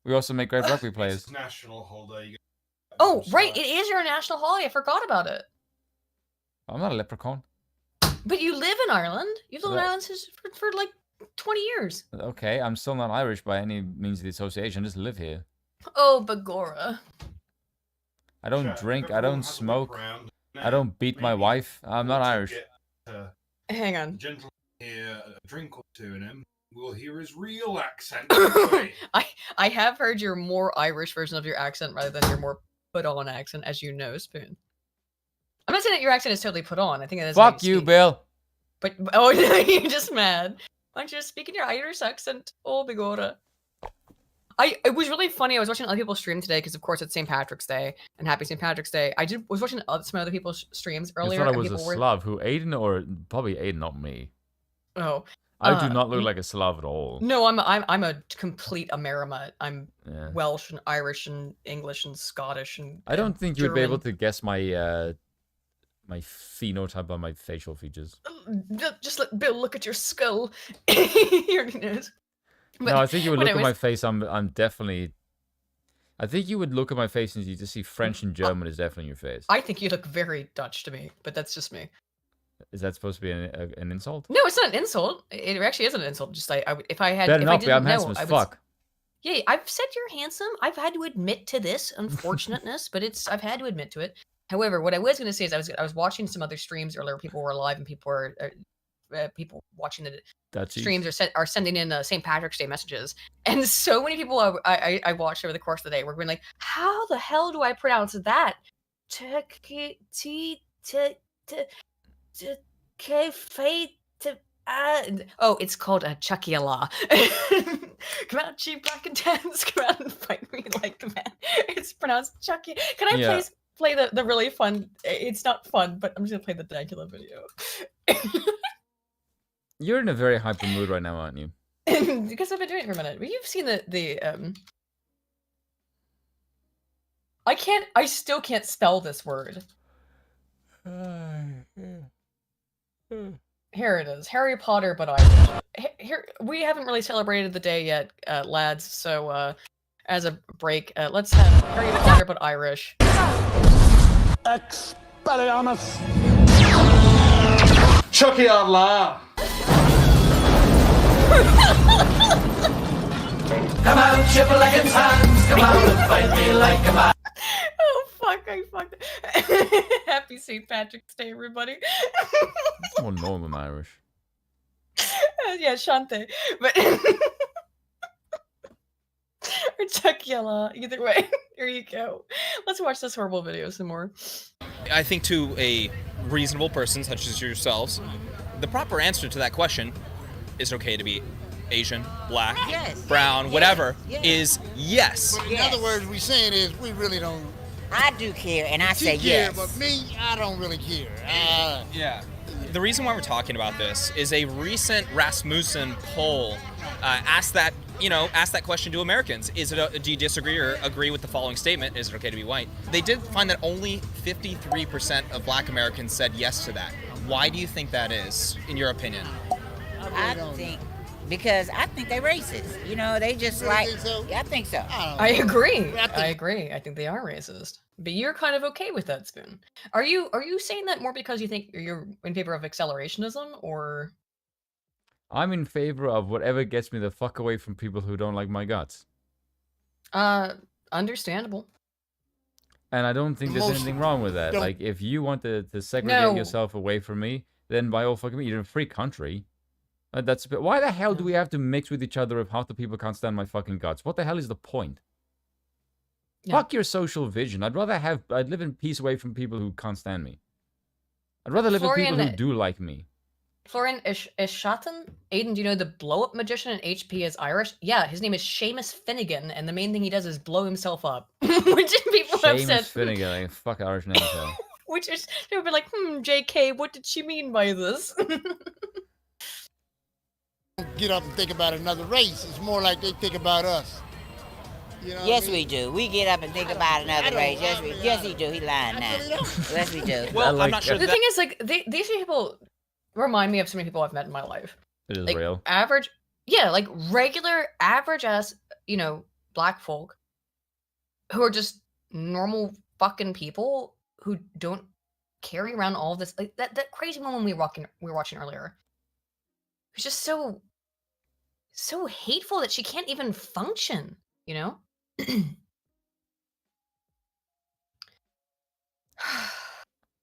We also make great rugby players. It's national holiday. Oh, right, it is your national holiday. I forgot about it. I'm not a leprechaun. But you live in Ireland. You've lived in Ireland for like 20 years. Okay, I'm still not Irish by any means of the association. I just live here. Oh, Bagora. I don't drink. I don't smoke. I don't beat my wife. I'm not Irish. Hang on. Gentleman here, a drink or two in him. We'll hear his real accent. I have heard your more Irish version of your accent rather than your more put-on accent, as you know, Spoon. I'm not saying that your accent is totally put on. I think it is. Fuck you, Bill. But oh, you're just mad. Why don't you just speak in your Irish accent? Oh, Bigora. It was really funny. I was watching other people stream today because, of course, it's St. Patrick's Day and Happy St. Patrick's Day. Was watching some other people's streams earlier. I thought I was a Slav who Aiden or probably Aiden, not me. Oh. I do not look like a Slav at all. No, I'm a complete Amerimut. I'm Welsh and Irish and English and Scottish and I don't think you German. would be able to guess my my phenotype by my facial features. Just let Bill look at your skull. He already knows. But, no, I think you would look at my face. I'm definitely. I think you would look at my face and you just see French and German is definitely in your face. I think you look very Dutch to me, but that's just me. Is that supposed to be an insult? No, it's not an insult. It actually isn't an insult. Just if I had, better if not I be. didn't I'm know, handsome as fuck. Yeah, I've said you're handsome. I've had to admit to this unfortunateness, but I've had to admit to it. However, what I was going to say is I was watching some other streams earlier. People were live and people were people watching the streams are sending in St. Patrick's Day messages, and so many people I watched over the course of the day were going like, "How the hell do I pronounce that?" Oh, it's called a Chucky-a-la. Come out, cheap black and tans. Come out and fight me like a man. It's pronounced Chucky. Can I please play the really fun? It's not fun, but I'm just gonna play the Dracula video. You're in a very hyper mood right now, aren't you? Because I've been doing it for a minute. But you've seen the I still can't spell this word. Here it is, Harry Potter, but Irish. Here we haven't really celebrated the day yet, lads. So as a break, let's have Harry Potter but Irish. Expelliarmus! Chucky Allah! Come out, triple like it's hands. Come out and fight me like a man. Oh fuck! I fucked. Happy St. Patrick's Day, everybody. It's more normal Irish. Yeah, Shante, but or Chuckula. Either way, here you go. Let's watch this horrible video some more. I think to a reasonable person such as yourselves, the proper answer to that question, is it okay to be Asian, black, brown, whatever, is yes. But in other words, we're saying is we really don't. I do care, and I say care, yes. But me, I don't really care. Yeah. The reason why we're talking about this is a recent Rasmussen poll asked that question to Americans. Do you disagree or agree with the following statement? Is it okay to be white? They did find that only 53% of black Americans said yes to that. Why do you think that is, in your opinion? I think because I think they're racist. You know, they just like. Yeah, I think so. I agree. I agree. I think they are racist. But you're kind of okay with that, Spoon. Are you saying that more because you think you're in favor of accelerationism, or? I'm in favor of whatever gets me the fuck away from people who don't like my guts. Understandable. And I don't think there's anything wrong with that. Like, if you want to segregate yourself away from me, then by all fucking means, you're in a free country. That's a bit. Why the hell do we have to mix with each other if half the people can't stand my fucking guts? What the hell is the point? Yeah. Fuck your social vision. I'd live in peace away from people who can't stand me. I'd rather live with people who do like me. Florian Ishatten? Aiden, do you know the blow-up magician in HP is Irish? Yeah, his name is Seamus Finnegan, and the main thing he does is blow himself up. Which people have said. Seamus Finnegan, like, fuck Irish name. Which is, they would be like, JK, what did she mean by this? Get up and think about another race. It's more like they think about us. You know yes, we do. We get up and think about another race. Yes, he do. He lying now. Yes, we do. Well, I'm not sure. The thing is, like, these people remind me of so many people I've met in my life. It is like, real. Average, yeah, like regular, average-ass, black folk who are just normal fucking people who don't carry around all of this. Like, that crazy woman we were watching earlier. Who's just so hateful that she can't even function, you know?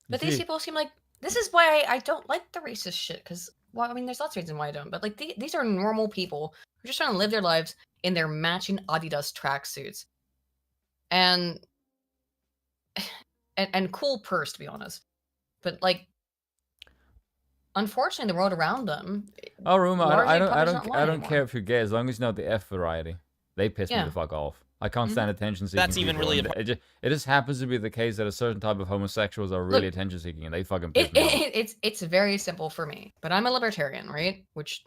But these people seem like, this is why I don't like the racist shit, because, well, I mean, there's lots of reasons why I don't, but, like, these are normal people who are just trying to live their lives in their matching Adidas tracksuits. And cool purse, to be honest. But, like, unfortunately, the world around them. Oh, Ruma, I don't care if you're gay as long as you're not the F variety. They piss me the fuck off. I can't stand attention-seeking. That's even really. It just happens to be the case that a certain type of homosexuals are really attention-seeking, and they fucking piss me off. It's very simple for me, but I'm a libertarian, right? Which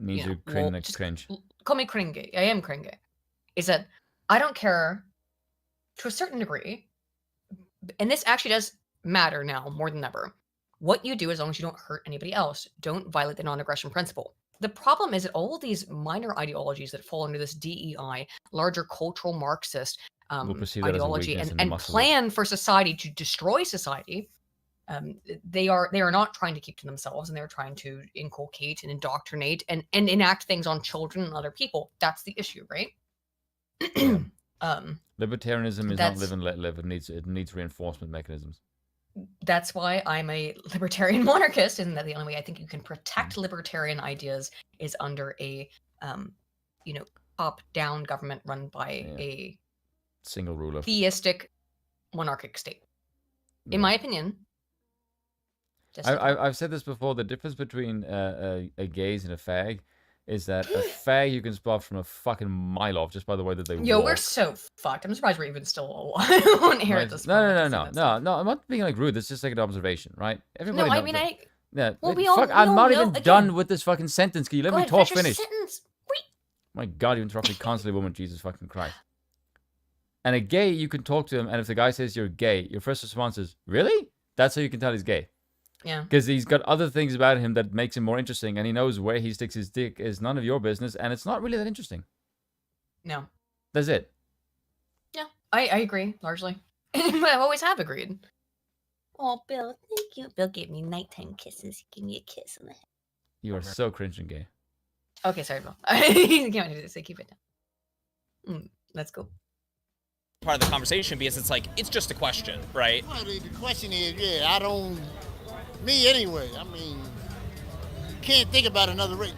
means you cringe. Call me cringe. I am cringe. Is that I don't care to a certain degree, and this actually does matter now more than ever. What you do, as long as you don't hurt anybody else, don't violate the non-aggression principle. The problem is that all of these minor ideologies that fall under this DEI, larger cultural Marxist ideology, and plan for society to destroy society, they are not trying to keep to themselves, and they're trying to inculcate and indoctrinate and enact things on children and other people. That's the issue, right? Libertarianism is not live and let live. It needs reinforcement mechanisms. That's why I'm a libertarian monarchist, and that the only way I think you can protect libertarian ideas is under a, top-down government run by a single ruler, theistic, monarchic state. In my opinion. I've said this before. The difference between a gaze and a fag is that a fag you can spot from a fucking mile off just by the way that they walk. We're so fucked. I'm surprised we're even still on air at this point. No. I'm not being like rude. It's just like an observation, right? Everybody. No, I mean Yeah. Well, I'm not even done with this fucking sentence. Can you let me talk? Finish. Sentence. My God, you interrupt me constantly, woman. Jesus fucking Christ. And a gay, you can talk to him, and if the guy says you're gay, your first response is, really? That's how you can tell he's gay. Yeah. Because he's got other things about him that makes him more interesting, and he knows where he sticks his dick is none of your business, and it's not really that interesting. No. That's it. I agree, largely. I always have agreed. Oh, Bill, thank you. Bill gave me nighttime kisses. Give me a kiss on the head. You are so cringe and gay. Okay, sorry, Bill. I can't say keep it down. Let's go. Part of the conversation because it's like, it's just a question, right? Well, the question is, me anyway. I mean, can't think about another race.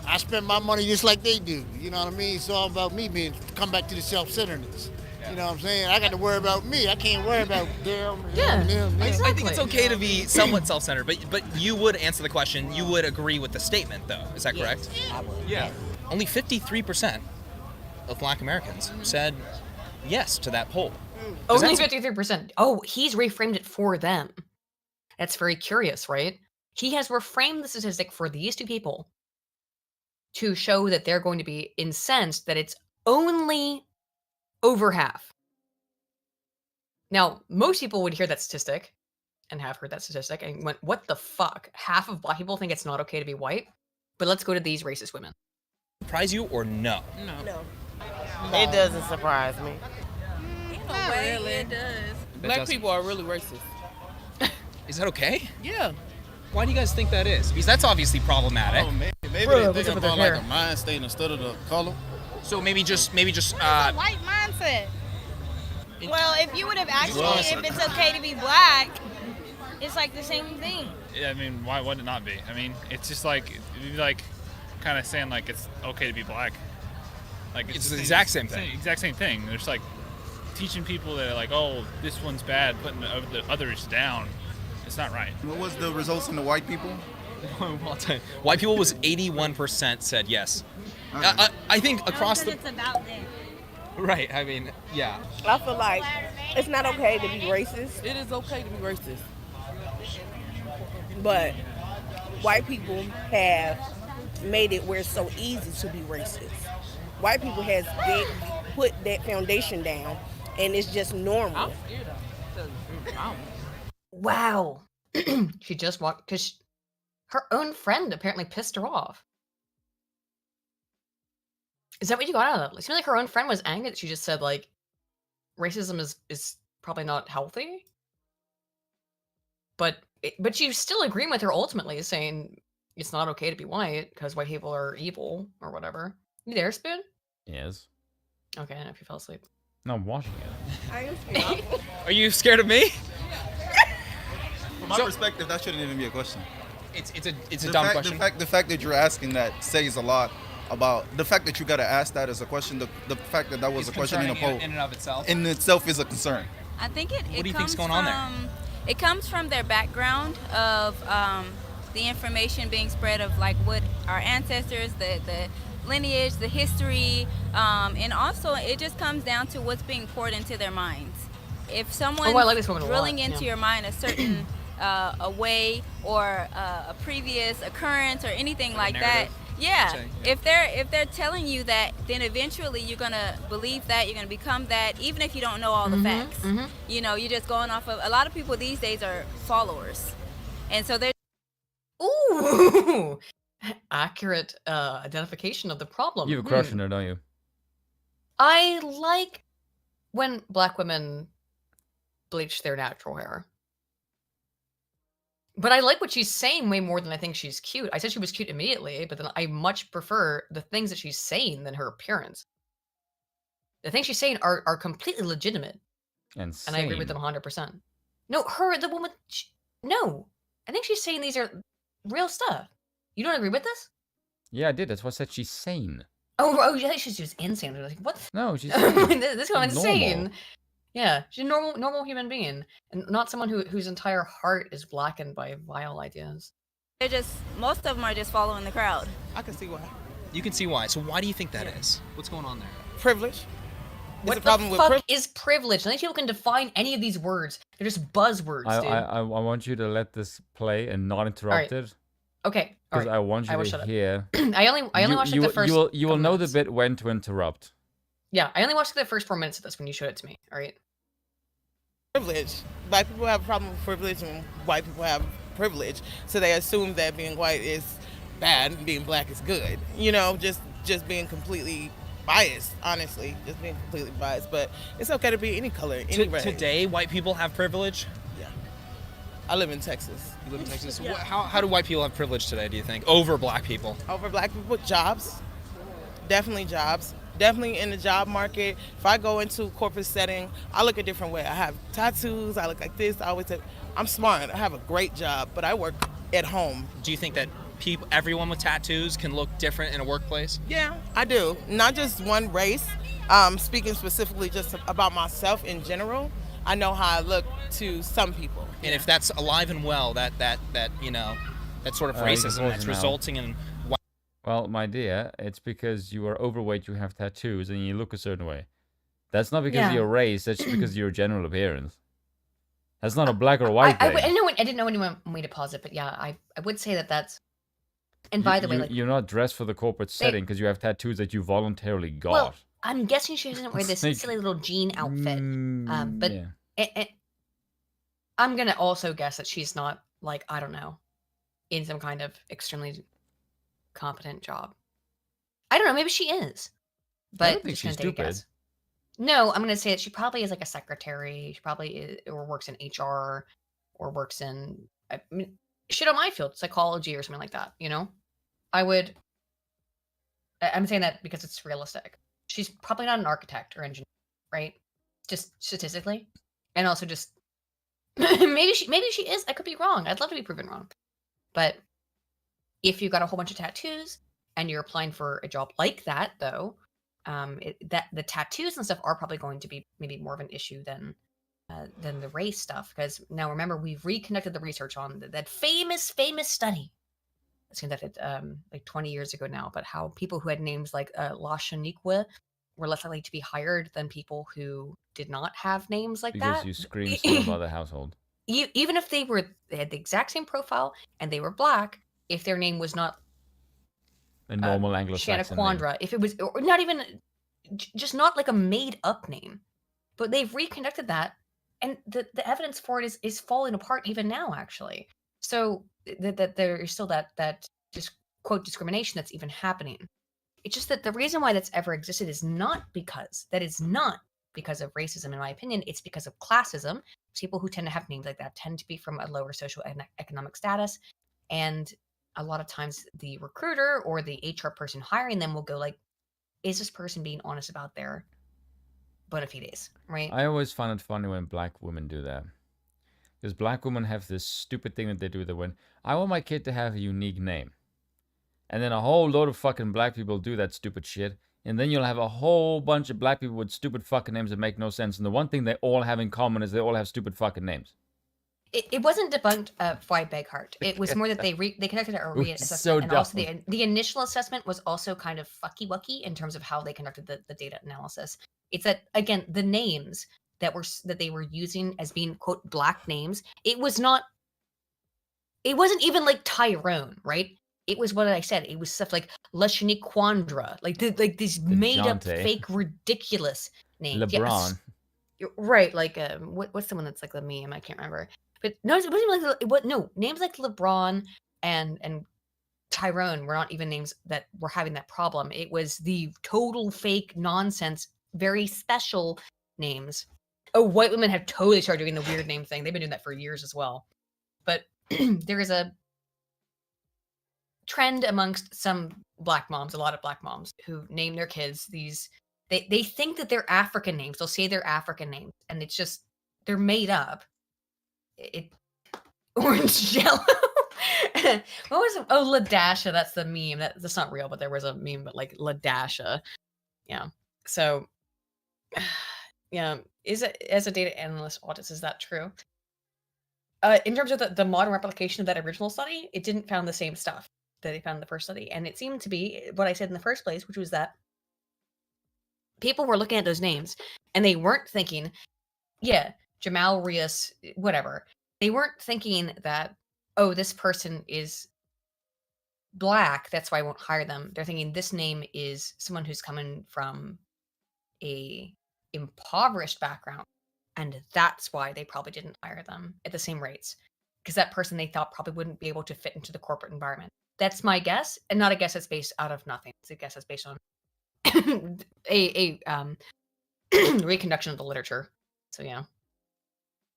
I spend my money just like they do. You know what I mean? It's all about me come back to the self-centeredness. You know what I'm saying? I got to worry about me. I can't worry about them. I think it's okay to be somewhat self-centered, but you would answer the question. You would agree with the statement, though. Is that correct? I would. Yeah. Only 53% of Black Americans said yes to that poll. Only 53%. Oh, he's reframed it for them. That's very curious, right? He has reframed the statistic for these two people to show that they're going to be incensed that it's only over half. Now, most people would hear that statistic and have heard that statistic and went, what the fuck? Half of Black people think it's not okay to be white? But let's go to these racist women. Surprise you or no? No. It doesn't surprise me. Not really. It does. Black people are really racist. Is that okay? Yeah. Why do you guys think that is? Because that's obviously problematic. Oh, maybe they think about like a mind state instead of the color. So maybe just It's a white mindset. Well, if you would have asked me if it's okay to be black, it's like the same thing. Yeah, I mean, why would it not be? I mean, it's just like kind of saying like it's okay to be black. Like it's the exact same thing. Exact same thing. There's like teaching people that like, oh, this one's bad, putting the others down. It's not right. What was the results in the white people? I'll tell you. White people was 81% said yes. I think across the. It's about them. Right. I mean, yeah. I feel like it's not okay to be racist. It is okay to be racist. But white people have made it where it's so easy to be racist. White people has put that foundation down, and it's just normal. Wow. She just walked because her own friend apparently pissed her off. Is that what you got out of that? It seems like her own friend was angry that she just said, like, racism is probably not healthy. But she's still agreeing with her ultimately, saying it's not okay to be white because white people are evil or whatever. You there, Spoon? Yes. Okay, I don't know if you fell asleep. No, I'm watching it. I am scared. Are you scared of me? From my perspective, that shouldn't even be a question. It's a dumb question. The fact that you're asking that says a lot about the fact that you got to ask that as a question. The fact that was a question in a poll in and of itself. In itself is a concern. I think it. What do you think's going on there? It comes from their background of the information being spread of like what our ancestors, the lineage, the history, and also it just comes down to what's being poured into their minds. If someone's drilling into your mind a certain a way or a previous occurrence or anything like that, if they're telling you that, then eventually you're gonna believe that, you're gonna become that, even if you don't know all the facts. You know, you're just going off of. A lot of people these days are followers, and so they're. Ooh, accurate identification of the problem. You have a crush on her, don't you? I like when Black women bleach their natural hair. But I like what she's saying way more than I think she's cute. I said she was cute immediately, but then I much prefer the things that she's saying than her appearance. The things she's saying are completely legitimate. And I agree with them 100%. No, the woman... No. I think she's saying these are real stuff. You don't agree with this? Yeah, I did. That's why I said she's sane. Oh, yeah, she's just insane. I was like, what? No, she's this woman's insane. Normal. Yeah, she's a normal human being, and not someone whose entire heart is blackened by vile ideas. Most of them are just following the crowd. I can see why. You can see why. So why do you think that is? What's going on there? Privilege. What the fuck is privilege? I think people can define any of these words. They're just buzzwords, dude. I want you to let this play and not interrupt it. Okay. Because I want you to hear. I only watched like the first. You will know the bit when to interrupt. Yeah, I only watched the first 4 minutes of this when you showed it to me. All right. Privilege. Black people have a problem with privilege, and white people have privilege, so they assume that being white is bad and being black is good. You know, just being completely biased, honestly, just being completely biased. But it's okay to be any color, any race. Today, white people have privilege. Yeah. I live in Texas. You live in Texas. Yeah. How do white people have privilege today? Do you think over black people? Over black people, jobs. Definitely jobs. Definitely in the job market. If I go into a corporate setting, I look a different way. I have tattoos. I look like this. I'm smart. I have a great job, but I work at home. Do you think that everyone with tattoos can look different in a workplace? Yeah, I do. Not just one race. Speaking specifically just about myself in general, I know how I look to some people. And if that's alive and well, that sort of racism that's resulting in. Well, my dear, it's because you are overweight, you have tattoos, and you look a certain way. That's not because of your race, that's just because of your general appearance. That's not a black or white thing. I didn't know anyone way to pause it, but yeah, I would say that's... And by the way, you're not dressed for the corporate setting because you have tattoos that you voluntarily got. Well, I'm guessing she doesn't wear this silly little jean outfit. But I'm going to also guess that she's not, like, I don't know, in some kind of extremely competent job. I don't know, maybe she is. But I don't think she's stupid. No, I'm going to say that she probably is like a secretary. She probably is, or works in HR, or works in, I mean, shit on my field, psychology or something like that, you know? I'm saying that because it's realistic. She's probably not an architect or engineer, right? Just statistically. And also just, maybe she is. I could be wrong. I'd love to be proven wrong. But if you've got a whole bunch of tattoos and you're applying for a job like that, though, that the tattoos and stuff are probably going to be maybe more of an issue than the race stuff. Because now remember, we've reconnected the research on that famous study that's conducted like 20 years ago now, but how people who had names like La Shaniqua were less likely to be hired than people who did not have names like that. Because you scream so about the household. Even if they had the exact same profile and they were black, if their name was not a normal Anglo-Saxon Shanaquandra, if it was, or not even, just not like a made-up name, but they've reconnected that, and the evidence for it is falling apart even now, actually. So that there is still that just quote discrimination that's even happening. It's just that the reason why that's ever existed is not because of racism, in my opinion. It's because of classism. People who tend to have names like that tend to be from a lower social and economic status, and a lot of times the recruiter or the HR person hiring them will go like, is this person being honest about their bona fides, right? I always find it funny when black women do that. Because black women have this stupid thing that they do that when, I want my kid to have a unique name. And then a whole load of fucking black people do that stupid shit. And then you'll have a whole bunch of black people with stupid fucking names that make no sense. And the one thing they all have in common is they all have stupid fucking names. It wasn't debunked by Beghart. It was more that they conducted a reassessment. So and also the initial assessment was also kind of fucky-wucky in terms of how they conducted the data analysis. It's that, again, the names that they were using as being, quote, black names, it wasn't even like Tyrone, right? It was what I said. It was stuff like La Shaniquandra, like these made-up, fake, ridiculous names. LeBron. Yeah, right, like what's the one that's like the meme? I can't remember. But no, it wasn't like names like LeBron and Tyrone were not even names that were having that problem. It was the total fake nonsense, very special names. Oh, white women have totally started doing the weird name thing. They've been doing that for years as well. But there is a trend amongst some black moms, a lot of black moms, who name their kids these. They think that they're African names. They'll say they're African names, and it's just they're made up. Orange Jello. What was it? Oh, Ladasha. That's the meme. That's not real, but there was a meme, but like Ladasha. Yeah. So, yeah. Is it, as a data analyst audit, is that true? In terms of the modern replication of that original study, it didn't found the same stuff that they found in the first study, and it seemed to be what I said in the first place, which was that people were looking at those names and they weren't thinking, yeah, Jamal Rios, whatever. They weren't thinking that, oh, this person is black, that's why I won't hire them. They're thinking this name is someone who's coming from a impoverished background, and that's why they probably didn't hire them at the same rates, because that person they thought probably wouldn't be able to fit into the corporate environment. That's my guess, and not a guess that's based out of nothing. It's a guess that's based on a reconduction of the literature. So yeah.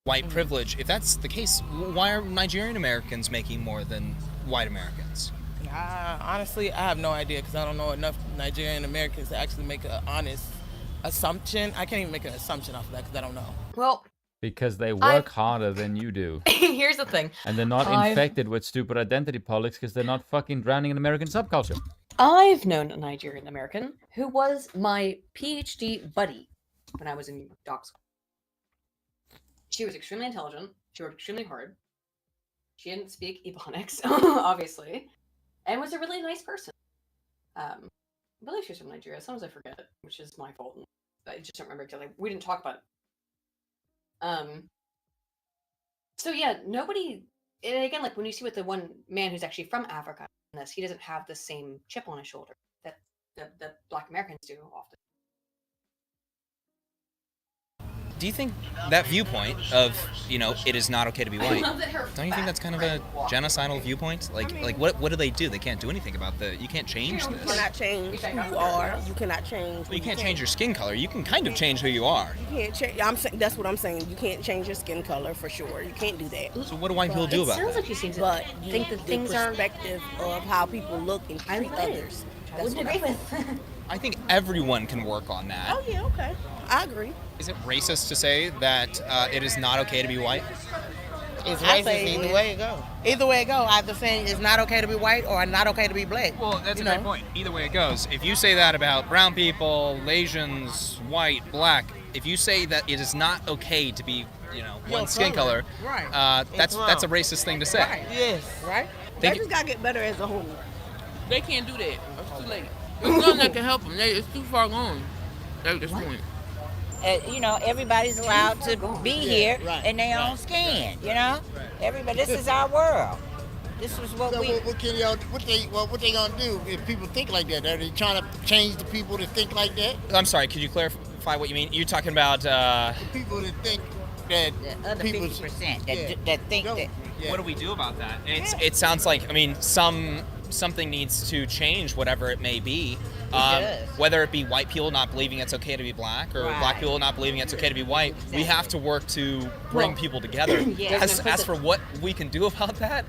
White privilege. If that's the case, why are Nigerian Americans making more than white Americans? Honestly, I have no idea because I don't know enough Nigerian Americans to actually make an honest assumption. I can't even make an assumption off of that because I don't know. Well, because they work harder than you do. Here's the thing. And they're not infected with stupid identity politics because they're not fucking drowning in American subculture. I've known a Nigerian American who was my PhD buddy when I was in doc school. She was extremely intelligent. She worked extremely hard. She didn't speak Ebonics, obviously, and was a really nice person. I believe she was from Nigeria. Sometimes I forget, which is my fault. I just don't remember because we didn't talk about it. So yeah, nobody. And again, like when you see with the one man who's actually from Africa, he doesn't have the same chip on his shoulder that Black Americans do often. Do you think that viewpoint of, it is not okay to be white, don't you think that's kind of a genocidal viewpoint? Like what do they do? They can't do anything about you can't change this. You cannot change who you are. You cannot change. Well, you can't change your skin color. You can kind of change who you are. You can't change. That's what I'm saying. You can't change your skin color for sure. You can't do that. So what do white people do about It sounds that? like you seem to But think that things are... perspective of how people look and treat others. I wouldn't agree with. I think everyone can work on that. Oh yeah, okay. I agree. Is it racist to say that it is not okay to be white? It's I racist say either yeah. way it go. Either way it go, either saying it's not okay to be white or not okay to be black. Well, that's a great point. Either way it goes. If you say that about brown people, Asians, white, black, if you say that it is not okay to be, one skin color, right? That's a racist thing to say. Right. Yes. Right. They just gotta get better as a whole. They can't do that. It's too late. There's nothing that can help them. It's too far gone at this point. Everybody's allowed to be here in their own skin. Everybody. This is our world. This is what we. What can y'all? What they gonna do if people think like that? Are they trying to change the people to think like that? I'm sorry. Could you clarify what you mean? You're talking about the people that think that the other 50% that think that. Yeah. What do we do about that? It sounds like something needs to change, whatever it may be. Whether it be white people not believing it's okay to be black, or black people not believing it's okay to be white, we have to work to bring people together. As for what we can do about that,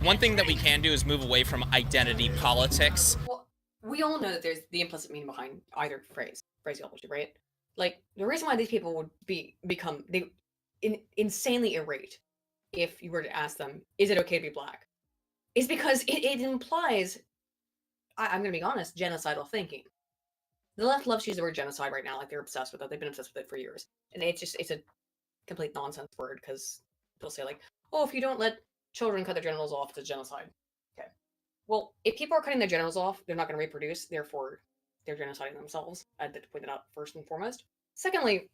one thing that we can do is move away from identity politics. Well, we all know that there's the implicit meaning behind either phraseology, right? Like the reason why these people would become insanely irate if you were to ask them, "Is it okay to be black?" is because it implies, I'm going to be honest, genocidal thinking. The left loves to use the word genocide right now, like they're obsessed with it. They've been obsessed with it for years. And it's a complete nonsense word because they'll say like, oh, if you don't let children cut their genitals off, it's a genocide. Okay. Well, if people are cutting their genitals off, they're not going to reproduce, therefore they're genociding themselves. I'd like to point that out first and foremost. Secondly,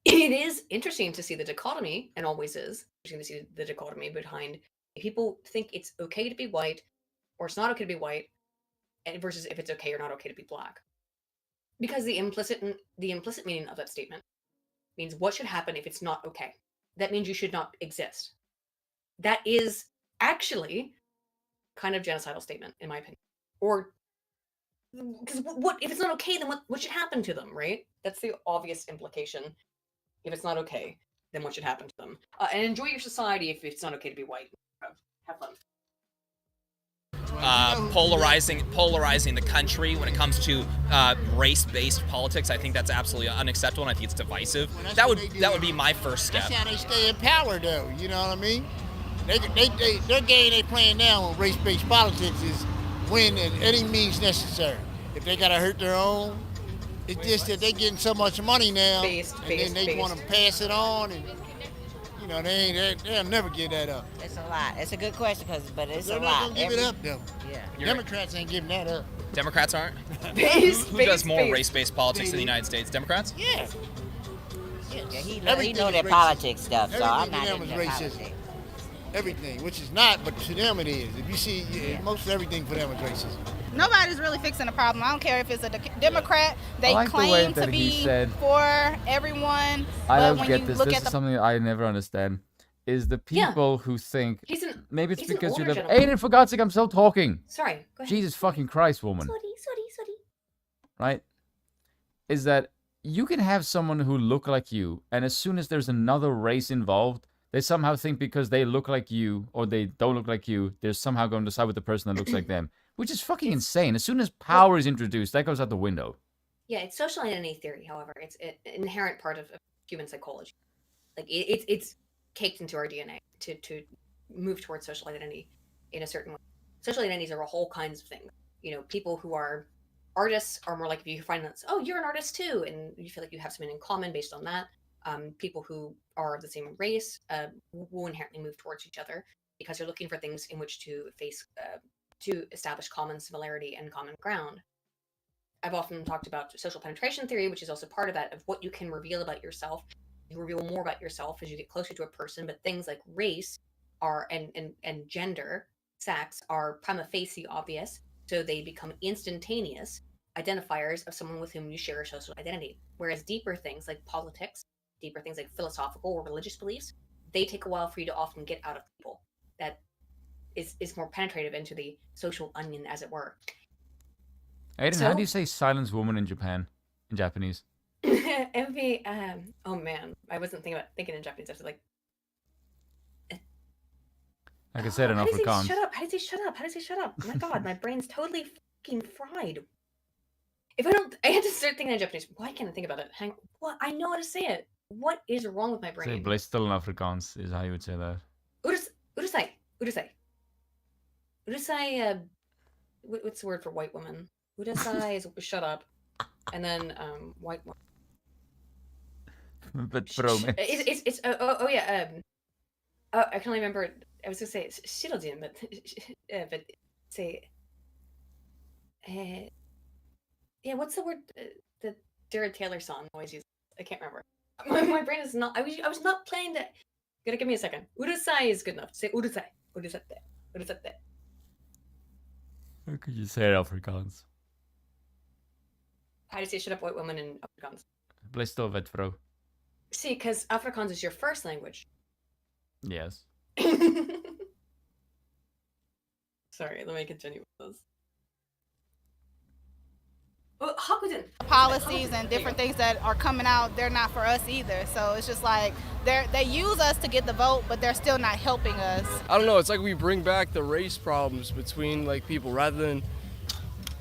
it is interesting to see the dichotomy, and always is interesting to see the dichotomy behind if people think it's okay to be white or it's not okay to be white, and versus if it's okay or not okay to be black. Because the implicit meaning of that statement means what should happen if it's not okay. That means you should not exist. That is actually kind of genocidal statement, in my opinion. Or because what if it's not okay, then what should happen to them, right? That's the obvious implication. If it's not okay, then what should happen to them? And enjoy your society if it's not okay to be white. Have fun. Polarizing the country when it comes to race-based politics, I think that's absolutely unacceptable, and I think it's divisive. That would be my first step. That's how they stay in power, though. You know what I mean? Their game they playing now on race-based politics is win at any means necessary. If they gotta hurt their own, it's just that they getting so much money now, then they want to pass it on, and they'll never give that up. It's a lot. It's a good question, but it's They're a not lot. gonna give it up, though. Yeah. Democrats ain't giving that up. Democrats aren't? Who does more race-based politics in the United States? Democrats? Yeah. Yeah, he know their politics stuff, so I'm not into racism. politics. Everything, which is not, but to them it is. If you see, most of everything for them is racism. Nobody's really fixing the problem. I don't care if it's a Democrat. They like claim the way to be said, for everyone. I but don't when get you this. look This at is the something I never understand. Is the people who think maybe it's he's an because you older live. gentleman. Aiden, for God's sake, I'm still talking. Sorry, go ahead. Jesus fucking Christ, woman. right, is that you can have someone who look like you, and as soon as there's another race involved, they somehow think because they look like you or they don't look like you, they're somehow going to side with the person that looks like them, which is fucking insane. As soon as power is introduced, that goes out the window. Yeah, it's social identity theory, however. It's an inherent part of human psychology. Like, it's caked into our DNA to move towards social identity in a certain way. Social identities are all kinds of things. You know, people who are artists are more likely to find that, oh, you're an artist too, and you feel like you have something in common based on that. People who are of the same race will inherently move towards each other because they're looking for things in which to to establish common similarity and common ground. I've often talked about social penetration theory, which is also part of that, of what you can reveal about yourself. You reveal more about yourself as you get closer to a person, but things like race are and gender, sex, are prima facie obvious, so they become instantaneous identifiers of someone with whom you share a social identity. Whereas deeper things like politics, deeper things like philosophical or religious beliefs, they take a while for you to often get out of people. That is more penetrative into the social onion, as it were. Aiden, how do you say silence woman in Japanese? Envy, oh man, I wasn't thinking in Japanese. I was like, I can say it in Afrikaans. Shut up! How does he shut up? How does he shut up? Oh my god, my brain's totally fucking fried. If I had to start thinking in Japanese. Why can't I think about it? What? I know how to say it. What is wrong with my brain? Say blistel in Afrikaans is how you would say that. Urusai. Urusai, what's the word for white woman? Urusai is shut up. And then, white woman. But bro, man. It's I can only remember, I was going to say it's Shirojin, but say, yeah, what's the word, the Jared Taylor song always uses? I can't remember. My brain is not, I was not playing that. Gotta give me a second. Urusai is good enough. Say urusai. Urusate. How could you say it in Afrikaans? How do you say shut up white woman in Afrikaans? Blistel vet vrouw. See, because Afrikaans is your first language. Yes. Sorry, let me continue with this. Well, Hakuden. Policies and different things that are coming out, they're not for us either. So it's just like they use us to get the vote, but they're still not helping us. I don't know. It's like we bring back the race problems between like people rather than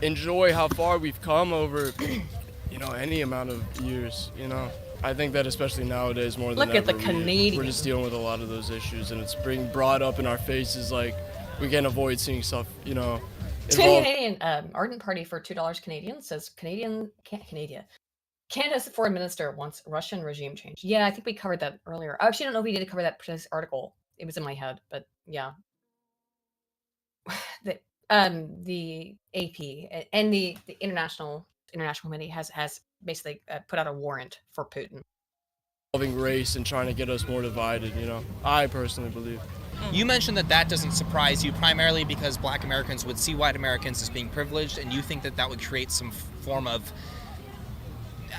enjoy how far we've come over, any amount of years. I think that especially nowadays more than ever. Look at the Canadians. We're just dealing with a lot of those issues, and it's being brought up in our faces. Like we can't avoid seeing stuff. Canadian Ardent Party for $2 Canadian says Canada's foreign minister wants Russian regime change. Yeah, I think we covered that earlier. I actually don't know if we did cover that precise article. It was in my head, but yeah. The AP and the international committee has basically put out a warrant for Putin. Involving race and trying to get us more divided. I personally believe. You mentioned that doesn't surprise you, primarily because Black Americans would see white Americans as being privileged, and you think that would create some form of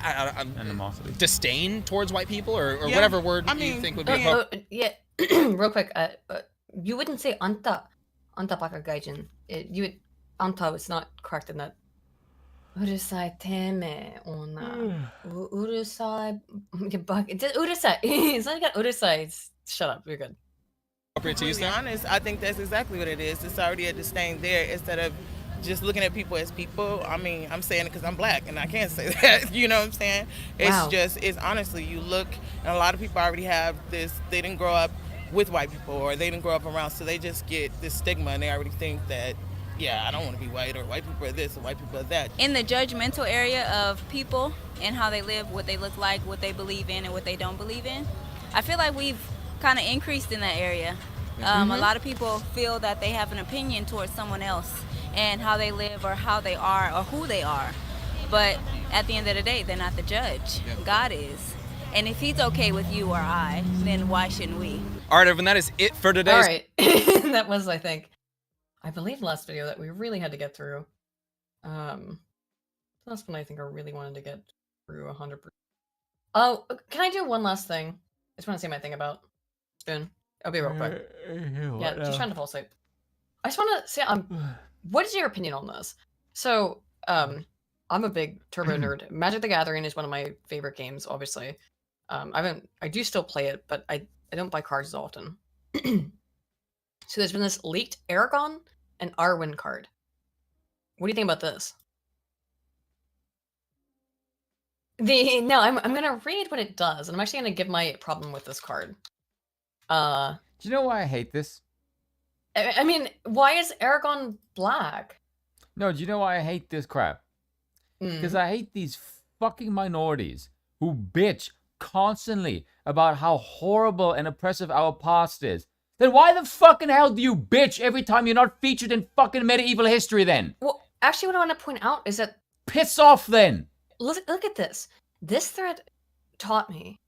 animosity, disdain towards white people, or whatever word you think would be appropriate. Yeah, real quick, you wouldn't say anta baka gaijin. You would, anta is not correct in that. Urusai teme ona. Urusai. Urusai. It's not got urusai. Shut up. You're good. To be honest, I think that's exactly what it is. It's already a disdain there instead of just looking at people as people. I mean, I'm saying it because I'm Black and I can't say that. You know what I'm saying? It's honestly, you look, and a lot of people already have this, they didn't grow up with white people or they didn't grow up around, so they just get this stigma and they already think that, yeah, I don't want to be white, or white people are this or white people are that. In the judgmental area of people and how they live, what they look like, what they believe in, and what they don't believe in, I feel like we've kind of increased in that area. A lot of people feel that they have an opinion towards someone else and how they live or how they are or who they are. But at the end of the day, they're not the judge. God is. And if he's okay with you or I, then why shouldn't we? All right, everyone, that is it for today. All right. That was, I believe, the last video that we really had to get through. That's one I think I really wanted to get through 100%. Oh, can I do one last thing? I just want to say my thing about Spoon. I'll be real quick. Yeah, just trying to fall asleep. I just want to say, what is your opinion on this? So, I'm a big Turbo nerd. Magic the Gathering is one of my favorite games, obviously. I do still play it, but I don't buy cards as often. So there's been this leaked Aragon and Arwen card. What do you think about this? No, I'm gonna read what it does, and I'm actually gonna give my problem with this card. Do you know why I hate this? I mean, why is Aragon black? No, do you know why I hate this crap? Because I hate these fucking minorities who bitch constantly about how horrible and oppressive our past is. Then why the fucking hell do you bitch every time you're not featured in fucking medieval history then? Well, actually what I want to point out is that... Piss off then! Look at this. This thread taught me,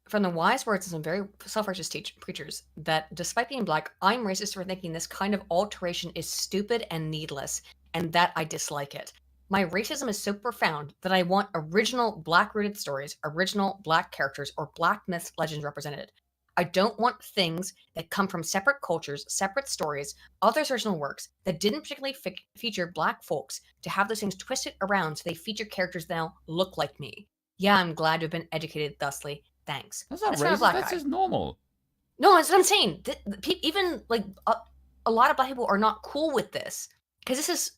from the wise words of some very self-righteous preachers, that despite being black, I'm racist for thinking this kind of alteration is stupid and needless, and that I dislike it. My racism is so profound that I want original black-rooted stories, original black characters, or black myths, legends represented. I don't want things that come from separate cultures, separate stories, other original works that didn't particularly feature black folks to have those things twisted around so they feature characters that now look like me. Yeah, I'm glad to have been educated thusly. Thanks. That's not not a racist, black that's guy. just normal. No, that's what I'm saying. Even like a lot of black people are not cool with this because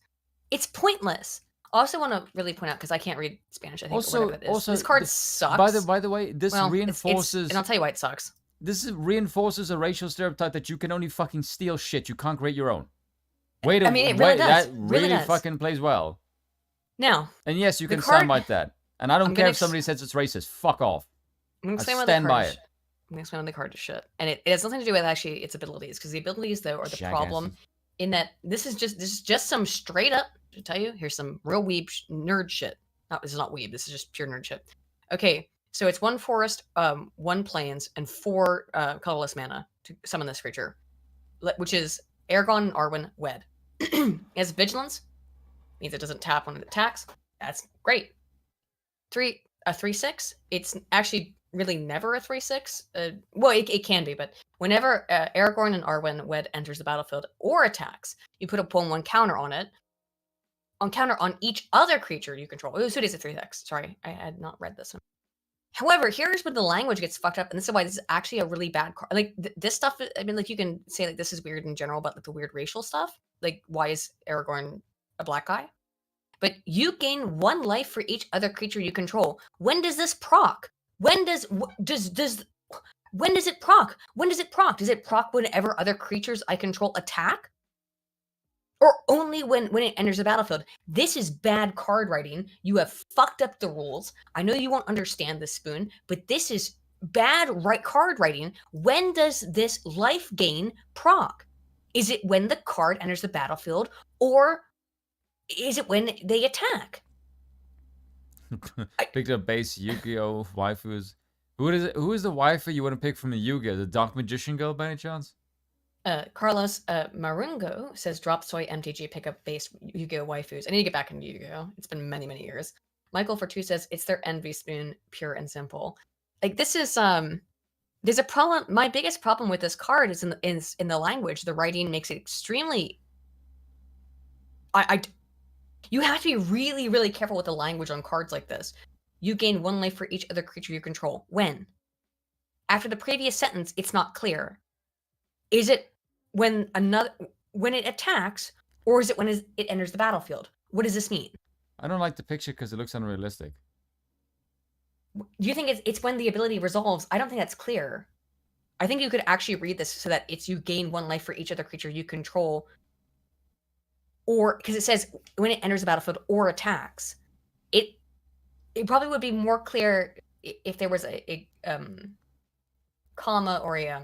it's pointless. I also want to really point out, because I can't read Spanish, I think, or whatever it is. This card sucks. By the way, this reinforces... and I'll tell you why it sucks. This reinforces a racial stereotype that you can only fucking steal shit. You can't create your own. Wait a minute, it really does. that really does. fucking plays well. Now, and yes, you the can card- sound like that. And I don't I'm care gonna if somebody says it's racist. Fuck off. I'm gonna I explain why stand the by card it. I'm gonna explain why the card is shit. And it has nothing to do with actually its abilities, because the abilities, though, are the problem in that this is just some straight up, to tell you, here's some real weeb nerd shit. No, this is not weeb, this is just pure nerd shit. Okay, so it's 1 forest, 1 plains, and 4 colorless mana to summon this creature, which is Aragon and Arwen wed. It has vigilance, means it doesn't tap when it attacks. That's great. 3/6. It's actually really never a 3/6. Well, it can be, but whenever Aragorn and Arwen wed enters the battlefield or attacks, you put a 1/1 counter on it. Counter on each other creature you control. Oh, so it is a 3/6. Sorry, I had not read this one. However, here's where the language gets fucked up, and this is why this is actually a really bad card. Like this stuff. I mean, like you can say like this is weird in general, but like the weird racial stuff. Like, why is Aragorn a black guy? But you gain 1 life for each other creature you control. When does this proc? When does it proc? When does it proc? Does it proc whenever other creatures I control attack? Or only when it enters the battlefield? This is bad card writing. You have fucked up the rules. I know you won't understand this, Spoon, but this is bad card writing. When does this life gain proc? Is it when the card enters the battlefield, or is it when they attack? Picked up base Yu-Gi-Oh! Waifus. Who is the waifu you want to pick from the Yu-Gi-Oh? The Dark Magician girl by any chance? Carlos Marungo says, drop soy MTG, pick up base Yu-Gi-Oh! Waifus. I need to get back into Yu-Gi-Oh! It's been many, many years. Michael for 2 says, it's their envy, Spoon, pure and simple. Like, this is, there's a problem. My biggest problem with this card is in the language. The writing makes it extremely... You have to be really, really careful with the language on cards like this. You gain 1 life for each other creature you control. When? After the previous sentence, it's not clear. Is it when it attacks, or is it when it enters the battlefield? What does this mean? I don't like the picture because it looks unrealistic. Do you think it's when the ability resolves? I don't think that's clear. I think you could actually read this so that it's you gain 1 life for each other creature you control, or because it says when it enters the battlefield or attacks. It probably would be more clear if there was a comma or a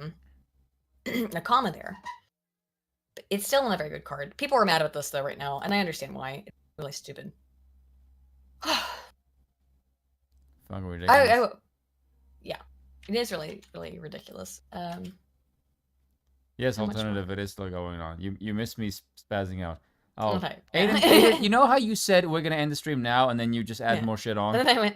comma there. But it's still not a very good card. People are mad about this though right now, and I understand why. It's really stupid. Fucking ridiculous. Yeah, it is really, really ridiculous. Yes, alternative. It is still going on. You missed me spazzing out. Oh, okay. Aiden, you know how you said we're gonna end the stream now, and then you just add more shit on? And then I went,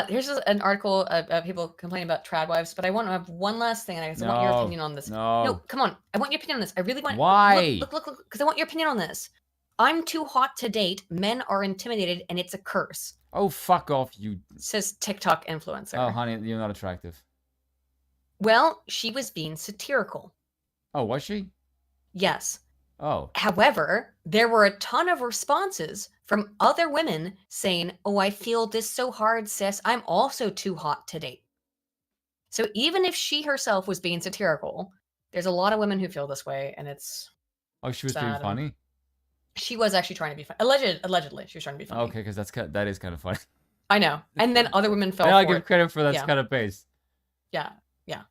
here's an article of people complaining about trad wives, but I want to have one last thing, and I want your opinion on this. No, come on. I want your opinion on this. I really want... Why? Look, because I want your opinion on this. I'm too hot to date. Men are intimidated, and it's a curse. Oh, fuck off, you. Says TikTok influencer. Oh, honey, you're not attractive. Well, she was being satirical. Oh, was she? Yes. Oh. However, there were a ton of responses from other women saying, "Oh, I feel this so hard, sis. I'm also too hot to date." So even if she herself was being satirical, there's a lot of women who feel this way, and it's Oh, she was being sad. funny? She was actually trying to be funny. Allegedly, she was trying to be funny. Okay, because that is kind of funny. I know. And then other women fell I'll for give it. credit for that Yeah. kind of pace. Yeah, yeah.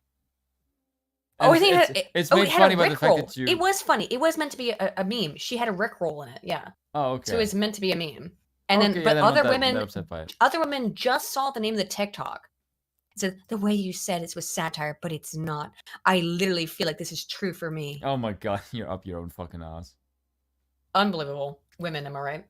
And Oh, I think it's it made had funny a by the fact Rickroll. that you. It was funny. It was meant to be a meme. She had a Rickroll in it. Yeah. Oh, okay. So it was meant to be a meme. And Okay, then, yeah, but then I'm other not women, that upset by it. other women just saw the name of the TikTok. It said, "The way you said it was satire, but it's not. I literally feel like this is true for me." Oh my god, you're up your own fucking ass. Unbelievable. Women, am I right?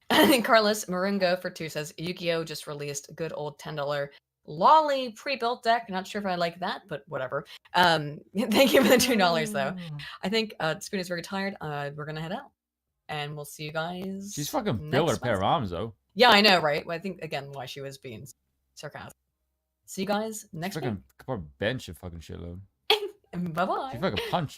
And then Carlos Marungo for 2 says, Yu-Gi-Oh! Just released a good old $10 Lolly pre-built deck. Not sure if I like that, but whatever. Thank you for the $2 though. I think Spoon is very tired. We're gonna head out. And we'll see you guys. She's fucking next built her pair of Wednesday. arms though. Yeah, I know, right? Well, I think again why she was being sarcastic. See you guys next week. Fucking bench a fucking shitload. Bye bye. She fucking punch.